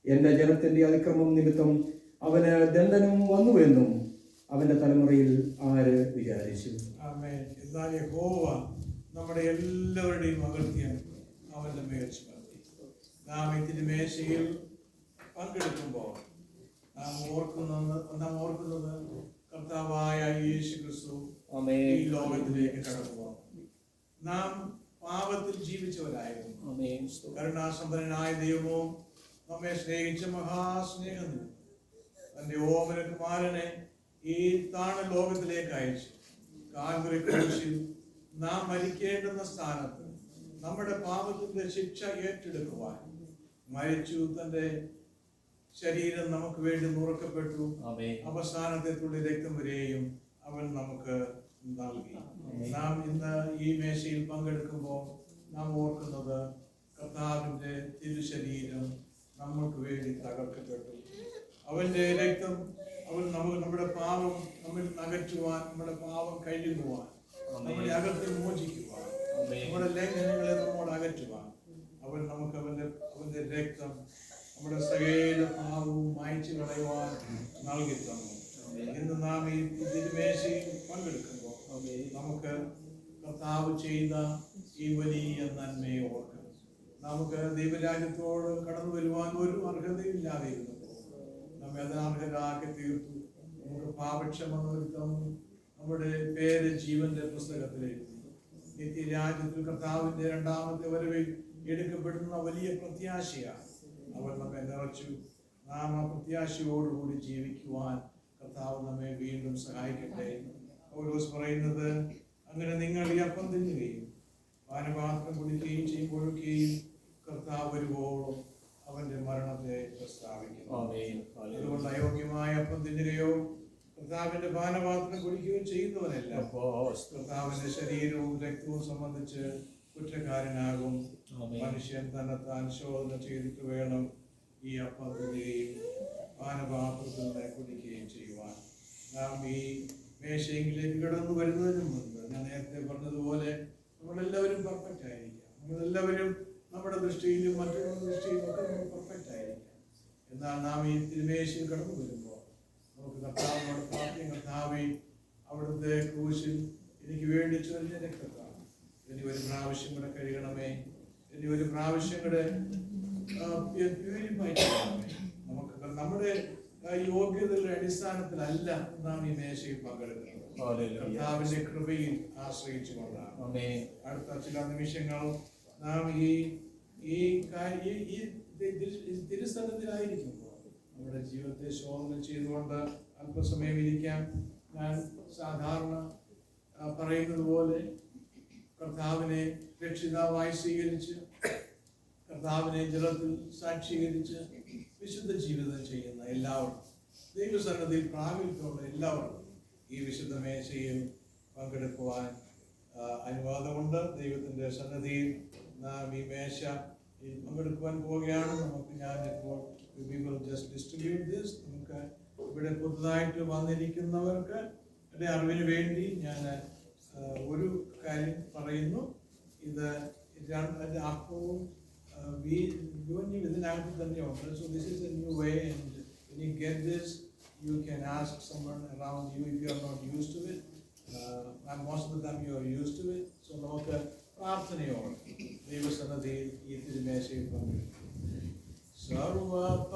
എൻ്റെ ജനത്തിന്റെ അതിക്രമം നിമിത്തം അവന് ദണ്ഡനം വന്നുവെന്നും അവന്റെ തലമുറയിൽ ആര് വിചാരിച്ചു? ആമേൻ. എന്നാൽ യഹോവ നമ്മുടെ എല്ലാവരുടെയും അകൃത്യം അവന്റെ മേൽ ചുമത്തി. നാം ഇതിന്റെ മേശയിൽ പങ്കെടുക്കുമ്പോൾ നാം ഓർക്കുന്നത് കർത്താവായ യേശു ക്രിസ്തു ഈ ലോകത്തിലേക്ക് കടന്നു. നാം പാപത്തിൽ ജീവിച്ചവരായിരുന്നു. കരുണാസമ്പന്നനായ ദൈവമോ നമ്മെ സ്നേഹിച്ച മഹാസ്നേഹം തന്റെ ഓമന കുമാരനെ ഈ താണ ലോകത്തിലേക്ക് അയച്ചു. കാൽവരി ക്രൂശിൽ നാം മരിക്കേണ്ടുന്ന സ്ഥാനത്ത് നമ്മുടെ പാപത്തിന്റെ ശിക്ഷ ഏറ്റെടുക്കുവാൻ മരിച്ചു. തന്റെ ശരീരം നമുക്ക് വേണ്ടി നുറുക്കപ്പെട്ടു. അവസാനത്തെ തുള്ളി രക്തം വരെയും അവൻ നമുക്ക് നൽകി. നാം ഇന്ന് ഈ മേശയിൽ പങ്കെടുക്കുമ്പോൾ നാം ഓർക്കുന്നത് കർത്താവിന്റെ തിരുശരീരം നമ്മൾക്ക് വേണ്ടി തകർക്കപ്പെട്ടു. അവന്റെ രക്തം നമ്മുടെ പാപം നമ്മിൽ അകറ്റുവാൻ, നമ്മുടെ പാപം കഴുകുവാൻ, നമ്മുടെ അകത്ത് മോചിക്കുവാൻ, നമ്മുടെ ലംഘനങ്ങളെ നമ്മോട് അകറ്റുവാൻ അവൻ നമുക്ക് അവന്റെ രക്തം നമ്മുടെ സകല പാപവും മായ്ച്ചു കളയുവാൻ നൽകി തന്നു. ഇന്ന് നാം ഈ തിരുമേശയിൽ പങ്കെടുക്കുമ്പോൾ നമുക്ക് കർത്താവ് ചെയ്ത ഈ വലിയ നന്മയെ ഓർക്കണം. നമുക്ക് ദൈവരാജ്യത്തോട് കടന്നു വരുവാൻ ഒരു അർഹതയില്ലാതെ ഇരുന്നപ്പോൾ നമ്മെ അനർഹരാക്കി തീർത്തു. നമുക്ക് പാപക്ഷമ തന്നു. നമ്മുടെ പേര് ജീവന്റെ പുസ്തകത്തിലേക്ക് നിത്യരാജ്യത്തിൽ കർത്താവിന്റെ രണ്ടാമത്തെ വരവിൽ എടുക്കപ്പെടുന്ന വലിയ പ്രത്യാശയാണ്. അവൻ നമ്മെ നിറച്ചു. നാം ആ പ്രത്യാശയോടുകൂടി ജീവിക്കുവാൻ കർത്താവ് നമ്മെ വീണ്ടും സഹായിക്കട്ടെ. പൗലോസ് പറയുന്നത്, അങ്ങനെ നിങ്ങൾ ഈ അപ്പം തിന്നുകയും പാനപാത്രം കുടിക്കുകയും ചെയ്യുമ്പോഴൊക്കെയും കർത്താവ് വരുവോളം അവന്റെ മരണത്തെ പ്രസ്താവിക്കുന്നു. അതുകൊണ്ട് അയോഗ്യമായ അപ്പം തിന്നുകയോ കർത്താവിന്റെ പാനപാത്രം കുടിക്കുകയോ ചെയ്യുന്നവനല്ല കർത്താവിന്റെ ശരീരവും രക്തവും സംബന്ധിച്ച് കുറ്റക്കാരനാകും. മനുഷ്യൻ തന്നെത്താൻ ശോധന ചെയ്തിട്ട് വേണം ഈ അപ്പം തിന്നുകയും പാനപാത്രത്തിൽ നിന്ന് കുടിക്കുകയും ചെയ്യുവാൻ. നാം ഈ മേശയെങ്കിലേക്ക് കടന്നു വരുന്നതിന് മുൻപ് ഞാൻ നേരത്തെ പറഞ്ഞതുപോലെ നമ്മളെല്ലാവരും പെർഫെക്റ്റ് ആയിരിക്കാം. നമ്മളെല്ലാവരും നമ്മുടെ ദൃഷ്ടിയിലും മറ്റുള്ള ദൃഷ്ടിയിലും ഒക്കെ നമ്മൾ പെർഫെക്റ്റ് ആയിരിക്കാം. എന്നാൽ നാം ഈ തിരുമേശയിൽ കടന്നു വരുമ്പോൾ നമുക്ക് കർത്താവിനോട് പ്രാർത്ഥന, കർത്താവേ അവിടുത്തെ ക്രൂശിൽ എനിക്ക് വേണ്ടി ചൊരിഞ്ഞ രക്തത്താണ് ഇനി ഒരു പ്രാവശ്യം കൂടെ കഴുകണമേ, ഇനി ഒരു പ്രാവശ്യം കൂടെ പ്യൂരിഫൈ ചെയ്യണമേ. നമുക്ക് നമ്മുടെ യോഗ്യതയുടെ അടിസ്ഥാനത്തിലല്ല നാം ഈ മേശയിൽ പങ്കെടുക്കുന്നത്, കർത്താവിന്റെ കൃപയിൽ ആശ്രയിച്ചുകൊണ്ടാണ്. അടുത്ത ചില നിമിഷങ്ങൾ നാം ഈ തിരുസ്ഥലത്തിലായിരിക്കുമ്പോൾ നമ്മുടെ ജീവിതത്തെ ശോധന ചെയ്തുകൊണ്ട് അല്പസമയം ഇരിക്കാം. ഞാൻ സാധാരണ പറയുന്നത് പോലെ കർത്താവിനെ രക്ഷിതാവായി സ്വീകരിച്ച് കർത്താവിനെ ജലത്തിൽ സാക്ഷീകരിച്ച് വിശുദ്ധ ജീവിതം ചെയ്യുന്ന എല്ലാവർക്കും ദൈവസന്നിധിയിൽ പ്രാഗൽഭ്യമുള്ള എല്ലാവർക്കും ഈ വിശുദ്ധ മേശയിൽ പങ്കെടുക്കുവാൻ അനുവാദമുണ്ട്. ദൈവത്തിൻ്റെ സന്നിധിയിൽ നാം ഈ മേശ പങ്കെടുക്കുവാൻ പോവുകയാണ്. ഞാനിപ്പോൾ ജസ്റ്റ് ഡിസ്ട്രിബ്യൂട്ട് ദിസ്. നമുക്ക് ഇവിടെ പുതുതായിട്ട് വന്നിരിക്കുന്നവർക്ക് അറിവിന് വേണ്ടി ഞാൻ ഒരു കാര്യം പറയുന്നു. ഇത് അപ്പവും ഇതിനകത്ത് തന്നെയുണ്ട്. So this is A new way and when you get this you can ask someone around you if you are not used to it. And most of the time you are used to it. So നമുക്ക് പ്രാർത്ഥനയോടെ ദൈവസന്നിധിയിൽ ഈ തിരുമേശയിൽ പങ്കെടുക്കും. സർവപാപ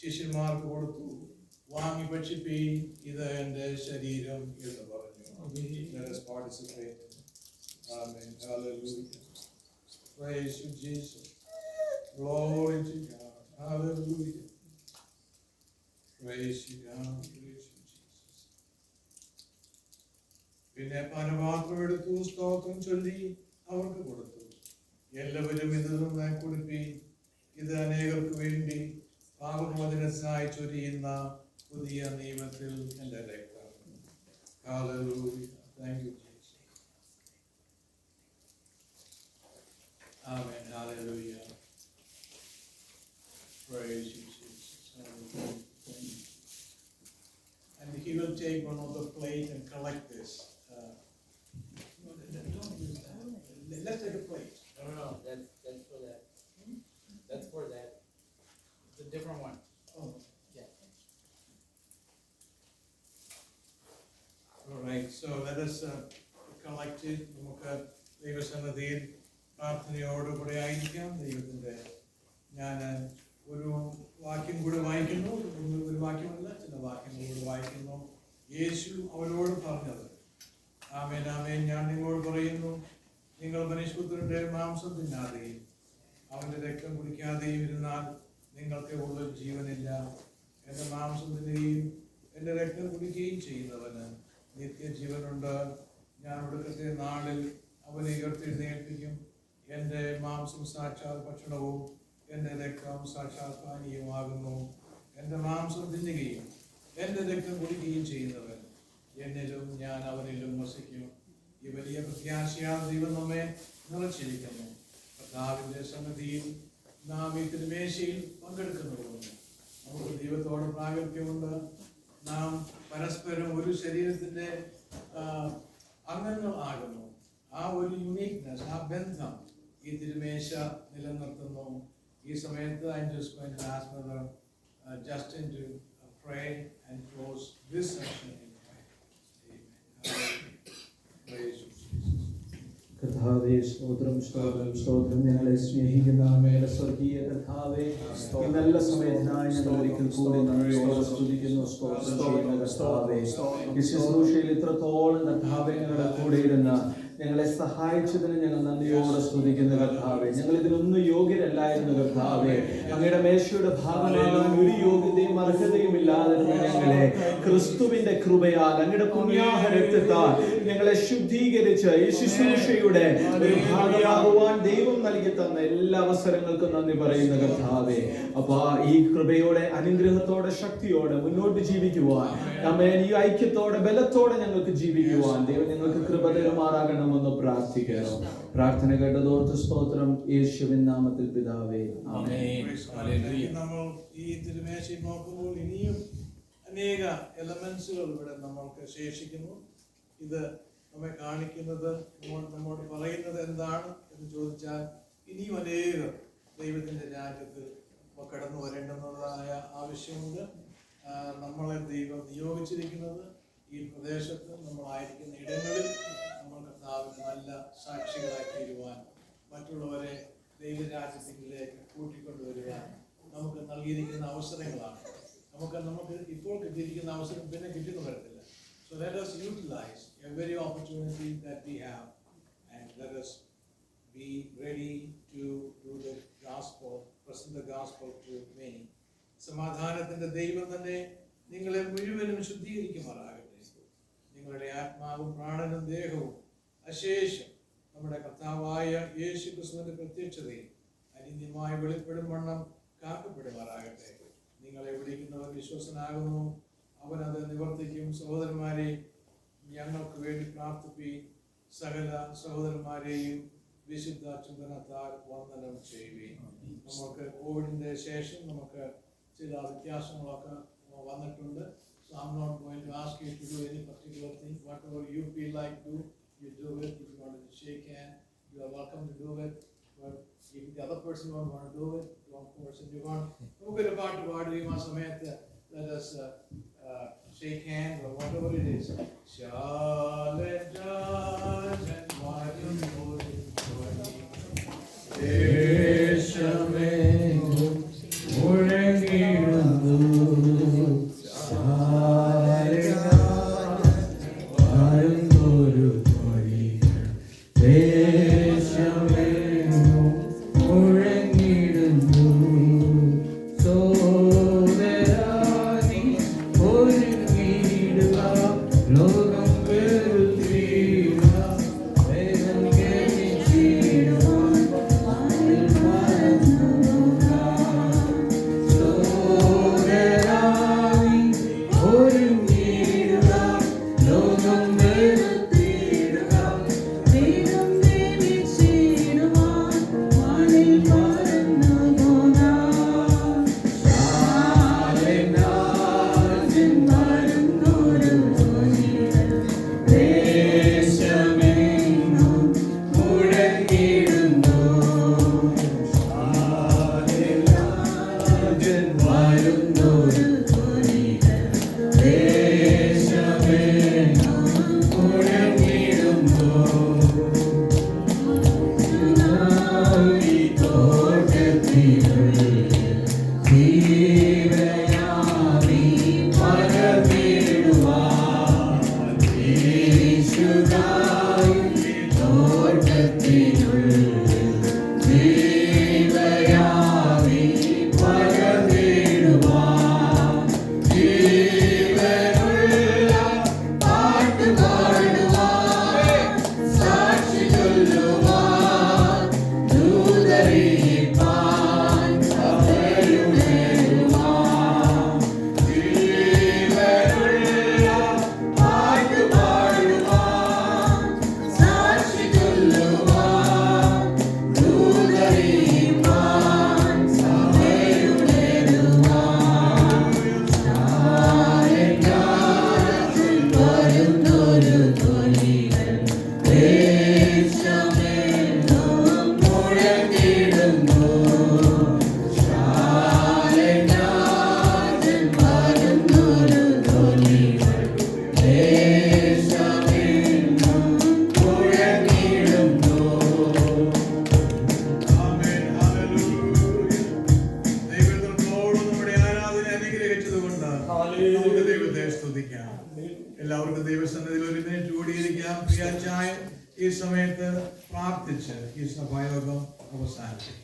ശിഷ്യന്മാർക്ക് കൊടുത്തു, വാങ്ങി ഭക്ഷിപ്പീൻ, ഇത് എൻ്റെ ശരീരം എന്ന് പറഞ്ഞു. Let us participate. Amen. Hallelujah. Praise you, Jesus. Glory to God. Hallelujah. Praise you, God. Praise you, Jesus. പിന്നെ പാനപാത്രം എടുത്തു, സ്തോത്രം ചൊല്ലി അവർക്ക് കൊടുത്തു. എല്ലാവരും ഇത് നിന്ന് കുടിപ്പീൻ, ഇത് അനേകർക്ക് വേണ്ടി പാപമോചനത്തിനായി ചൊരിയുന്ന പുതിയ നിയമത്തിൽ എൻ്റെ രക്തം. Hallelujah. Thank you, Jesus. Amen. Hallelujah. Praise you, Jesus. Hallelujah. Thank you. And he will take one of the plate and collect this. Don't use that. Let's take a plate. No. That's for that. That's for that. It's a different one. Oh. Yeah. Collect നമുക്ക് ദൈവസന്നിധിയിൽ പ്രാർത്ഥനയോടുകൂടെ ആയിരിക്കാം. ദൈവത്തിൻ്റെ ഞാൻ ഒരു വാക്യം കൂടി വായിക്കുന്നു. ഒരു വാക്യമല്ല, ചില വാക്യങ്ങൾ കൂടി വായിക്കുന്നു. യേശു അവരോട് പറഞ്ഞത്, ആമേൻ ആമേൻ, ഞാൻ നിങ്ങളോട് പറയുന്നു, നിങ്ങൾ മനുഷ്യപുത്രന്റെ മാംസം തിന്നാതെയും അവന്റെ രക്തം കുടിക്കാതെയും ഇരുന്നാൽ നിങ്ങൾക്ക് ഉള്ളിൽ ജീവനില്ല. എൻ്റെ മാംസം തിന്നുകയും എൻ്റെ രക്തം കുടിക്കുകയും ചെയ്യുന്നവന് നിത്യജീവനുണ്ട്. ഞാൻ ഒടുക്കത്തെ നാളിൽ അവനെ ഉയർത്തെഴുന്നേൽപ്പിക്കും. എൻ്റെ മാംസം സാക്ഷാൽ ഭക്ഷണവും എൻ്റെ രക്തം സാക്ഷാൽ പാനീയമാകുന്നു. എൻ്റെ മാംസം തിന്നുകയും എൻ്റെ രക്തം കുടിക്കുകയും ചെയ്യുന്നവൻ എന്നിലും ഞാൻ അവനിലും വസിക്കും. ഈ വലിയ പ്രത്യാശയാൽ ദൈവം നമ്മെ നിറച്ചിരിക്കുന്നു. കർത്താവിൻ്റെ സന്നിധിയിൽ നാം ഈ തിരുമേശയിൽ പങ്കെടുക്കുന്നതുകൊണ്ട് നമുക്ക് ദൈവത്തോട് പ്രാഗൽഭ്യമുണ്ട്. നാം പരസ്പരം ഒരു ശരീരത്തിൻ്റെ അംഗങ്ങൾ ആകുന്നു. ആ ഒരു യുണീക്നെസ്, ആ ബന്ധം ഈ തിരുമേശ നിലനിർത്തുന്നു. ഈ സമയത്ത് I just going to ask Brother Justin to pray and close this session in prayer. Amen. Praise you, Jesus. കർത്താവേ, സ്തോത്രം സ്തോത്രം സ്തോത്രം. ഞങ്ങളെ സ്നേഹിക്കുന്ന അങ്ങയുടെ സ്വർഗീയ കർത്താവേ, ഈ നല്ല സമയത്തിനായി ഞങ്ങൾ ഒരിക്കൽ കൂടി നന്ദിയോടെ സ്തുതിക്കുന്നു, സ്തോത്രം ചെയ്യുന്ന കർത്താവേ. ഈ ശുശ്രൂഷയിൽ ഇത്രത്തോളം കർത്താവേ ഞങ്ങളുടെ കൂടെ ഇരുന്ന ഞങ്ങളെ സഹായിച്ചതിന് ഞങ്ങൾ നന്ദിയോടെ സ്തുതിക്കുന്ന കർത്താവേ. ഞങ്ങൾ ഇതിനൊന്നും യോഗ്യരല്ലായിരുന്നു കർത്താവേ. അങ്ങയുടെ മേശയുടെ ഭാഗമാകാൻ ഒരു യോഗ്യതയും അർഹതയും ഇല്ലാതെ ഞങ്ങളെ ക്രിസ്തുവിന്റെ കൃപയാൽ അങ്ങയുടെ പുണ്യാഹ രക്തത്താൽ ഞങ്ങളെ ശുദ്ധീകരിച്ച് ഈ ശുശ്രൂഷയുടെ ഒരു ഭാഗമാകുവാൻ ദൈവം നൽകി തന്ന എല്ലാ അവസരങ്ങൾക്കും നന്ദി പറയുന്ന കർത്താവേ. അപ്പൊ ഈ കൃപയോടെ, അനുഗ്രഹത്തോടെ, ശക്തിയോടെ മുന്നോട്ട് ജീവിക്കുവാൻ, ആമേൻ, ഈ ഐക്യത്തോടെ, ബലത്തോടെ ഞങ്ങൾക്ക് ജീവിക്കുവാൻ ദൈവം ഞങ്ങൾക്ക് കൃപ തരുമാറാകണം എന്ന് പ്രാർത്ഥിക്കുന്നു. പ്രാർത്ഥന കേട്ടതോർത്ത് സ്തോത്രം, യേശുവിൻ നാമത്തിൽ പിതാവേ, ആമേൻ. നമ്മൾ ഈ തിരുമേശയിൽ നോക്കുമ്പോൾ ഇനിയും അനേക എലമെന്റ്സുകൾ ഇവിടെ നമ്മൾക്ക് ശേഷിക്കുന്നു. ഇത് നമ്മെ കാണിക്കുന്നത്, നമ്മോട് പറയുന്നത് എന്താണ് എന്ന് ചോദിച്ചാൽ, ഇനിയും അനേകം ദൈവത്തിന്റെ രാജ്യത്തിൽ കടന്നു വരേണ്ടുന്നതായ ആവശ്യമുണ്ട്. നമ്മളെ ദൈവം നിയോഗിച്ചിരിക്കുന്നത് ഈ പ്രദേശത്ത്, നമ്മളായിരിക്കുന്ന ഇടങ്ങളിൽ നമ്മൾ കർത്താവിന് നല്ല സാക്ഷികളായി തീരുവാൻ, മറ്റുള്ളവരെ ദൈവരാജ്യത്തിലേക്ക് കൂട്ടിക്കൊണ്ടുവരുവാൻ നമുക്ക് നൽകിയിരിക്കുന്ന അവസരങ്ങളാണ്. നമുക്ക് ഇപ്പോൾ കിട്ടിയിരിക്കുന്ന അവസരം പിന്നെ കിട്ടുന്നു വരത്തില്ല. So let us utilize every opportunity that we have, and let us be ready to do the gospel, present the gospel to many. സമാധാനത്തിന്റെ ദൈവം തന്നെ നിങ്ങളെ മുഴുവനും ശുദ്ധീകരിക്കുമാറാകട്ടെ. നിങ്ങളുടെ ആത്മാവും പ്രാണനും ദേഹവും അശേഷം നമ്മുടെ കർത്താവായ യേശു ക്രിസ്തുവിന്റെ പ്രത്യക്ഷതയിൽ അനിന്യമായി വെളിപ്പെടും വണ്ണം കാക്കപ്പെടുമാറാകട്ടെ. നിങ്ങളെ വിളിക്കുന്നവർ വിശ്വസനാകുന്നു, അവൻ അത് നിവർത്തിക്കും. സഹോദരന്മാരെ, ഞങ്ങൾക്ക് വേണ്ടി പ്രാർത്ഥിപ്പീൻ. സകല സഹോദരന്മാരെയും വിശുദ്ധ ചുംബനത്താൽ വന്ദനം ചെയ്യുകയും. നമുക്ക് കോവിഡിന്റെ ശേഷം നമുക്ക് ചില വ്യത്യാസങ്ങളൊക്കെ വന്നിട്ടുണ്ട്. So I'm not going to ask you to do any particular thing. Whatever you feel like you do it. If you want to shake hand, you are welcome to do it. But if the other person don't want to do it, don't force it. You want to get about to പാടുകയും ആ സമയത്ത് let us shake hands or whatever it is. ദേശമേ എല്ലാവർക്കും ദൈവസന്നിധിയിൽ ഒരു minute കൂടിയിരിക്കാം. പ്രിയാച്ചായ ഈ സമയത്ത് പ്രാർത്ഥിച്ച് ഈ സഭായോഗം അവസാനിപ്പിക്കും.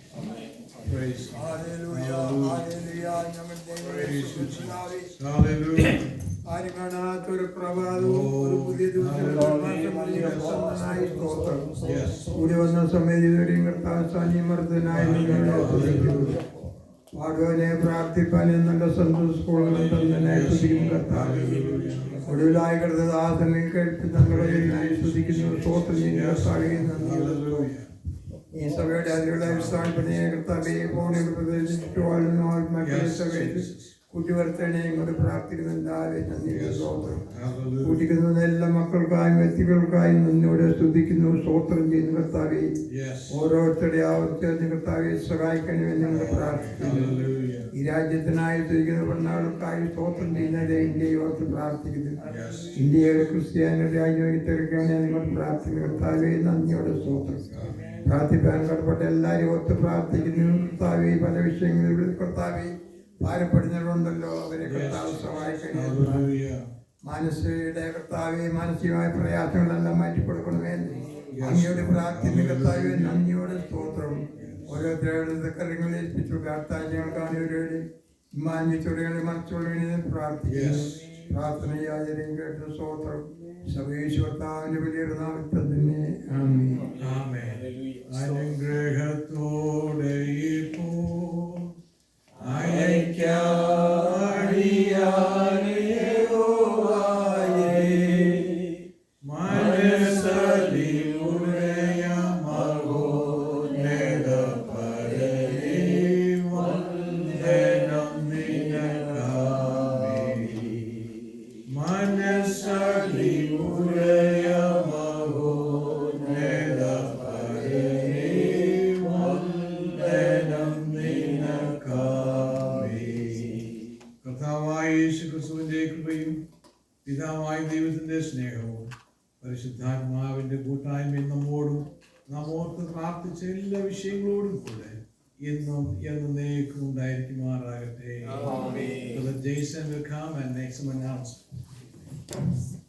Praise God. Hallelujah. ആരും കാണാത്തൊരു പ്രഭാതവും ഒരു പുതിയ ദിവസവും കൂടി വന്ന സമയത്ത് കർത്താവ് സാന്നിധ്യമർദ്ദനായി പാടുവാനെ പ്രാർത്ഥിപ്പാനും നല്ല സന്തോഷ സ്കൂളുകളും തന്നതിനായി സ്തുതിക്കുന്നു കർത്താവ്. ഒടുവിലായി കർത്താദാസനെ കേൾപ്പി തങ്ങളെ സ്തുതിക്കുന്നു. സ്തോത്രം ചെയ്യുന്നു. ഈ സഭയുടെ അതിലുള്ള വിസ്ഥാനപ്പനെ കർത്താവെ ഫോണിൽ പ്രദർശിച്ചിട്ട് വാഴുന്ന മക്കളെ സഭയിൽ കൂട്ടിവരുത്തണേ ഇങ്ങോട്ട് പ്രാർത്ഥിക്കുന്നുണ്ടാവേ. നന്ദി സ്തോത്രം. കൂട്ടിക്കുന്ന എല്ലാ മക്കൾക്കായും വ്യക്തികൾക്കായും നന്ദിയോടെ സ്തുതിക്കുന്നു. സ്തോത്രം ചെയ്യുന്നു കർത്താവെ. ഓരോരുത്തരുടെ ആവർത്തിച്ച് കർത്താവെ സഹായിക്കണമെന്ന് ഞങ്ങൾ പ്രാർത്ഥിക്കുന്നു. ഈ രാജ്യത്തിനായി സ്തുതിക്കുന്ന പെണ്ണാൾക്കായി സ്തോത്രം ചെയ്യുന്നത് ഇന്ത്യയെ ഓർത്ത് പ്രാർത്ഥിക്കുന്നു. ഇന്ത്യയുടെ ക്രിസ്ത്യാനി രാജ്യമായി തിരക്കാണ് നിങ്ങൾ പ്രാർത്ഥിക്കുന്നു കർത്താവെ. നന്ദിയോടെ സ്തോത്രം. പ്രാർത്ഥിക്കാൻ കടപ്പെട്ട എല്ലാവരും ഓർത്ത് പ്രാർത്ഥിക്കുന്നു കർത്താവെ. പല വിഷയങ്ങളിൽ കർത്താവെ ഭാരപ്പെടുന്നവരുണ്ടല്ലോ, അവരെ കർത്താവ് സഹായിക്കണേ. മനസ്സിയുടെ കർത്താവെ മാനസികമായ പ്രയാസങ്ങളെല്ലാം മാറ്റിക്കൊടുക്കണമേ. അങ്ങയോട് പ്രാർത്ഥിക്കുന്ന കർത്താവെ നന്ദിയോടെ സ്തോത്രം. ഓരോരുത്തരുടെ കാര്യങ്ങൾ ഏൽപ്പിച്ചു പ്രാർത്ഥനയുടെ മാന്യത്തോടെ മറിച്ചുകൊള്ളേ പ്രാർത്ഥിക്കുന്നു. പ്രാർത്ഥന യാചനയും കേട്ട സ്തോത്രം. സവേശ്വരത്താവിന്റെ വലിയ നാമത്തിൽ തന്നെ ആമേൻ. അനുഗ്രഹത്തോടെ പിതാവായ ദൈവത്തിന്റെ സ്നേഹവും പരിശുദ്ധാത്മാവിന്റെ കൂട്ടായ്മയും നമ്മോടും നാം ഓർത്ത് പ്രാർത്ഥിച്ച എല്ലാ വിഷയങ്ങളോടും കൂടെ എന്നും എന്നേക്കും ഉണ്ടായിരിക്കുമാറാകട്ടെ. Brother Jason will come and make some announcements.